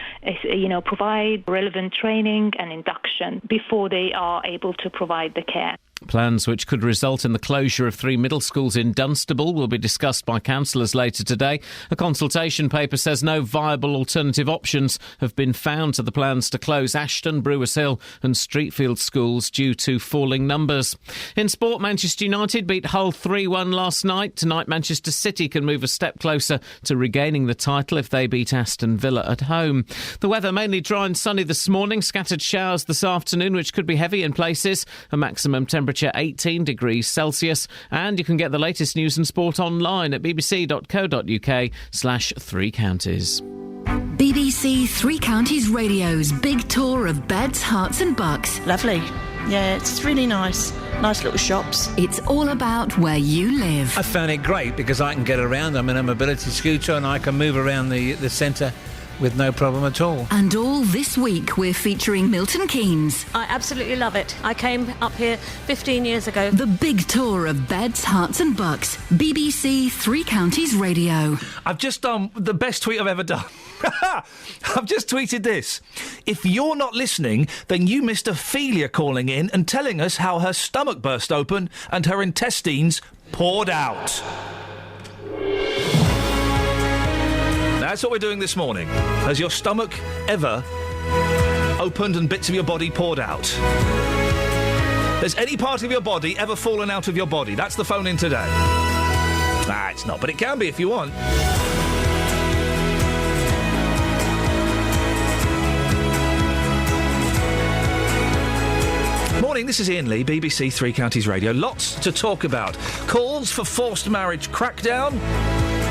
provide relevant training and induction before they are able to provide the care. Plans which could result in the closure of 3 middle schools in Dunstable will be discussed by councillors later today. A consultation paper says no viable alternative options have been found to the plans to close Ashton, Brewers Hill and Streetfield schools due to falling numbers. In sport, Manchester United beat Hull 3-1 last night. Tonight, Manchester City can move a step closer to regaining the title if they beat Aston Villa at home. The weather mainly dry and sunny this morning. Scattered showers this afternoon, which could be heavy in places. A maximum temperature 18 degrees Celsius, and you can get the latest news and sport online at bbc.co.uk/3 counties. BBC Three Counties Radio's big tour of beds, hearts and bucks. Lovely. Yeah, it's really nice. Nice little shops. It's all about where you live. I found it great because I can get around. I'm in a mobility scooter and I can move around the centre with no problem at all. And all this week we're featuring Milton Keynes. I absolutely love it. I came up here 15 years ago. The big tour of beds, hearts and bucks. BBC Three Counties Radio. I've just done the best tweet I've ever done. I've just tweeted this. If you're not listening, then you missed Ophelia calling in and telling us how her stomach burst open and her intestines poured out. That's what we're doing this morning. Has your stomach ever opened and bits of your body poured out? Has any part of your body ever fallen out of your body? That's the phone in today. It's not, but it can be if you want. Morning, this is Iain Lee, BBC Three Counties Radio. Lots to talk about. Calls for forced marriage crackdown,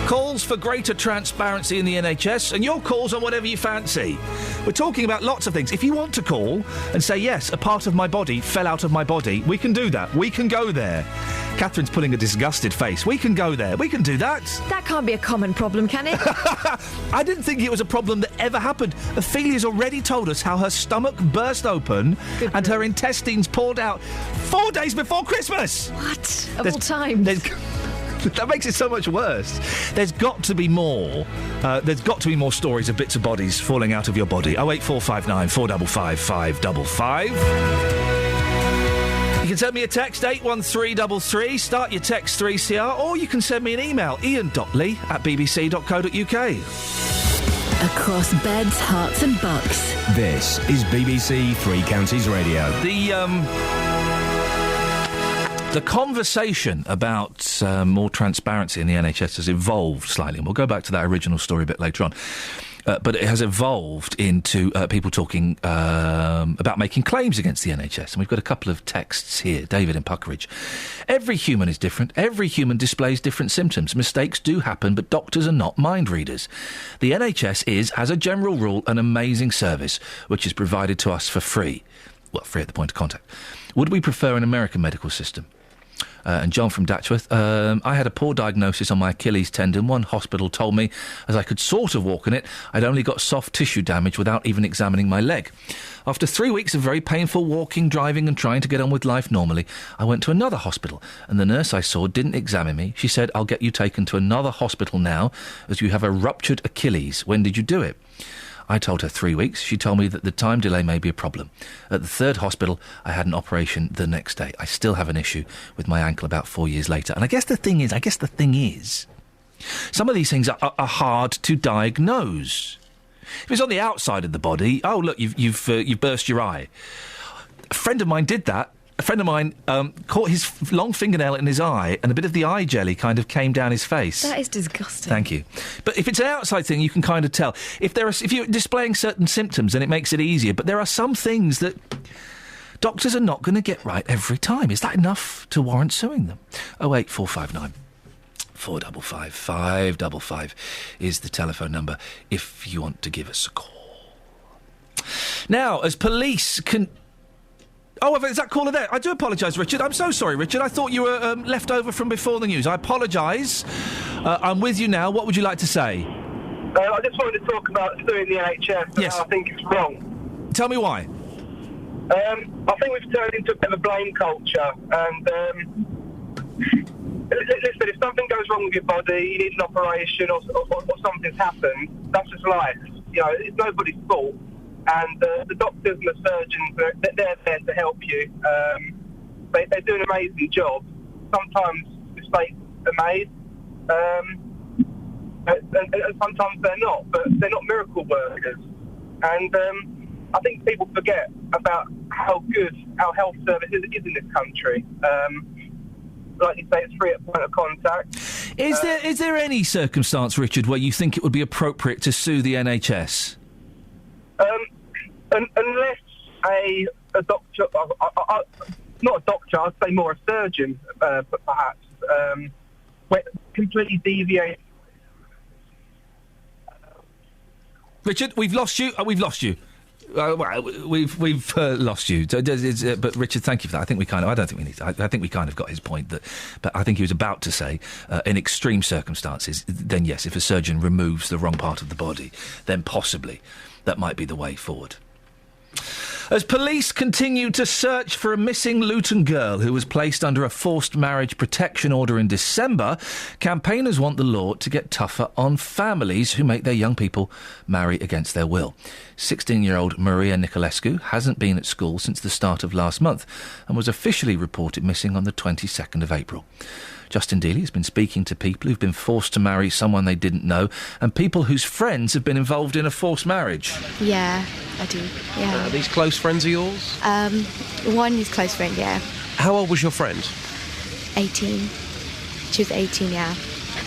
calls for greater transparency in the NHS, and your calls on whatever you fancy. We're talking about lots of things. If you want to call and say, yes, a part of my body fell out of my body, we can do that. We can go there. Catherine's pulling a disgusted face. We can go there. We can do that. That can't be a common problem, can it? I didn't think it was a problem that ever happened. Ophelia's already told us how her stomach burst open and her intestines poured out 4 days before Christmas. What? Of all time? That makes it so much worse. There's got to be more. There's got to be more stories of bits of bodies falling out of your body. 08459 455 555. You can send me a text, 81333, start your text 3CR, or you can send me an email, ian.lee@bbc.co.uk. Across beds, hearts and bucks. This is BBC Three Counties Radio. The conversation about more transparency in the NHS has evolved slightly, and we'll go back to that original story a bit later on. But it has evolved into people talking about making claims against the NHS. And we've got a couple of texts here. David in Puckeridge. Every human is different. Every human displays different symptoms. Mistakes do happen, but doctors are not mind readers. The NHS is, as a general rule, an amazing service, which is provided to us for free. Well, free at the point of contact. Would we prefer an American medical system? And John from Datchworth, I had a poor diagnosis on my Achilles tendon. One hospital told me, as I could sort of walk on it, I'd only got soft tissue damage without even examining my leg. After 3 weeks of very painful walking, driving and trying to get on with life normally, I went to another hospital, and the nurse I saw didn't examine me. She said, I'll get you taken to another hospital now, as you have a ruptured Achilles. When did you do it? I told her 3 weeks. She told me that the time delay may be a problem. At the third hospital, I had an operation the next day. I still have an issue with my ankle about 4 years later. And I guess the thing is, some of these things are hard to diagnose. If it's on the outside of the body, oh, look, you've burst your eye. A friend of mine did that. A friend of mine caught his long fingernail in his eye, and a bit of the eye jelly kind of came down his face. That is disgusting. Thank you. But if it's an outside thing, you can kind of tell. If you're displaying certain symptoms, then it makes it easier. But there are some things that doctors are not going to get right every time. Is that enough to warrant suing them? 08459 455 555 is the telephone number if you want to give us a call. Now, as police can... Oh, is that caller there? I do apologise, Richard. I'm so sorry, Richard. I thought you were left over from before the news. I apologise. I'm with you now. What would you like to say? I just wanted to talk about suing the NHS. Yes. I think it's wrong. Tell me why. I think we've turned into a bit of a blame culture. And listen, if something goes wrong with your body, you need an operation or something's happened, that's just life. You know, it's nobody's fault. And the doctors and the surgeons, they're there to help you. They do an amazing job. Sometimes mistakes are made, and sometimes they're not. But they're not miracle workers. And I think people forget about how good our health service is in this country. Like you say, it's free at point of contact. Is there any circumstance, Richard, where you think it would be appropriate to sue the NHS? Unless a doctor, not a doctor, I'd say more a surgeon, perhaps, completely deviate. Richard, we've lost you. We've lost you. We've lost you. But Richard, thank you for that. I think we kind of. I don't think we need. I think we kind of got his point. But I think he was about to say, in extreme circumstances, then yes, if a surgeon removes the wrong part of the body, then possibly that might be the way forward. As police continue to search for a missing Luton girl who was placed under a forced marriage protection order in December, campaigners want the law to get tougher on families who make their young people marry against their will. 16-year-old Maria Nicolescu hasn't been at school since the start of last month and was officially reported missing on the 22nd of April. Justin Dealey has been speaking to people who've been forced to marry someone they didn't know and people whose friends have been involved in a forced marriage. Yeah, I do, yeah. Are these close friends of yours? One is close friend, yeah. How old was your friend? 18. She was 18, yeah.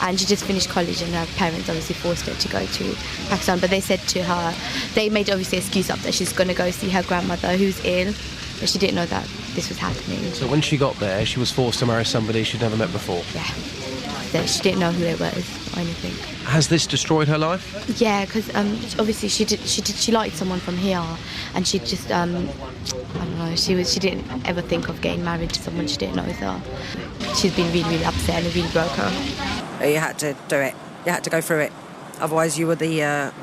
And she just finished college and her parents obviously forced her to go to Pakistan. But they said to her, they made obviously an excuse up that she's going to go see her grandmother who's ill. But she didn't know that this was happening. So when she got there, she was forced to marry somebody she'd never met before? Yeah. So she didn't know who it was or anything. Has this destroyed her life? Yeah, because obviously she liked someone from here, and she just I don't know, she didn't ever think of getting married to someone she didn't know. So she's been really, really upset and it really broke her. You had to do it. You had to go through it. Otherwise, you were the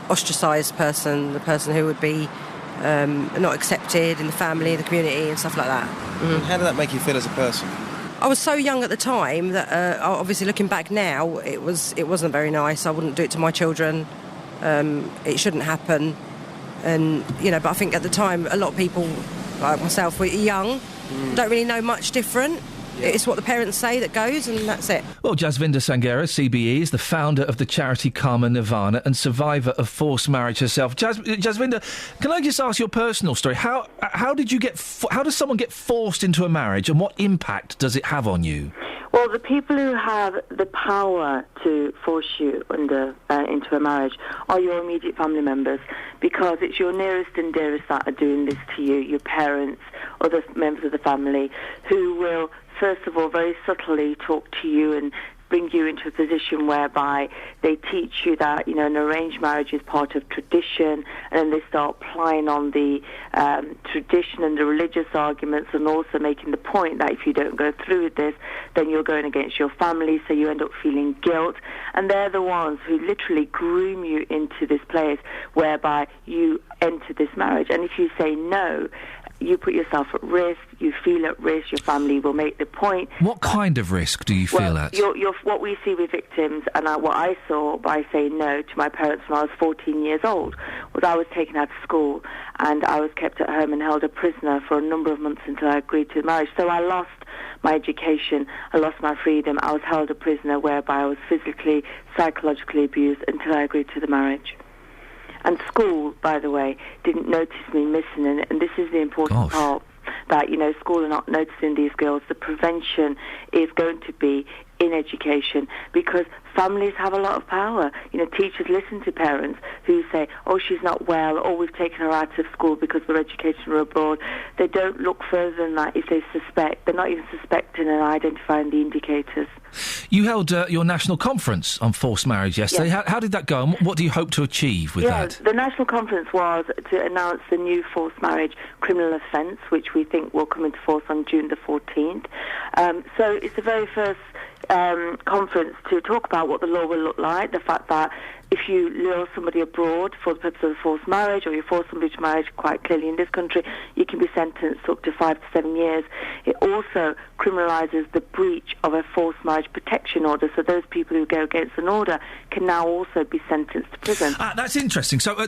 ostracised person, the person who would be not accepted in the family, the community, and stuff like that. Mm. How did that make you feel as a person? I was so young at the time that, obviously, looking back now, it wasn't very nice. I wouldn't do it to my children. It shouldn't happen. And but I think at the time, a lot of people, like myself, were young, don't really know much different. Yeah. It's what the parents say that goes, and that's it. Well, Jasvinda Sangera, CBE, is the founder of the charity Karma Nirvana and survivor of forced marriage herself. Jasvinda, can I just ask your personal story? How does someone get forced into a marriage, and what impact does it have on you? Well, the people who have the power to force you into a marriage are your immediate family members, because it's your nearest and dearest that are doing this to you, your parents, other members of the family, who will, first of all, very subtly talk to you and bring you into a position whereby they teach you that, an arranged marriage is part of tradition, and then they start plying on the tradition and the religious arguments, and also making the point that if you don't go through with this, then you're going against your family, so you end up feeling guilt. And they're the ones who literally groom you into this place whereby you enter this marriage. And if you say no, you put yourself at risk, you feel at risk, your family will make the point. What kind of risk do you feel at? What we see with victims, and what I saw by saying no to my parents when I was 14 years old, was I was taken out of school and I was kept at home and held a prisoner for a number of months until I agreed to the marriage. So I lost my education, I lost my freedom, I was held a prisoner whereby I was physically, psychologically abused until I agreed to the marriage. And school, by the way, didn't notice me missing it, and this is the important part, that, school are not noticing these girls. The prevention is going to be in education, because families have a lot of power. Teachers listen to parents who say, oh, she's not well, or we've taken her out of school because we're educating her abroad. They don't look further than that if they suspect. They're not even suspecting and identifying the indicators. You held your national conference on forced marriage yesterday. Yes. How did that go, and what do you hope to achieve with that? The national conference was to announce the new forced marriage criminal offence, which we think will come into force on June the 14th. So it's the very first conference to talk about what the law will look like, the fact that if you lure somebody abroad for the purpose of forced marriage, or you force somebody to marry, quite clearly in this country, you can be sentenced up to 5 to 7 years. It also criminalises the breach of a forced marriage protection order, so those people who go against an order can now also be sentenced to prison. That's interesting. So I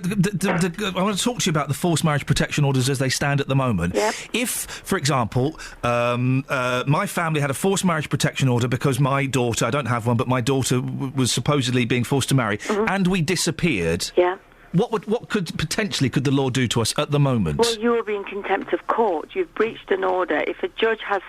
want to talk to you about the forced marriage protection orders as they stand at the moment. Yep. If, for example, my family had a forced marriage protection order because my daughter, I don't have one, but my daughter was supposedly being forced to marry, and we disappeared. Yeah. What could the law do to us at the moment? Well, you will be in contempt of court. You've breached an order. If a judge has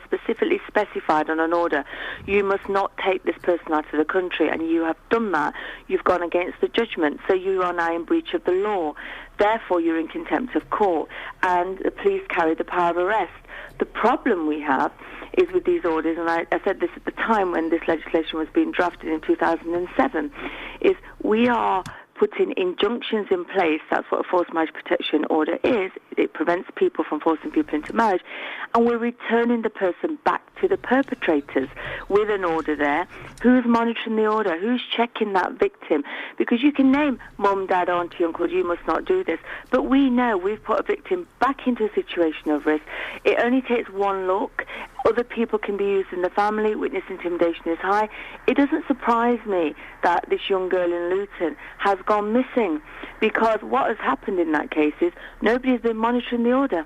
specifically specified on an order, you must not take this person out of the country, and you have done that, you've gone against the judgment, so you are now in breach of the law. Therefore, you're in contempt of court, and the police carry the power of arrest. The problem we have is with these orders, and I said this at the time when this legislation was being drafted in 2007, is we are putting injunctions in place. That's what a forced marriage protection order is. It prevents people from forcing people into marriage. And we're returning the person back to the perpetrators with an order there. Who's monitoring the order? Who's checking that victim? Because you can name mum, dad, auntie, uncle, you must not do this. But we know we've put a victim back into a situation of risk. It only takes one look. Other people can be used in the family. Witness intimidation is high. It doesn't surprise me that this young girl in Luton has gone missing, because what has happened in that case is nobody has been monitoring the order.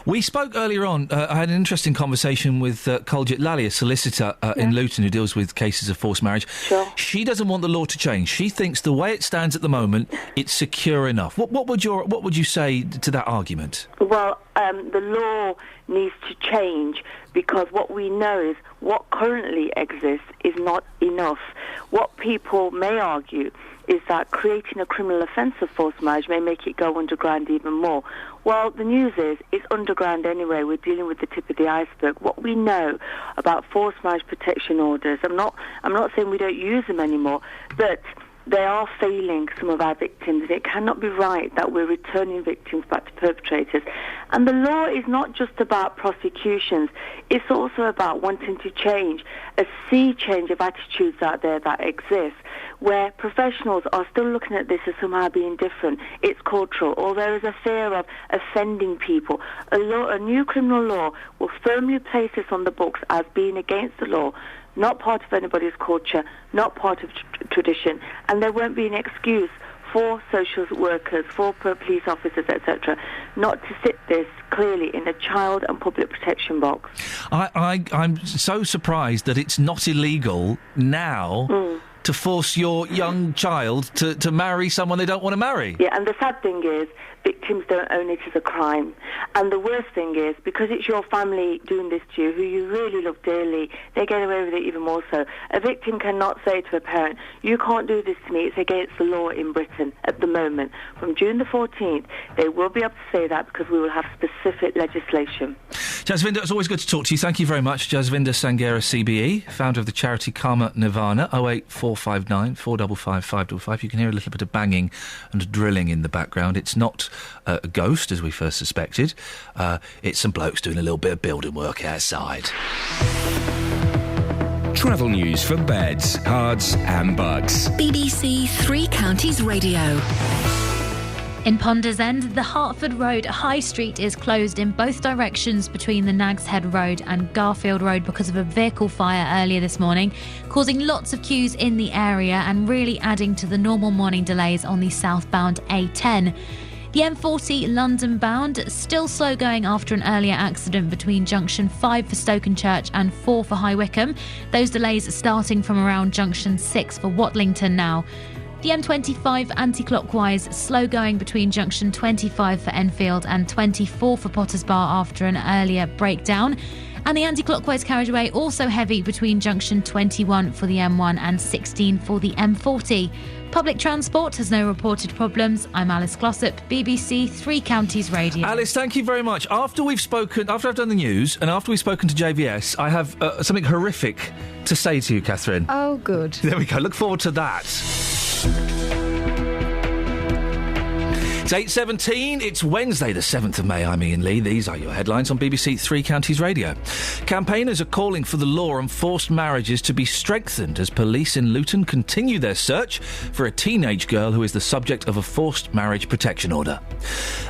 We spoke earlier on, I had an interesting conversation with Kuljit Lally, a solicitor in Luton who deals with cases of forced marriage. Sure. She doesn't want the law to change. She thinks the way it stands at the moment, it's secure enough. What would you say to that argument? Well, the law needs to change, because what we know is what currently exists is not enough. What people may argue is that creating a criminal offence of forced marriage may make it go underground even more. Well, the news is it's underground anyway. We're dealing with the tip of the iceberg. What we know about forced marriage protection orders, I'm not saying we don't use them anymore, but they are failing some of our victims. It cannot be right that we're returning victims back to perpetrators. And the law is not just about prosecutions. It's also about wanting to change, a sea change of attitudes out there that exist, where professionals are still looking at this as somehow being different. It's cultural, or there is a fear of offending people. A new criminal law will firmly place this on the books as being against the law, not part of anybody's culture, not part of tradition, and there won't be an excuse for social workers, for police officers, etc., not to sit this clearly in a child and public protection box. I'm so surprised that it's not illegal now to force your young child to marry someone they don't want to marry. Yeah, and the sad thing is, victims don't own it as a crime. And the worst thing is, because it's your family doing this to you, who you really love dearly, they get away with it even more so. A victim cannot say to a parent, you can't do this to me, it's against the law in Britain at the moment. From June the 14th, they will be able to say that, because we will have specific legislation. Jasvinder, it's always good to talk to you. Thank you very much. Jasvinder Sangera, CBE, founder of the charity Karma Nirvana, 08459 455 555. You can hear a little bit of banging and drilling in the background. It's not a ghost, as we first suspected. It's some blokes doing a little bit of building work outside. Travel news for beds, cards and bugs. BBC Three Counties Radio. In Ponders End, the Hertford Road High Street is closed in both directions between the Nags Head Road and Garfield Road because of a vehicle fire earlier this morning, causing lots of queues in the area and really adding to the normal morning delays on the southbound A10. The M40 London bound still slow going after an earlier accident between junction 5 for Stokenchurch and 4 for High Wycombe. Those delays starting from around junction 6 for Watlington now. The M25 anti-clockwise slow going between junction 25 for Enfield and 24 for Potters Bar after an earlier breakdown. And the anti-clockwise carriageway also heavy between junction 21 for the M1 and 16 for the M40. Public transport has no reported problems. I'm Alice Glossop, BBC Three Counties Radio. Alice, thank you very much. After I've done the news and after we've spoken to JVS, I have something horrific to say to you, Catherine. Oh, good. There we go. Look forward to that. It's 8:17. It's Wednesday, the 7th of May. I'm Iain Lee. These are your headlines on BBC Three Counties Radio. Campaigners are calling for the law on forced marriages to be strengthened as police in Luton continue their search for a teenage girl who is the subject of a forced marriage protection order.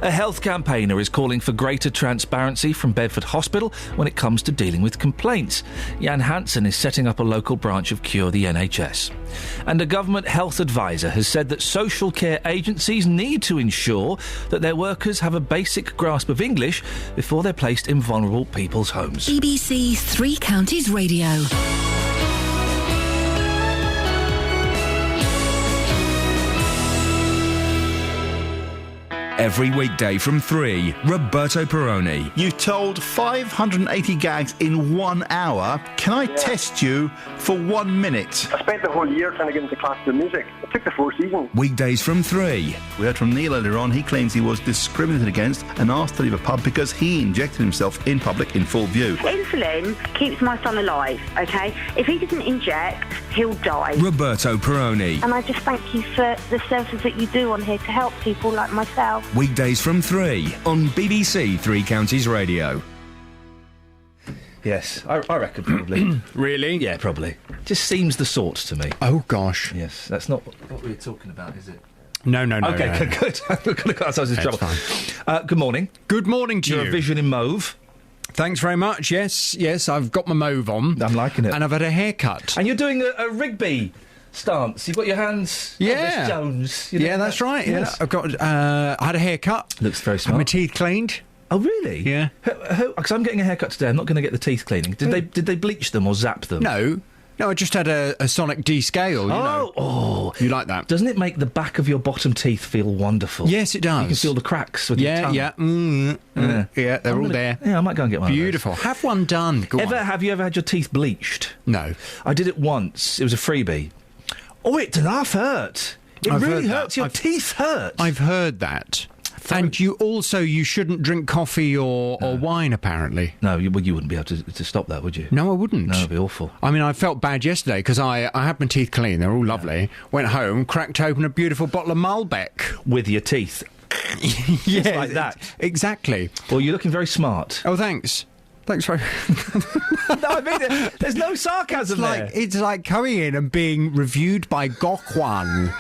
A health campaigner is calling for greater transparency from Bedford Hospital when it comes to dealing with complaints. Jan Hansen is setting up a local branch of Cure the NHS. And a government health advisor has said that social care agencies need to ensure that their workers have a basic grasp of English before they're placed in vulnerable people's homes. BBC Three Counties Radio. Every weekday from 3, Roberto Perrone. You told 580 gags in 1 hour. Can I test you for 1 minute? I spent the whole year trying to get into classical music. It took the 4 seasons. Weekdays from 3. We heard from Neil earlier on. He claims he was discriminated against and asked to leave a pub because he injected himself in public in full view. Insulin keeps my son alive, OK? If he doesn't inject, he'll die. Roberto Perrone. And I just thank you for the services that you do on here to help people like myself. Weekdays from 3 on BBC Three Counties Radio. Yes, I reckon probably. Really? Yeah, probably. Just seems the sort to me. Oh, gosh. Yes, that's not what we were talking about, is it? No. Okay, no. good. We're going to cut ourselves in trouble. Good morning. Good morning to you. Your vision in mauve. Thanks very much. Yes, I've got my mauve on. I'm liking it. And I've had a haircut. And you're doing a Rigby stance. You've got your hands. Yeah. Jones. That's right. Yes. Yeah. I've got. I had a haircut. Looks very smart. Had my teeth cleaned. Oh really? Yeah. Because I'm getting a haircut today. I'm not going to get the teeth cleaning. Did they bleach them or zap them? No, I just had a sonic descale. You know. Oh, you like that? Doesn't it make the back of your bottom teeth feel wonderful? Yes, it does. You can feel the cracks with your tongue. Yeah, they're all there. Yeah, I might go and get one. Beautiful. Of those. Have one done. Have you ever had your teeth bleached? No. I did it once. It was a freebie. Oh, it does hurt. It really hurts. Your teeth hurt. I've heard that. And you shouldn't drink coffee or wine, apparently. No, you wouldn't be able to stop that, would you? No, I wouldn't. No, it'd be awful. I mean, I felt bad yesterday because I had my teeth clean. They're all lovely. Yeah. Went home, cracked open a beautiful bottle of Malbec. With your teeth. Yeah, like that. Exactly. Well, you're looking very smart. Oh, thanks. Thanks very No, I mean, there's no sarcasm there. It's like coming in and being reviewed by Gokwan.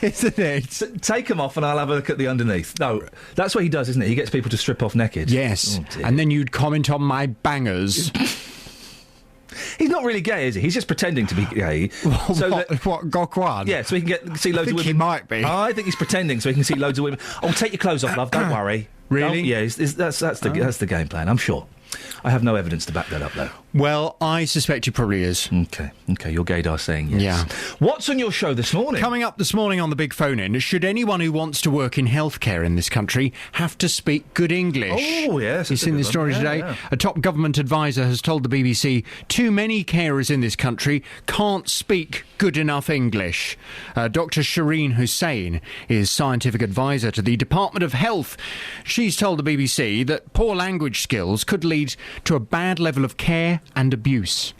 Isn't it? Take them off and I'll have a look at the underneath. No, that's what he does, isn't it? He gets people to strip off naked. Yes. And then you'd comment on my bangers. He's not really gay, is he? He's just pretending to be gay. What, Gokwan? Yeah, so he can see loads of women. He might be. I think he's pretending so he can see loads of women. Oh, take your clothes off, love. Don't worry. Really? Yeah, that's the game plan, I'm sure. I have no evidence to back that up, though. Well, I suspect he probably is. Okay, your gaydar saying yes. Yeah. What's on your show this morning? Coming up this morning on the Big Phone-In, should anyone who wants to work in healthcare in this country have to speak good English? Oh, yes. You've seen this story today? Yeah. A top government advisor has told the BBC too many carers in this country can't speak good enough English. Dr. Shireen Hussain is scientific advisor to the Department of Health. She's told the BBC that poor language skills could lead to a bad level of care and abuse.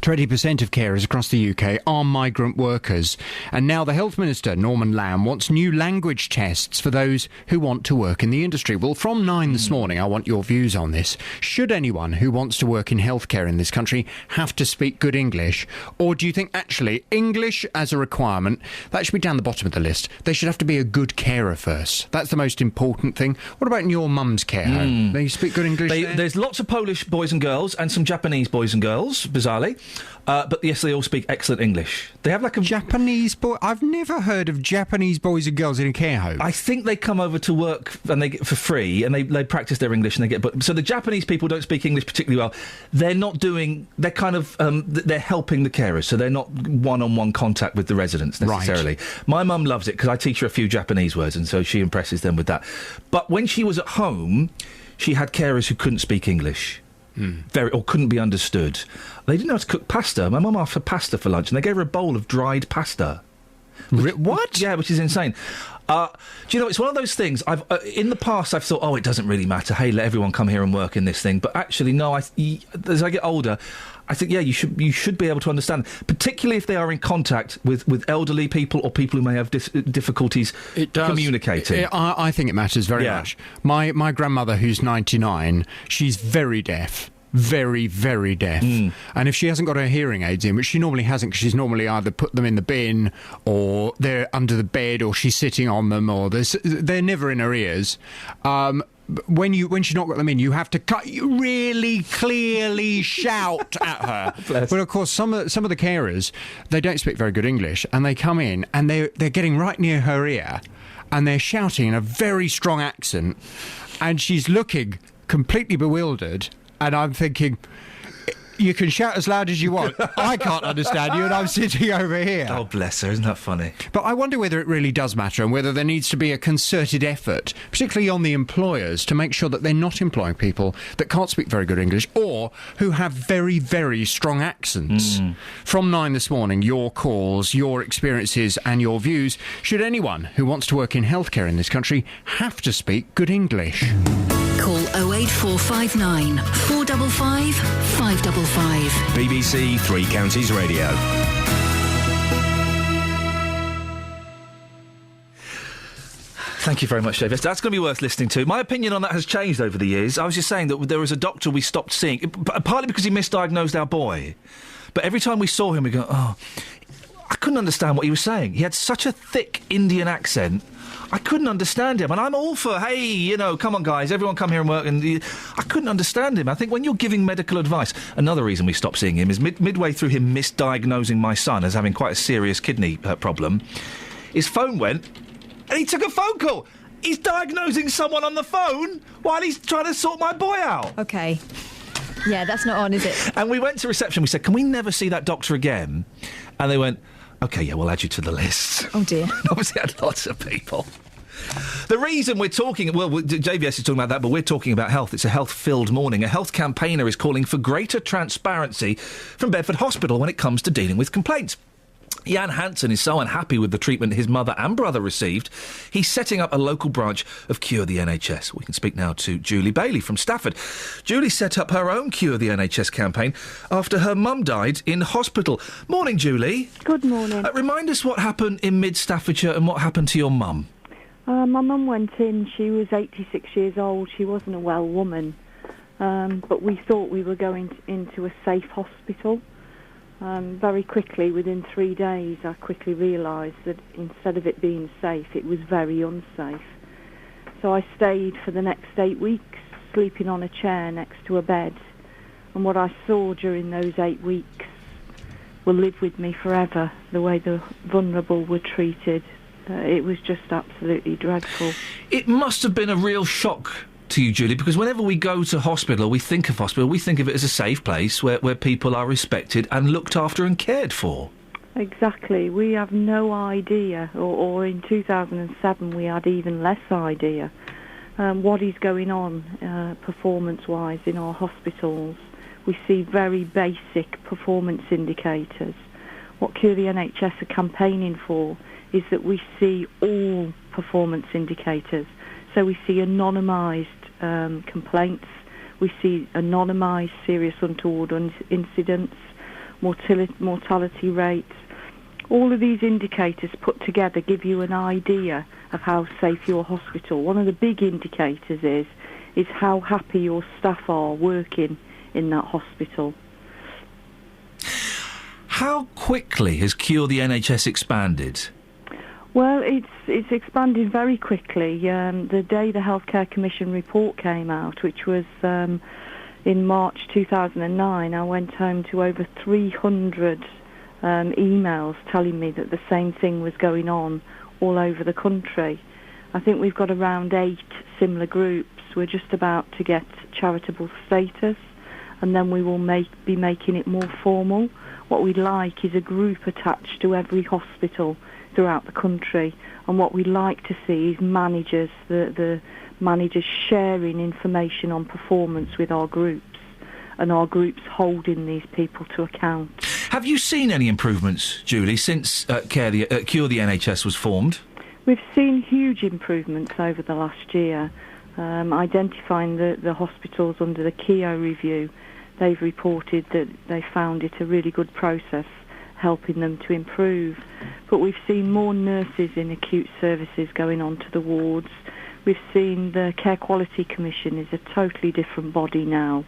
20% of carers across the UK are migrant workers, and now the Health Minister, Norman Lamb, wants new language tests for those who want to work in the industry. Well, from 9 this morning, I want your views on this. Should anyone who wants to work in healthcare in this country have to speak good English? Or do you think, actually, English as a requirement, that should be down the bottom of the list? They should have to be a good carer first. That's the most important thing. What about in your mum's care home? They speak good English there? There's lots of Polish boys and girls and some Japanese boys and girls, bizarrely. But yes, they all speak excellent English. They have like a Japanese boy. I've never heard of Japanese boys and girls in a care home. I think they come over to work and they get for free, and they practice their English and they get. But so the Japanese people don't speak English particularly well. They're not doing. They're kind of. They're helping the carers, so they're not one-on-one contact with the residents necessarily. Right. My mum loves it because I teach her a few Japanese words, and so she impresses them with that. But when she was at home, she had carers who couldn't speak English. Or couldn't be understood. They didn't know how to cook pasta. My mum asked for pasta for lunch, and they gave her a bowl of dried pasta. What? Yeah, which is insane. Do you know, it's one of those things. I've in the past I've thought, it doesn't really matter. Hey, let everyone come here and work in this thing. But actually, no. As I get older, I think you should be able to understand, particularly if they are in contact with elderly people or people who may have difficulties communicating. I think it matters very much. My grandmother, who's 99, she's very deaf. Very, very deaf. And if she hasn't got her hearing aids in, which she normally hasn't, because she's normally either put them in the bin or they're under the bed or she's sitting on them or they're never in her ears. When she's not got them in, you have to really clearly shout at her. But of course, some of the carers, they don't speak very good English, and they come in and they're getting right near her ear, and they're shouting in a very strong accent, and she's looking completely bewildered. And I'm thinking, You can shout as loud as you want. I can't understand you, and I'm sitting over here. Oh, bless her. Isn't that funny? But I wonder whether it really does matter and whether there needs to be a concerted effort, particularly on the employers, to make sure that they're not employing people that can't speak very good English or who have very, very strong accents. From 9 this morning, your calls, your experiences and your views. Should anyone who wants to work in healthcare in this country have to speak good English? Call 08459 455 555. BBC Three Counties Radio. Thank you very much, David. That's going to be worth listening to. My opinion on that has changed over the years. I was just saying that there was a doctor we stopped seeing, partly because he misdiagnosed our boy. But every time we saw him, we go, oh, I couldn't understand what he was saying. He had such a thick Indian accent. I couldn't understand him. And I'm all for, hey, you know, come on, guys, everyone come here and work. And I couldn't understand him. I think when you're giving medical advice, another reason we stopped seeing him is midway through him misdiagnosing my son as having quite a serious kidney problem, his phone went and he took a phone call. He's diagnosing someone on the phone while he's trying to sort my boy out. OK. Yeah, that's not on, is it? And we went to reception. We said, can we never see that doctor again? And they went, OK, yeah, we'll add you to the list. Oh, dear. Obviously had lots of people. The reason we're talking... Well, JVS is talking about that, but we're talking about health. It's a health-filled morning. A health campaigner is calling for greater transparency from Bedford Hospital when it comes to dealing with complaints. Iain Hansen is so unhappy with the treatment his mother and brother received, he's setting up a local branch of Cure the NHS. We can speak now to Julie Bailey from Stafford. Julie set up her own Cure the NHS campaign after her mum died in hospital. Morning, Julie. Good morning. Remind us what happened in mid-Staffordshire and what happened to your mum. My mum went in, she was 86 years old, she wasn't a well woman, but we thought we were going into a safe hospital. Very quickly, within 3 days, I quickly realised that instead of it being safe, it was very unsafe. So I stayed for the next 8 weeks, sleeping on a chair next to a bed. And what I saw during those 8 weeks will live with me forever, the way the vulnerable were treated. It was just absolutely dreadful. It must have been a real shock to you, Julie, because whenever we go to hospital, we think of hospital, we think of it as a safe place where people are respected and looked after and cared for. Exactly. We have no idea, or in 2007 we had even less idea, what is going on performance-wise in our hospitals. We see very basic performance indicators. What Cure the NHS are campaigning for is that we see all performance indicators. So we see anonymised complaints, we see anonymised serious untoward incidents, mortality rates. All of these indicators put together give you an idea of how safe your hospital. One of the big indicators is how happy your staff are working in that hospital. How quickly has Cure the NHS expanded? Well, it's expanded very quickly. The day the Healthcare Commission report came out, which was in March 2009, I went home to over 300 emails telling me that the same thing was going on all over the country. I think we've got around 8 similar groups. We're just about to get charitable status, and then we will be making it more formal. What we'd like is a group attached to every hospital throughout the country, and what we like to see is managers, the managers sharing information on performance with our groups, and our groups holding these people to account. Have you seen any improvements, Julie, since Cure the NHS was formed? We've seen huge improvements over the last year. Identifying the hospitals under the KEO review, they've reported that they found it a really good process, helping them to improve. But we've seen more nurses in acute services going on to the wards. We've seen the Care Quality Commission is a totally different body now.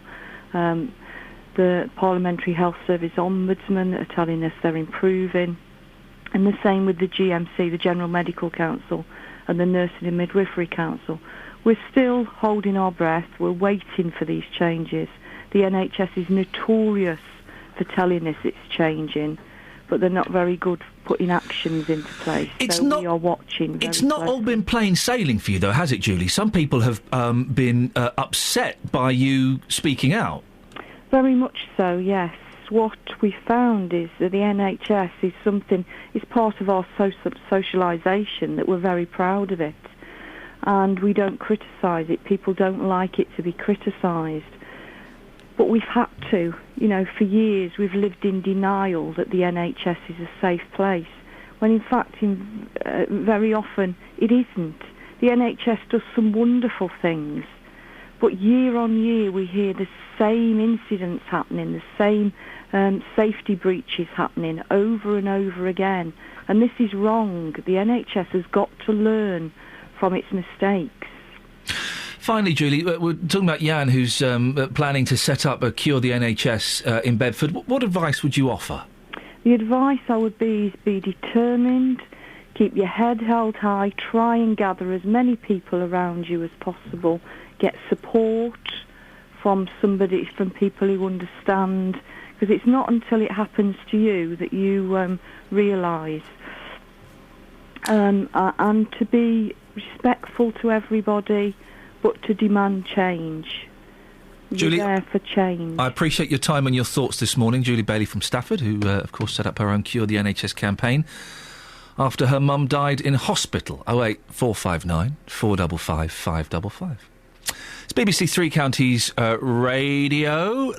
The Parliamentary Health Service Ombudsman are telling us they're improving. And the same with the GMC, the General Medical Council, and the Nursing and Midwifery Council. We're still holding our breath. We're waiting for these changes. The NHS is notorious for telling us it's changing, but they're not very good putting actions into place. We are watching. It's not all been plain sailing for you, though, has it, Julie? Some people have been upset by you speaking out. Very much so, yes. What we found is that the NHS is part of our socialisation, that we're very proud of it. And we don't criticise it. People don't like it to be criticised. But we've had to. For years we've lived in denial that the NHS is a safe place, when in fact very often it isn't. The NHS does some wonderful things, but year on year we hear the same incidents happening, the same safety breaches happening over and over again. And this is wrong. The NHS has got to learn from its mistakes. Finally, Julie, we're talking about Iain, who's planning to set up a Cure the NHS in Bedford. What advice would you offer? The advice I would be determined, keep your head held high, try and gather as many people around you as possible, get support from people who understand, because it's not until it happens to you that you realise. And to be respectful to everybody, but to demand change. Julie, You're there for change. I appreciate your time and your thoughts this morning. Julie Bailey from Stafford, who, of course, set up her own Cure the NHS campaign after her mum died in hospital. 08459 455 555. It's BBC Three Counties Radio.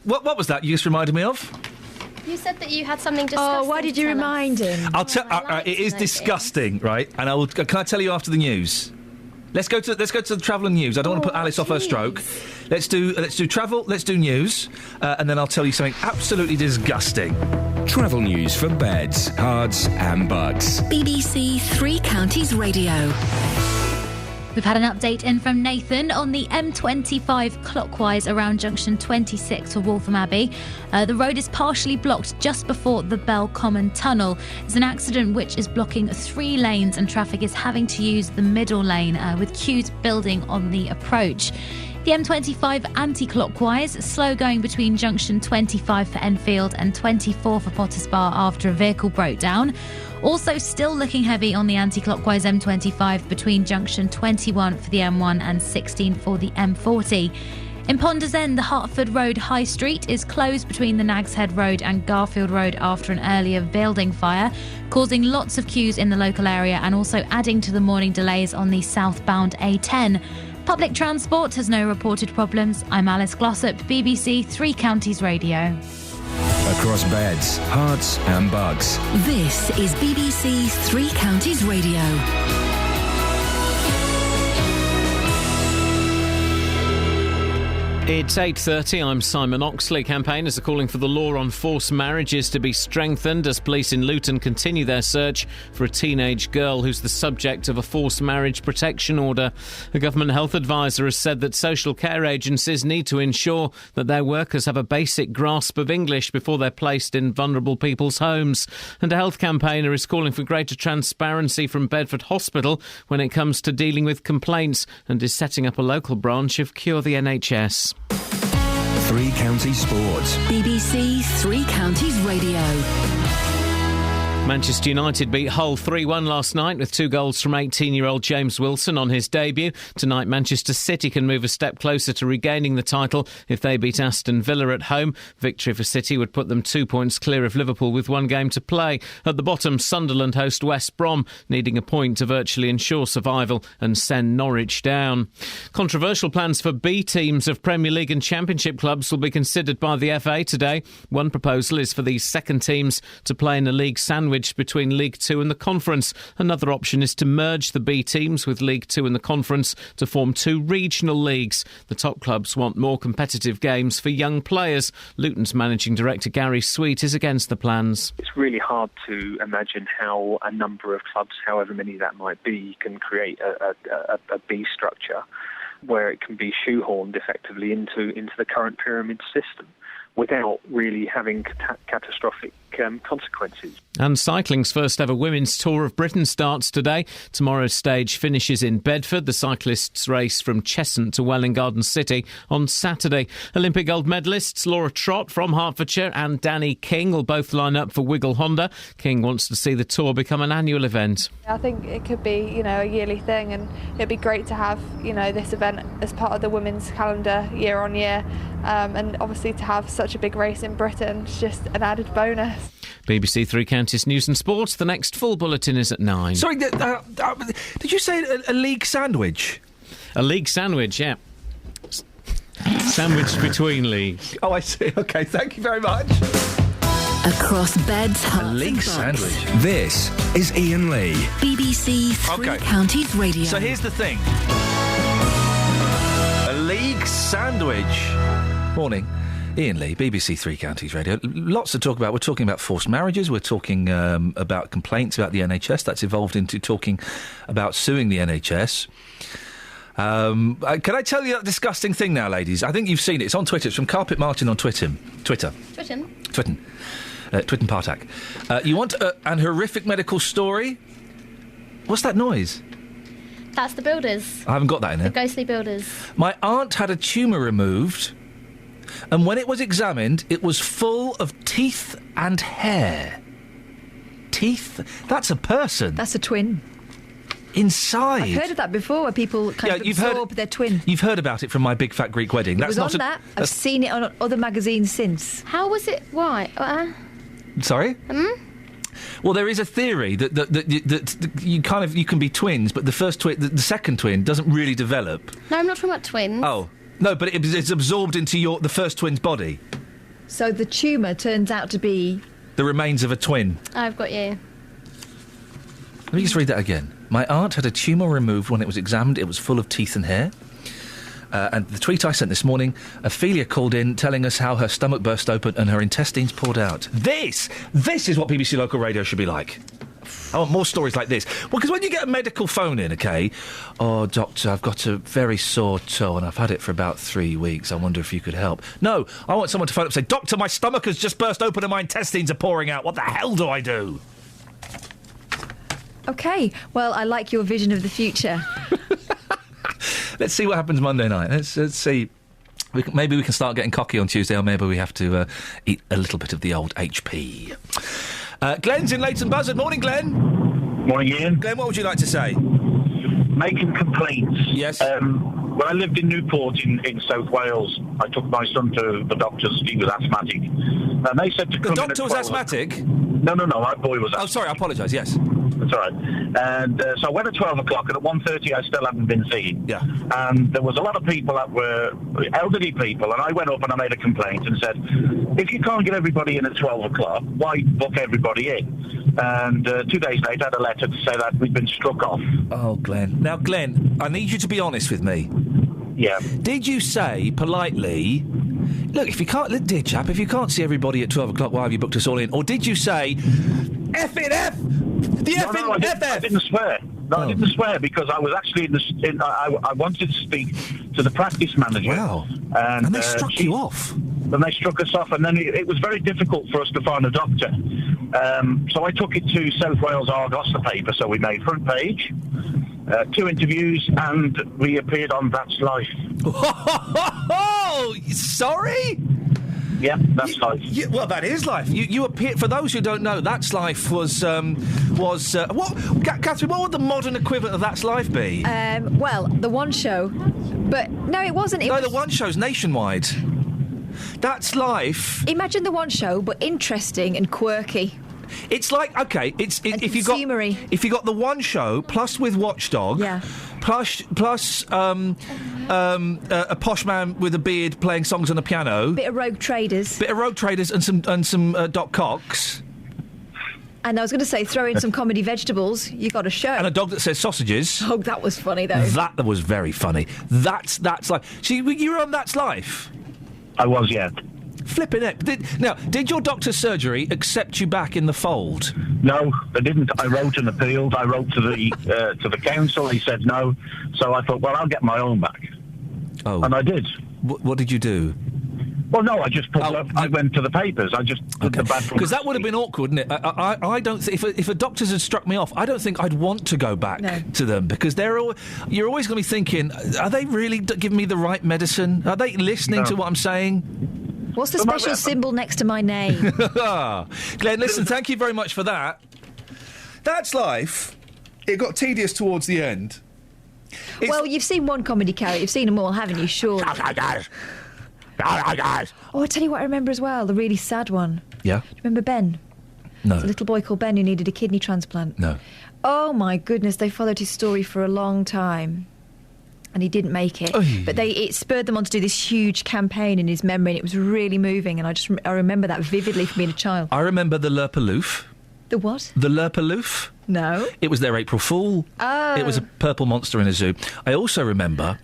What was that you just reminded me of? You said that you had something disgusting. Oh, why did you remind him? I'll tell. It is disgusting, right? And can I tell you after the news? Let's go to the travel and news. I don't want to put Alice off her stroke. Let's do travel. Let's do news, and then I'll tell you something absolutely disgusting. Travel news for beds, cards, and bugs. BBC Three Counties Radio. We've had an update in from Nathan on the M25 clockwise around junction 26 for Waltham Abbey. The road is partially blocked just before the Bell Common Tunnel. It's an accident which is blocking 3 lanes and traffic is having to use the middle lane with queues building on the approach. The M25 anti-clockwise, slow going between junction 25 for Enfield and 24 for Potters Bar after a vehicle broke down. Also still looking heavy on the anti-clockwise M25 between junction 21 for the M1 and 16 for the M40. In Ponders End, the Hertford Road High Street is closed between the Nags Head Road and Garfield Road after an earlier building fire, causing lots of queues in the local area and also adding to the morning delays on the southbound A10. Public transport has no reported problems. I'm Alice Glossop, BBC Three Counties Radio. Across beds, hearts and bugs. This is BBC Three Counties Radio. It's 8:30. I'm Simon Oxley. Campaigners are calling for the law on forced marriages to be strengthened as police in Luton continue their search for a teenage girl who's the subject of a forced marriage protection order. A government health advisor has said that social care agencies need to ensure that their workers have a basic grasp of English before they're placed in vulnerable people's homes. And a health campaigner is calling for greater transparency from Bedford Hospital when it comes to dealing with complaints and is setting up a local branch of Cure the NHS. Three Counties Sports. BBC Three Counties Radio. Manchester United beat Hull 3-1 last night with 2 goals from 18-year-old James Wilson on his debut. Tonight, Manchester City can move a step closer to regaining the title if they beat Aston Villa at home. Victory for City would put them 2 points clear of Liverpool with 1 game to play. At the bottom, Sunderland host West Brom, needing a point to virtually ensure survival and send Norwich down. Controversial plans for B teams of Premier League and Championship clubs will be considered by the FA today. One proposal is for these second teams to play in a league sandwich between League Two and the Conference. Another option is to merge the B teams with League Two and the Conference to form 2 regional leagues. The top clubs want more competitive games for young players. Luton's managing director Gary Sweet is against the plans. It's really hard to imagine how a number of clubs, however many that might be, can create a B structure where it can be shoehorned effectively into the current pyramid system without really having catastrophic consequences. And cycling's first ever women's Tour of Britain starts today. Tomorrow's stage finishes in Bedford. The cyclists race from Cheshunt to Welwyn Garden City on Saturday. Olympic gold medalists Laura Trott from Hertfordshire and Danny King will both line up for Wiggle Honda. King wants to see the Tour become an annual event. I think it could be, a yearly thing, and it'd be great to have, this event as part of the women's calendar year on year. And obviously to have such a big race in Britain is just an added bonus. BBC Three Counties News and Sports. The next full bulletin is at 9. Sorry, did you say a league sandwich? A league sandwich, yeah. Sandwiched between leagues. Oh, I see. OK, thank you very much. Across beds, Herts, a league and Bucks. sandwich. This is Iain Lee. BBC Three Counties Radio. So here's the thing. A league sandwich. Morning. Iain Lee, BBC Three Counties Radio. Lots to talk about. We're talking about forced marriages. We're talking about complaints about the NHS. That's evolved into talking about suing the NHS. Can I tell you that disgusting thing now, ladies? I think you've seen it. It's on Twitter. It's from Carpet Martin on Twitter. Twitten Partak. You want an horrific medical story? What's that noise? That's the builders. I haven't got that in here. The ghostly builders. My aunt had a tumour removed, and when it was examined, it was full of teeth and hair. Teeth? That's a person. That's a twin. Inside. I've heard of that before, where people kind of absorb their twin. You've heard about it from My Big Fat Greek Wedding. It was on that. I've seen it on other magazines since. How was it? Why? Sorry? Well, there is a theory that you can be twins, but the second twin doesn't really develop. No, I'm not talking about twins. Oh no, but it's absorbed into the first twin's body. So the tumour turns out to be the remains of a twin. I've got you. Let me just read that again. My aunt had a tumour removed. When it was examined, it was full of teeth and hair. And the tweet I sent this morning, Ophelia called in telling us how her stomach burst open and her intestines poured out. This is what BBC Local Radio should be like. I want more stories like this. Well, because when you get a medical phone in, OK, oh, doctor, I've got a very sore toe and I've had it for about 3 weeks. I wonder if you could help. No, I want someone to phone up and say, Doctor, my stomach has just burst open and my intestines are pouring out. What the hell do I do? OK, well, I like your vision of the future. Let's see what happens Monday night. Let's see. Maybe we can start getting cocky on Tuesday, or maybe we have to eat a little bit of the old HP. Glenn's in Leighton Buzzard. Morning, Glenn. Morning, Ian. Glenn, what would you like to say? Making complaints. Yes. When I lived in Newport in South Wales, I took my son to the doctors. He was asthmatic. And they said to come in at 12. The doctor was asthmatic? No, my boy was asthmatic. Oh, sorry, I apologise, yes. That's all right. And so I went at 12 o'clock, and at 1:30 I still hadn't been seen. Yeah. And there was a lot of people that were elderly people, and I went up and I made a complaint and said, if you can't get everybody in at 12 o'clock, why book everybody in? And 2 days later I had a letter to say that we'd been struck off. Oh, Glenn. Now, Glenn, I need you to be honest with me. Yeah. Did you say politely, look, if you can't, dear chap, if you can't see everybody at 12 o'clock, why have you booked us all in? Or did you say, F it, F! I didn't swear. No, I didn't swear because I was actually I wanted to speak to the practice manager. Wow. And they struck you off. And they struck us off, and then it was very difficult for us to find a doctor. So I took it to South Wales Argos, the paper, so we made front page, 2 interviews, and we appeared on That's Life. Oh, sorry? Yeah, That's Life. Well, that is Life. You appeared, for those who don't know, That's Life was what? Catherine, what would the modern equivalent of That's Life be? Well, the One Show, but no, it wasn't. The One Show's nationwide. That's Life. Imagine the One Show, but interesting and quirky. It's like, okay, if you got the One Show plus with Watchdog, yeah, plus a posh man with a beard playing songs on the piano, bit of Rogue Traders, and some Doc Cox. And I was going to say, throw in some comedy vegetables. You got a show. And a dog that says sausages. Oh, that was funny though. That was very funny. That's Life. See, you were on That's Life. I was, yeah. Flipping it. Did your doctor's surgery accept you back in the fold? No, they didn't. I wrote and appealed. I wrote to the council. He said no. So I thought, well, I'll get my own back. Oh. And I did. What did you do? Well, no, I just I went to the papers. I just did the bad Because that would have been awkward, wouldn't it? I don't think if a doctor's had struck me off, I don't think I'd want to go back to them because you're always going to be thinking, are they really giving me the right medicine? Are they listening to what I'm saying? What's the special symbol next to my name? Glenn, listen, thank you very much for that. That's life. It got tedious towards the end. Well, you've seen one comedy carrot. You've seen them all, haven't you? Sure. Oh, I tell you what I remember as well, the really sad one. Yeah? Do you remember Ben? No. It's a little boy called Ben who needed a kidney transplant. No. Oh, my goodness, they followed his story for a long time. And he didn't make it. But it spurred them on to do this huge campaign in his memory, and it was really moving, and I remember that vividly from being a child. I remember the Lerpaloof. The what? The Lerpaloof. No. It was their April Fool. Oh. It was a purple monster in a zoo. I also remember...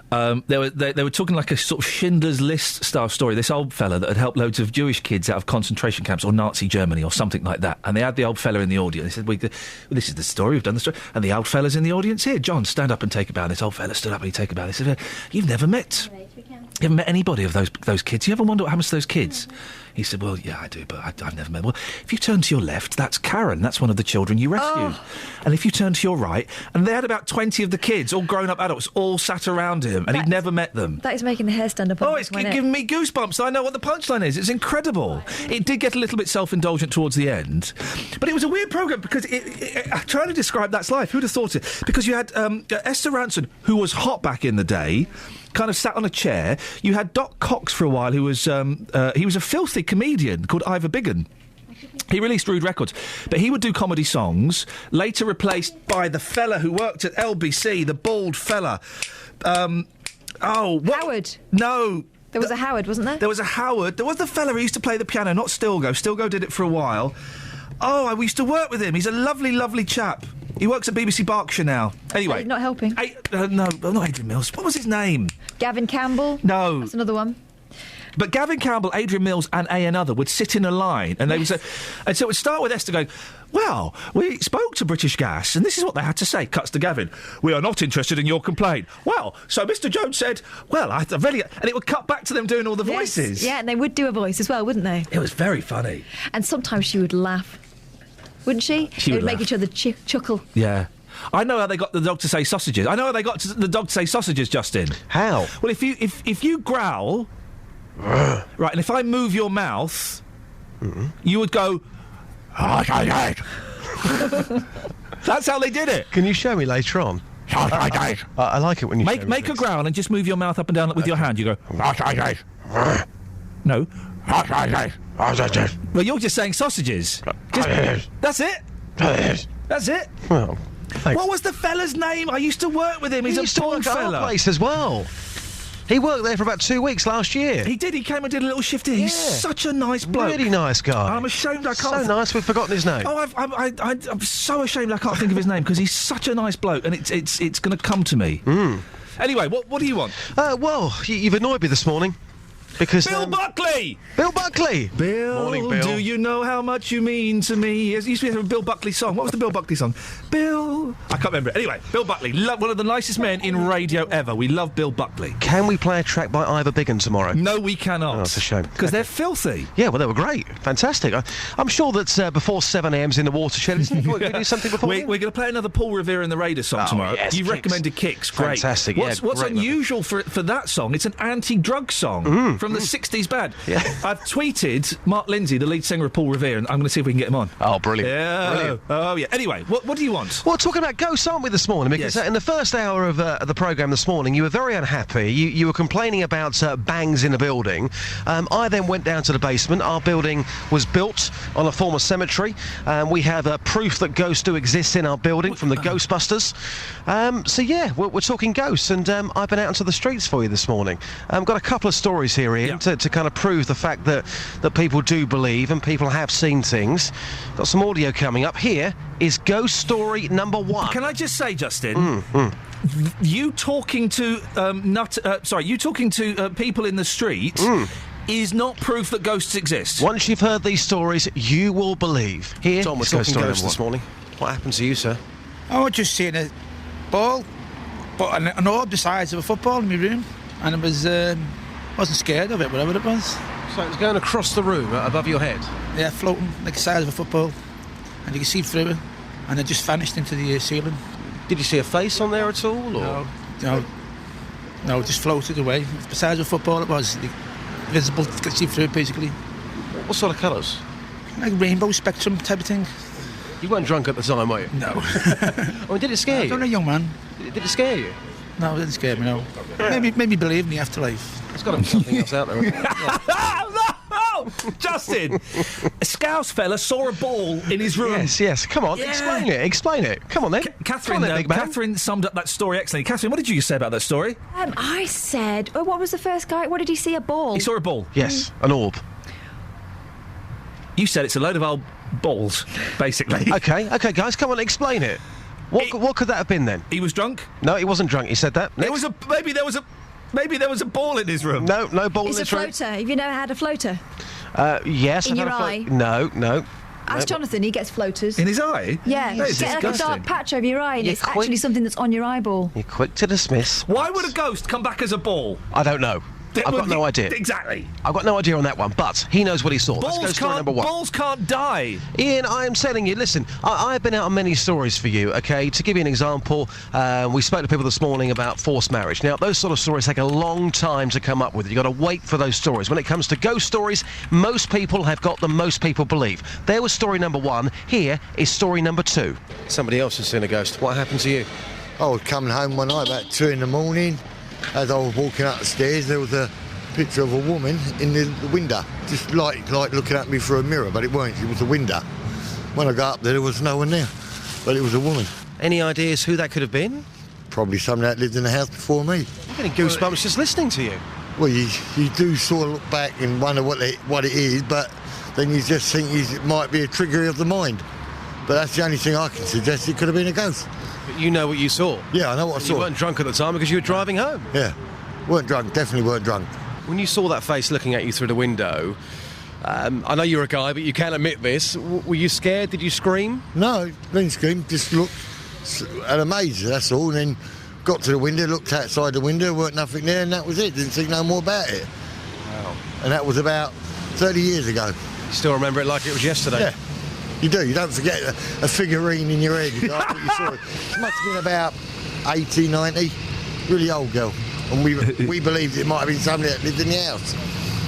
they were talking like a sort of Schindler's List style story. This old fella that had helped loads of Jewish kids out of concentration camps or Nazi Germany or something like that. And they had the old fella in the audience. They said, this is the story, we've done the story. And the old fella's in the audience here. John, stand up and take a bow. And this old fella stood up and he'd take a bow. They said, you've never met anybody of those kids. You ever wonder what happens to those kids? He said, well, yeah, I do, but I've never met... Well, if you turn to your left, that's Karen. That's one of the children you rescued. And if you turn to your right... And they had about 20 of the kids, all grown-up adults, all sat around him, and he'd never met them. That is making the hair stand up. It's giving me goosebumps. I know what the punchline is. It's incredible. It did get a little bit self-indulgent towards the end. But it was a weird programme, because trying to describe that's life. Who'd have thought it? Because you had Esther Ranson, who was hot back in the day... kind of sat on a chair. You had Doc Cox for a while, who was he was a filthy comedian called Ivor Biggin. He released Rude Records, but he would do comedy songs, later replaced by the fella who worked at LBC, the bald fella. Howard? No. There was a Howard, wasn't there? There was a Howard. There was the fella who used to play the piano, not Stilgo. Stilgo did it for a while. We used to work with him. He's a lovely, lovely chap. He works at BBC Berkshire now. Anyway. Not helping. No, not Adrian Mills. What was his name? Gavin Campbell? No. That's another one. But Gavin Campbell, Adrian Mills and another would sit in a line and they would say... And so it would start with Esther going, well, we spoke to British Gas and this is what they had to say. Cuts to Gavin. We are not interested in your complaint. Well, so Mr Jones said, well, I really... And it would cut back to them doing all the voices. Yeah, and they would do a voice as well, wouldn't they? It was very funny. And sometimes she would laugh. Wouldn't she? She would make each other chuckle. Yeah. I know how they got the dog to say sausages. I know how they got the dog to say sausages, Justin. How? Well, if you growl, right, and if I move your mouth, you would go. That's how they did it. Can you show me later on? I like it when you make a growl and just move your mouth up and down with your hand. You go. No. Well, you're just saying sausages. That's it. That's it. Well, thanks. What was the fella's name? I used to work with him. He's a bald fella. Our place as well. He worked there for about 2 weeks last year. He did. He came and did a little shift here. He's such a nice bloke. Really nice guy. I'm ashamed I can't... So nice we've forgotten his name. Oh, I'm so ashamed I can't think of his name because he's such a nice bloke and it's going to come to me. Anyway, what do you want? Well, you've annoyed me this morning. Because Bill Buckley! Bill Buckley! Morning, Bill. Do you know how much you mean to me? It used to be a Bill Buckley song. What was the Bill Buckley song? Bill... I can't remember it. Anyway, Bill Buckley, one of the nicest men in radio ever. We love Bill Buckley. Can we play a track by Ivor Biggin tomorrow? No, we cannot. Oh, that's a shame. Because they're filthy. Yeah, well, they were great. Fantastic. I'm sure that before 7am's in the Watershed, isn't it? We're going to do something before We're going to play another Paul Revere and the Raiders song tomorrow. Yes, You've recommended Kicks. Great. Fantastic, What's unusual for that song, it's an anti-drug song from the 60s band. Yeah. I've tweeted Mark Lindsay, the lead singer of Paul Revere, and I'm going to see if we can get him on. Oh, brilliant. Yeah. Brilliant. Oh, yeah. Anyway, what do you want? Well, talking about ghosts, aren't we, this morning? Because in the first hour of the programme this morning, you were very unhappy. You were complaining about bangs in a building. I then went down to the basement. Our building was built on a former cemetery. We have proof that ghosts do exist in our building from the Ghostbusters. So, yeah, we're talking ghosts, and I've been out into the streets for you this morning. I've got a couple of stories here, Ian, to kind of prove the fact that people do believe and people have seen things. Got some audio coming up. Here is ghost story number 1. Can I just say, Justin, you talking to people in the street is not proof that ghosts exist. Once you've heard these stories, you will believe. Here, Tom was talking ghosts this morning. What happened to you, sir? I was just seeing a ball, but an orb the size of a football in my room, and it was Wasn't scared of it, whatever it was. So it was going across the room above your head? Yeah, floating like the size of a football. And you could see through it. And it just vanished into the ceiling. Did you see a face on there at all? Or? No, it just floated away. The size of a football it was. Visible, you could see through it basically. What sort of colours? Like rainbow spectrum type of thing. You weren't drunk at the time, were you? No. Did it scare you? I'm a young man. Did it scare you? No, it didn't scare me, no. Made me believe in the afterlife. There's got to be something else out there. No! Justin! A Scouse fella saw a ball in his room. Yes. Come on, explain it. Come on then. Catherine summed up that story excellently. Catherine, what did you say about that story? I said, what was the first guy? What did he see? A ball? He saw a ball. Yes, an orb. You said it's a load of old balls, basically. Okay, guys, come on, explain it. What could that have been then? He was drunk? No, he wasn't drunk. He said that. Next. Maybe there was a ball in his room. No ball in his room. It's a floater. Have you never had a floater? Yes. In your eye? No. Ask Jonathan, he gets floaters. In his eye? Yeah, you get like a dark patch over your eye and it's actually something that's on your eyeball. You're quick to dismiss. Why would a ghost come back as a ball? I don't know. I've got no idea. Exactly. I've got no idea on that one, but he knows what he saw. Let's go to story number 1. Balls can't die. Ian, I am telling you, listen, I've been out on many stories for you, okay? To give you an example, we spoke to people this morning about forced marriage. Now, those sort of stories take a long time to come up with. You've got to wait for those stories. When it comes to ghost stories, most people have got them, most people believe. There was story number 1. Here is story number 2. Somebody else has seen a ghost. What happened to you? I was coming home one night about 2 in the morning. As I was walking up the stairs, there was a picture of a woman in the window, just like looking at me through a mirror, but it weren't. It was a window. When I got up there was no one there, but it was a woman. Any ideas who that could have been? Probably someone that lived in the house before me. I'm getting goosebumps just listening to you. Well, you do sort of look back and wonder what it is, but then you just think it might be a trigger of the mind. But that's the only thing I can suggest. It could have been a ghost. But you know what you saw? Yeah, I know what I saw. You weren't drunk at the time because you were driving home? Yeah. Weren't drunk, definitely weren't drunk. When you saw that face looking at you through the window, I know you're a guy, but you can't admit this. Were you scared? Did you scream? No, didn't scream. Just looked at a maze, that's all. And then got to the window, looked outside the window, weren't nothing there, and that was it. Didn't think no more about it. Wow. And that was about 30 years ago. You still remember it like it was yesterday? Yeah. You do. You don't forget a figurine in your head. After you saw it. It must have been about 80, 90. Really old girl. And we believed it might have been somebody that lived in the house.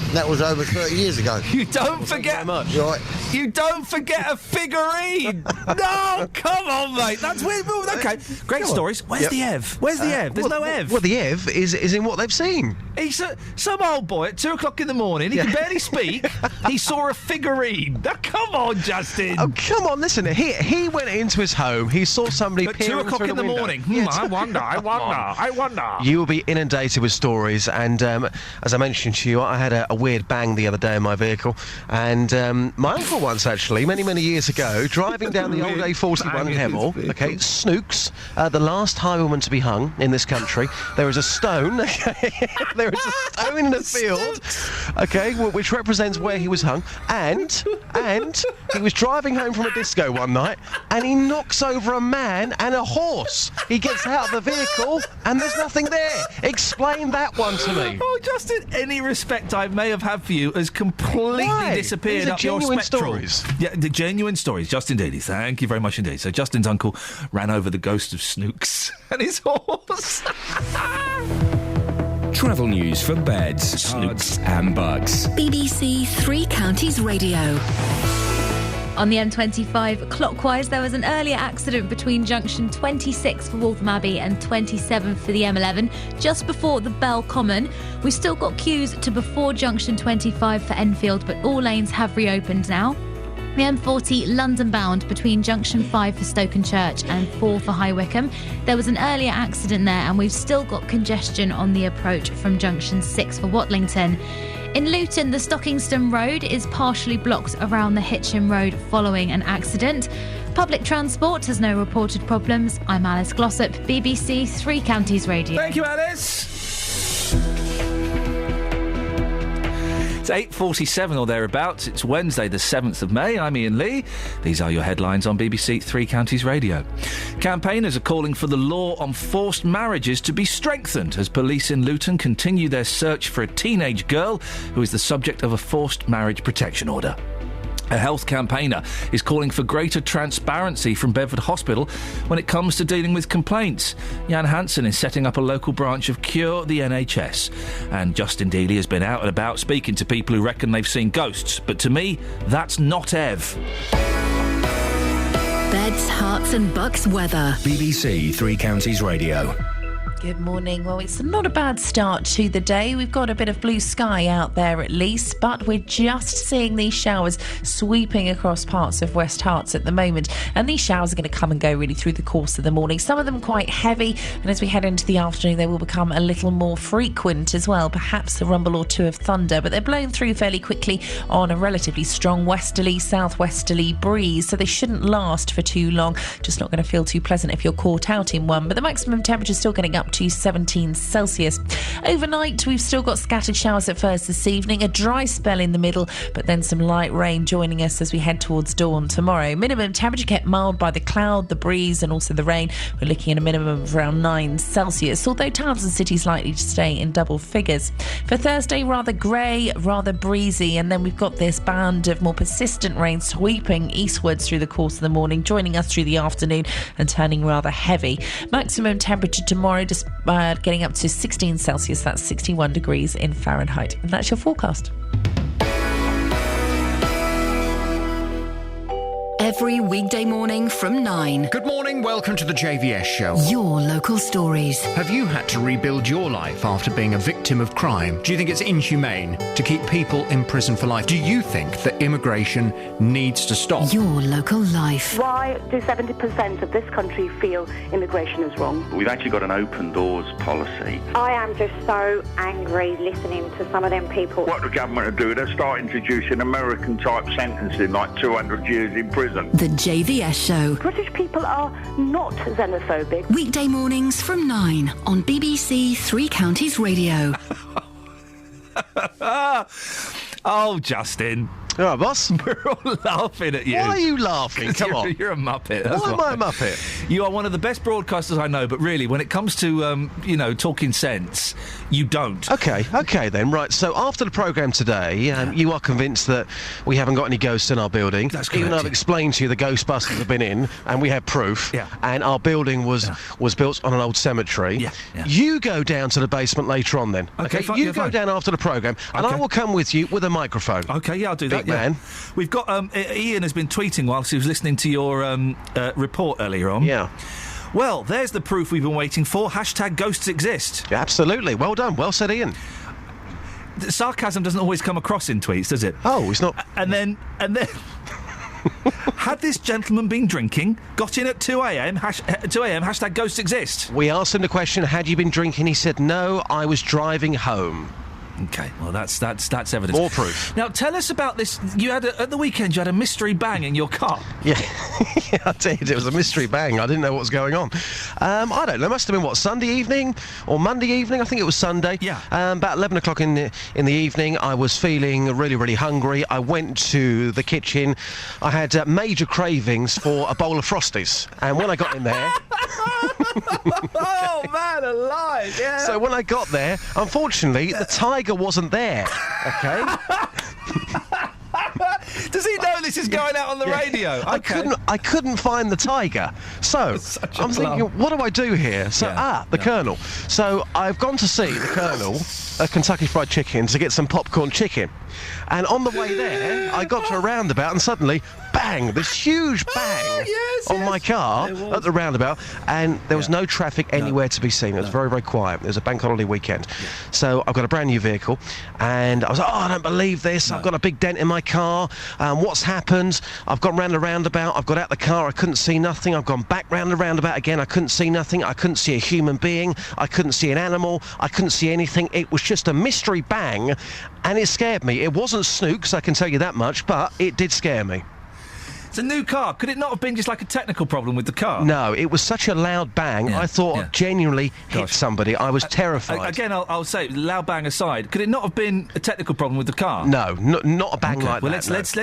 And that was over 30 years ago. You don't forget much. Right. You don't forget a figurine. No, come on, mate. That's weird. Okay, great stories. Where's the Ev? Where's the Ev? There's no Ev. Well, the Ev is in what they've seen. He's some old boy at 2 o'clock in the morning. He can barely speak. He saw a figurine. Now, come on, Justin. Oh, come on. Listen, he went into his home. He saw somebody at 2 o'clock in the morning. I wonder. You will be inundated with stories, and as I mentioned to you, I had a weird bang the other day in my vehicle, and my uncle once, actually, many years ago, driving down the old A41 in Hemel, okay, Snooks, the last highwayman to be hung in this country. There is a stone, there is a stone in the field, okay, which represents where he was hung, and he was driving home from a disco one night, and he knocks over a man and a horse. He gets out of the vehicle, and there's nothing there. Explain that one to me. Oh, Justin, any respect I may have had for you has completely disappeared These are up your genuine spectrum. Stories. Yeah, the genuine stories. Justin Daly, thank you very much indeed. So Justin's uncle ran over the ghost of Snooks and his horse. Travel news for beds, cards and bugs. BBC Three Counties Radio. On the M25 clockwise, there was an earlier accident between junction 26 for Waltham Abbey and 27 for the M11, just before the Bell Common. We've still got queues to before junction 25 for Enfield, but all lanes have reopened now. The M40 London bound between junction 5 for Stokenchurch and 4 for High Wycombe. There was an earlier accident there, and we've still got congestion on the approach from junction 6 for Watlington. In Luton, the Stockingston Road is partially blocked around the Hitchin Road following an accident. Public transport has no reported problems. I'm Alice Glossop, BBC Three Counties Radio. Thank you, Alice. It's 8:47 or thereabouts. It's Wednesday, the 7th of May. I'm Iain Lee. These are your headlines on BBC Three Counties Radio. Campaigners are calling for the law on forced marriages to be strengthened as police in Luton continue their search for a teenage girl who is the subject of a forced marriage protection order. A health campaigner is calling for greater transparency from Bedford Hospital when it comes to dealing with complaints. Jan Hansen is setting up a local branch of Cure the NHS. And Justin Dealey has been out and about speaking to people who reckon they've seen ghosts. But to me, that's not Ev. Beds, Hearts and Bucks weather. BBC Three Counties Radio. Good morning. Well, it's not a bad start to the day. We've got a bit of blue sky out there at least, but we're just seeing these showers sweeping across parts of West Herts at the moment. And these showers are going to come and go really through the course of the morning. Some of them quite heavy, and as we head into the afternoon, they will become a little more frequent as well. Perhaps a rumble or two of thunder, but they're blown through fairly quickly on a relatively strong westerly, southwesterly breeze, so they shouldn't last for too long. Just not going to feel too pleasant if you're caught out in one, but the maximum temperature is still getting up to 17 Celsius. Overnight, we've still got scattered showers at first this evening, a dry spell in the middle, but then some light rain joining us as we head towards dawn tomorrow. Minimum temperature kept mild by the cloud, the breeze and also the rain. We're looking at a minimum of around 9 Celsius, although towns and cities likely to stay in double figures. For Thursday, rather grey, rather breezy, and then we've got this band of more persistent rain sweeping eastwards through the course of the morning, joining us through the afternoon and turning rather heavy. Maximum temperature tomorrow just getting up to 16 Celsius, that's 61 degrees in Fahrenheit. And that's your forecast. Every weekday morning from 9. Good morning, welcome to the JVS show. Your local stories. Have you had to rebuild your life after being a victim of crime? Do you think it's inhumane to keep people in prison for life? Do you think that immigration needs to stop? Your local life. Why do 70% of this country feel immigration is wrong? We've actually got an open doors policy. I am just so angry listening to some of them people. What the government are doing, they'll start introducing American-type sentencing, like 200 years in prison. The JVS show. British people are not xenophobic. Weekday mornings from 9 on BBC Three Counties Radio. Oh, Justin. All right, boss. We're all laughing at you. Why are you laughing? Come on. You're a muppet. That's Why am I a muppet? You are one of the best broadcasters I know, but really, when it comes to, talking sense, you don't. OK then. Right, so after the programme today, you are convinced that we haven't got any ghosts in our building. That's correct. Even though I've explained to you the Ghostbusters have been in, and we have proof. Yeah. And our building was built on an old cemetery. Yeah. You go down to the basement later on then. OK, fine. You go down after the programme, and I will come with you with a microphone. OK, yeah, I'll do that. Man. We've got Iain has been tweeting whilst he was listening to your report earlier on. Yeah. Well, there's the proof we've been waiting for. # ghosts exist. Yeah, absolutely. Well done. Well said, Iain. Sarcasm doesn't always come across in tweets, does it? Oh, it's not. And then. Had this gentleman been drinking? Got in at 2 a.m. 2 a.m. # ghosts exist. We asked him the question, had you been drinking? He said, no, I was driving home. OK, well, that's evidence. More proof. Now, tell us about this. At the weekend, you had a mystery bang in your car. Yeah, yeah, I did. It was a mystery bang. I didn't know what was going on. I don't know. It must have been, Sunday evening or Monday evening? I think it was Sunday. Yeah. About 11 o'clock in the evening, I was feeling really, really hungry. I went to the kitchen. I had major cravings for a bowl of Frosties. And when I got in there... Oh, man alive, yeah. So when I got there, unfortunately, the tiger wasn't there, OK? Does he know this is going out on the radio? Okay. I couldn't find the tiger. So I'm thinking, what do I do here? So the Colonel. So I've gone to see the Colonel at Kentucky Fried Chicken to get some popcorn chicken. And on the way there, I got to a roundabout and suddenly, bang, this huge bang on my car at the roundabout, and there was no traffic anywhere to be seen. It was very, very quiet. It was a bank holiday weekend. So I've got a brand new vehicle, and I was like, I don't believe this. I've got a big dent in my car. What's happened? I've gone round the roundabout. I've got out the car. I couldn't see nothing. I've gone back round the roundabout again. I couldn't see nothing. I couldn't see a human being. I couldn't see an animal. I couldn't see anything. It was just a mystery bang, and it scared me. It wasn't snooks, I can tell you that much, but it did scare me. It's a new car. Could it not have been just like a technical problem with the car? No, it was such a loud bang. I thought I genuinely hit somebody. I was terrified. Again, I'll say, loud bang aside, could it not have been a technical problem with the car? No, not a bang like well, that. Let's.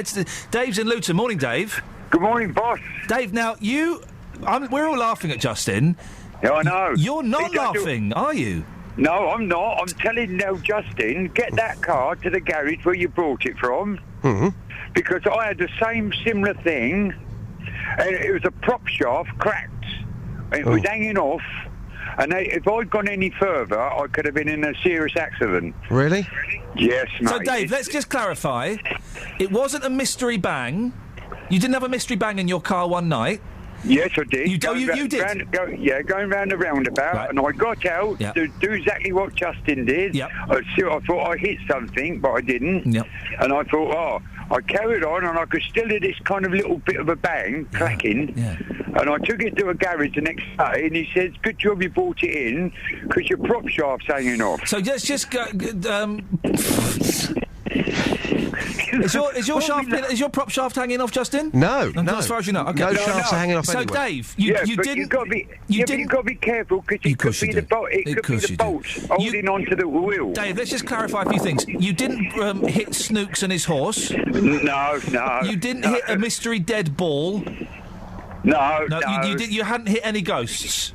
Dave's in Luton. Morning, Dave. Good morning, boss. Dave, now we're all laughing at Justin. Yeah, I know. You're not laughing, are you? No, I'm not. I'm telling now, Justin, get that car to the garage where you brought it from. Mm-hmm. Because I had the same similar thing, and it was a prop shaft cracked. It was hanging off, and if I'd gone any further, I could have been in a serious accident. Really? Yes, mate. So, Dave, let's just clarify. It wasn't a mystery bang. You didn't have a mystery bang in your car one night. Yes, I did. You did? Going round the roundabout, and I got out to do exactly what Justin did. Yep. I thought I hit something, but I didn't. Yep. And I thought, I carried on, and I could still hear this kind of little bit of a bang, cracking. Yeah. And I took it to a garage the next day, and he said, good job you brought it in, because your prop shaft's hanging off. So let's just go... Is your prop shaft hanging off, Justin? No. As far as you know. Okay. No shafts are hanging off So, anywhere. Dave, you didn't... You've got to be careful, because it could be the bolts holding onto the wheel. Dave, let's just clarify a few things. You didn't hit Snooks and his horse. No. You didn't hit a mystery dead ball. No. You hadn't hit any ghosts.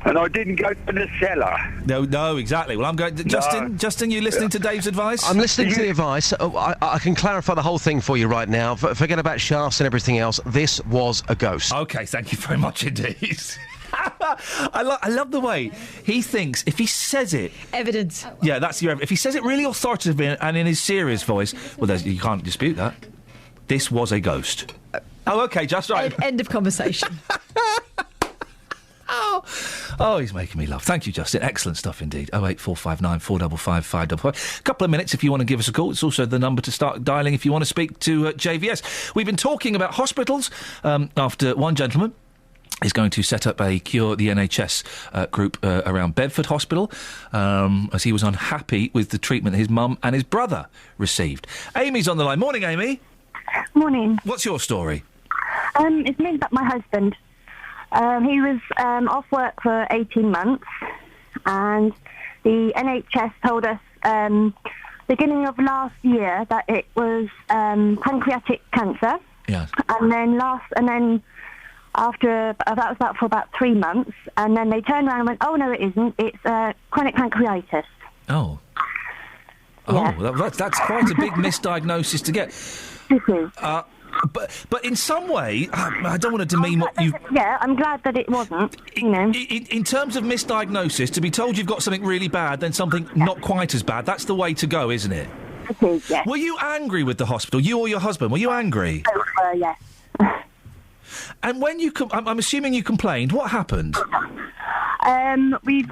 And I didn't go to the cellar. No, exactly. Well, I'm going... Justin, you listening to Dave's advice? I'm listening to the advice. I can clarify the whole thing for you right now. Forget about shafts and everything else. This was a ghost. OK, thank you very much indeed. I love the way he thinks if he says it... Evidence. Yeah, that's your... If he says it really authoritatively and in his serious voice, well, you can't dispute that. This was a ghost. OK, just right. End of conversation. Oh, he's making me laugh. Thank you, Justin. Excellent stuff indeed. 08459 455 555. A couple of minutes if you want to give us a call. It's also the number to start dialing if you want to speak to JVS. We've been talking about hospitals after one gentleman is going to set up a Cure the NHS group around Bedford Hospital as he was unhappy with the treatment his mum and his brother received. Amy's on the line. Morning, Amy. Morning. What's your story? It's me about my husband. He was off work for 18 months, and the NHS told us beginning of last year that it was pancreatic cancer. Yes. And then after that was for about 3 months, and then they turned around and went, "Oh no, it isn't. It's chronic pancreatitis." Oh. Yeah. Oh, that's quite a big misdiagnosis to get. This is. But in some way, I don't want to demean what you... Yeah, I'm glad that it wasn't, you know. In terms of misdiagnosis, to be told you've got something really bad, then something not quite as bad, that's the way to go, isn't it? It is, yes. Were you angry with the hospital, you or your husband? Were you angry? Yes. And when you... I'm assuming you complained. What happened? We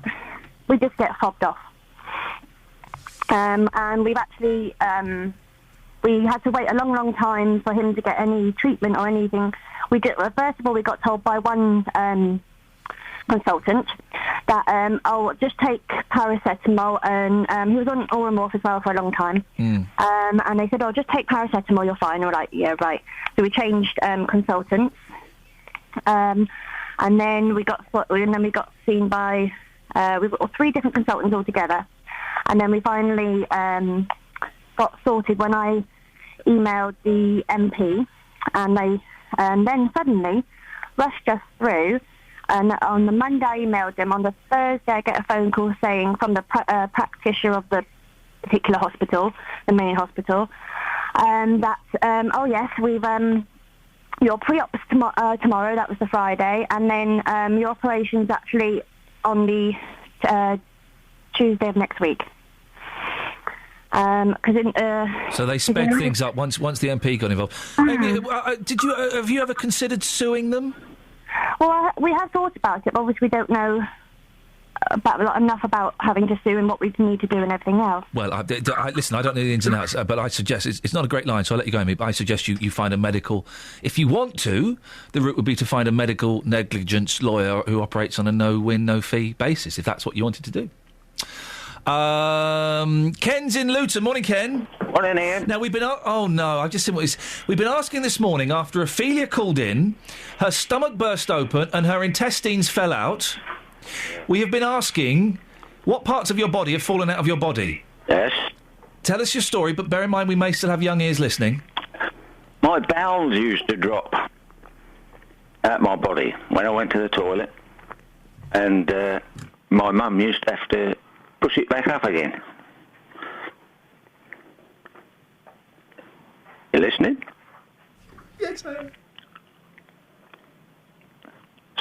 just get fobbed off. And we've actually... we had to wait a long, long time for him to get any treatment or anything. First of all, we got told by one consultant that, just take paracetamol, and he was on Oromorph as well for a long time. And they said, just take paracetamol, you're fine. We're like, yeah, right. So we changed consultants, and then we got seen by we've got 3 different consultants altogether, and then we finally got sorted when I emailed the MP, and they then suddenly rushed us through. And on the Monday I emailed them. On the Thursday I get a phone call saying from the practitioner of the particular hospital, the main hospital, that yes, we've your pre-op's tomorrow. That was the Friday, and then your operation's actually on the Tuesday of next week. So they sped things up once the MP got involved. Amy, have you ever considered suing them? Well, we have thought about it, but obviously we don't know enough about having to sue and what we need to do and everything else. Well, listen, I don't know the ins and outs, but I suggest it's not a great line, so I'll let you go, Amy. But I suggest you find a medical. If you want to, the route would be to find a medical negligence lawyer who operates on a no-win, no-fee basis. If that's what you wanted to do. Ken's in Luton. Morning, Ken. Morning, Ian. Now, we've been... Oh, no, I've just seen what we've been asking this morning after Ophelia called in, her stomach burst open and her intestines fell out. We have been asking what parts of your body have fallen out of your body. Yes. Tell us your story, but bear in mind we may still have young ears listening. My bowels used to drop out my body when I went to the toilet, and my mum used to have to push it back up again. You listening? Yes, I am.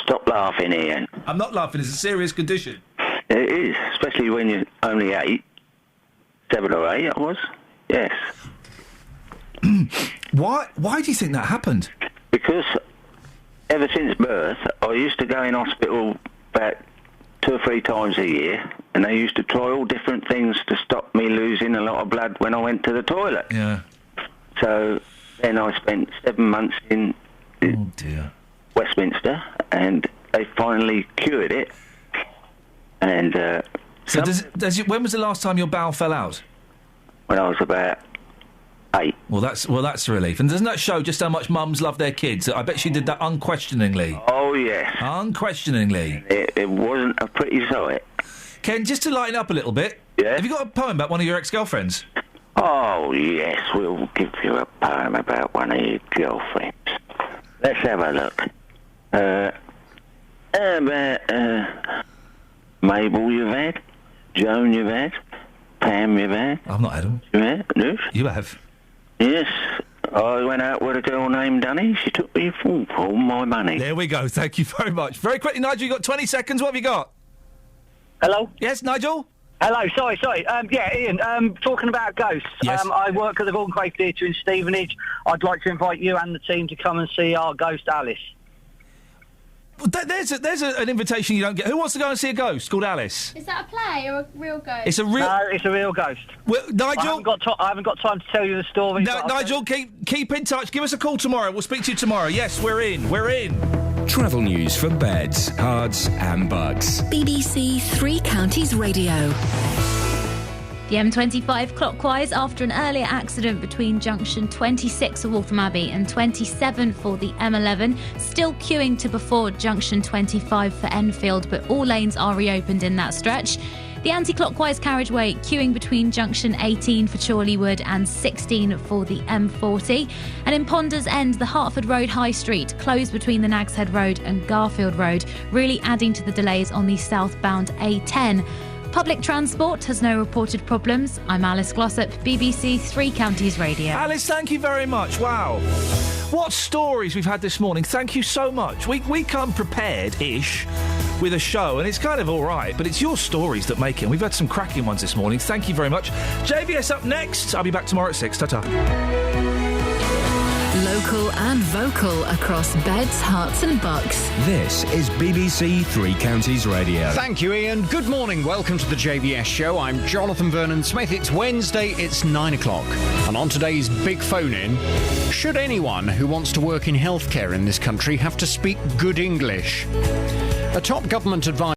Stop laughing, Ian. I'm not laughing. It's a serious condition. It is, especially when you're only 8. 7 or 8, I was. Yes. Why do you think that happened? Because ever since birth, I used to go in hospital about 2 or 3 times a year, and they used to try all different things to stop me losing a lot of blood when I went to the toilet. Yeah. So then I spent 7 months in Westminster, and they finally cured it. And when was the last time your bowel fell out? When I was about 8. Well, that's a relief. And doesn't that show just how much mums love their kids? I bet she did that unquestioningly. Oh, yes. Unquestioningly. It wasn't a pretty sight. Ken, just to lighten up a little bit, have you got a poem about one of your ex-girlfriends? Oh, yes, we'll give you a poem about one of your girlfriends. Let's have a look. Mabel you've had, Joan you've had, Pam you've had. I've not had them. You have? No? You have? Yes. I went out with a girl named Dunny. She took me for all my money. There we go. Thank you very much. Very quickly, Nigel, you've got 20 seconds. What have you got? Hello? Yes, Nigel? Hello, sorry. Ian, talking about ghosts. Yes. I work at the Vaughan Theatre in Stevenage. I'd like to invite you and the team to come and see our ghost, Alice. Well, there's an invitation you don't get. Who wants to go and see a ghost called Alice? Is that a play or a real ghost? It's a real... No, it's a real ghost. Well, Nigel... I haven't got time to tell you the story. No, Nigel, keep in touch. Give us a call tomorrow. We'll speak to you tomorrow. Yes, we're in. Travel news for beds, cards and bugs. BBC Three Counties Radio. The M25 clockwise after an earlier accident between junction 26 of Waltham Abbey and 27 for the M11. Still queuing to before junction 25 for Enfield, but all lanes are reopened in that stretch. The anti-clockwise carriageway queuing between junction 18 for Chorleywood and 16 for the M40. And in Ponders End, the Hertford Road High Street closed between the Nags Head Road and Garfield Road, really adding to the delays on the southbound A10. Public transport has no reported problems. I'm Alice Glossop, BBC Three Counties Radio. Alice, thank you very much. Wow. What stories we've had this morning. Thank you so much. We come prepared-ish with a show, and it's kind of all right, but it's your stories that make it. We've had some cracking ones this morning. Thank you very much. JVS up next. I'll be back tomorrow at 6. Ta-ta. Local and vocal across beds, hearts and bucks. This is BBC Three Counties Radio. Thank you, Ian. Good morning. Welcome to the JVS show. I'm Jonathan Vernon-Smith. It's Wednesday. It's 9 o'clock. And on today's big phone-in, should anyone who wants to work in healthcare in this country have to speak good English? A top government advisor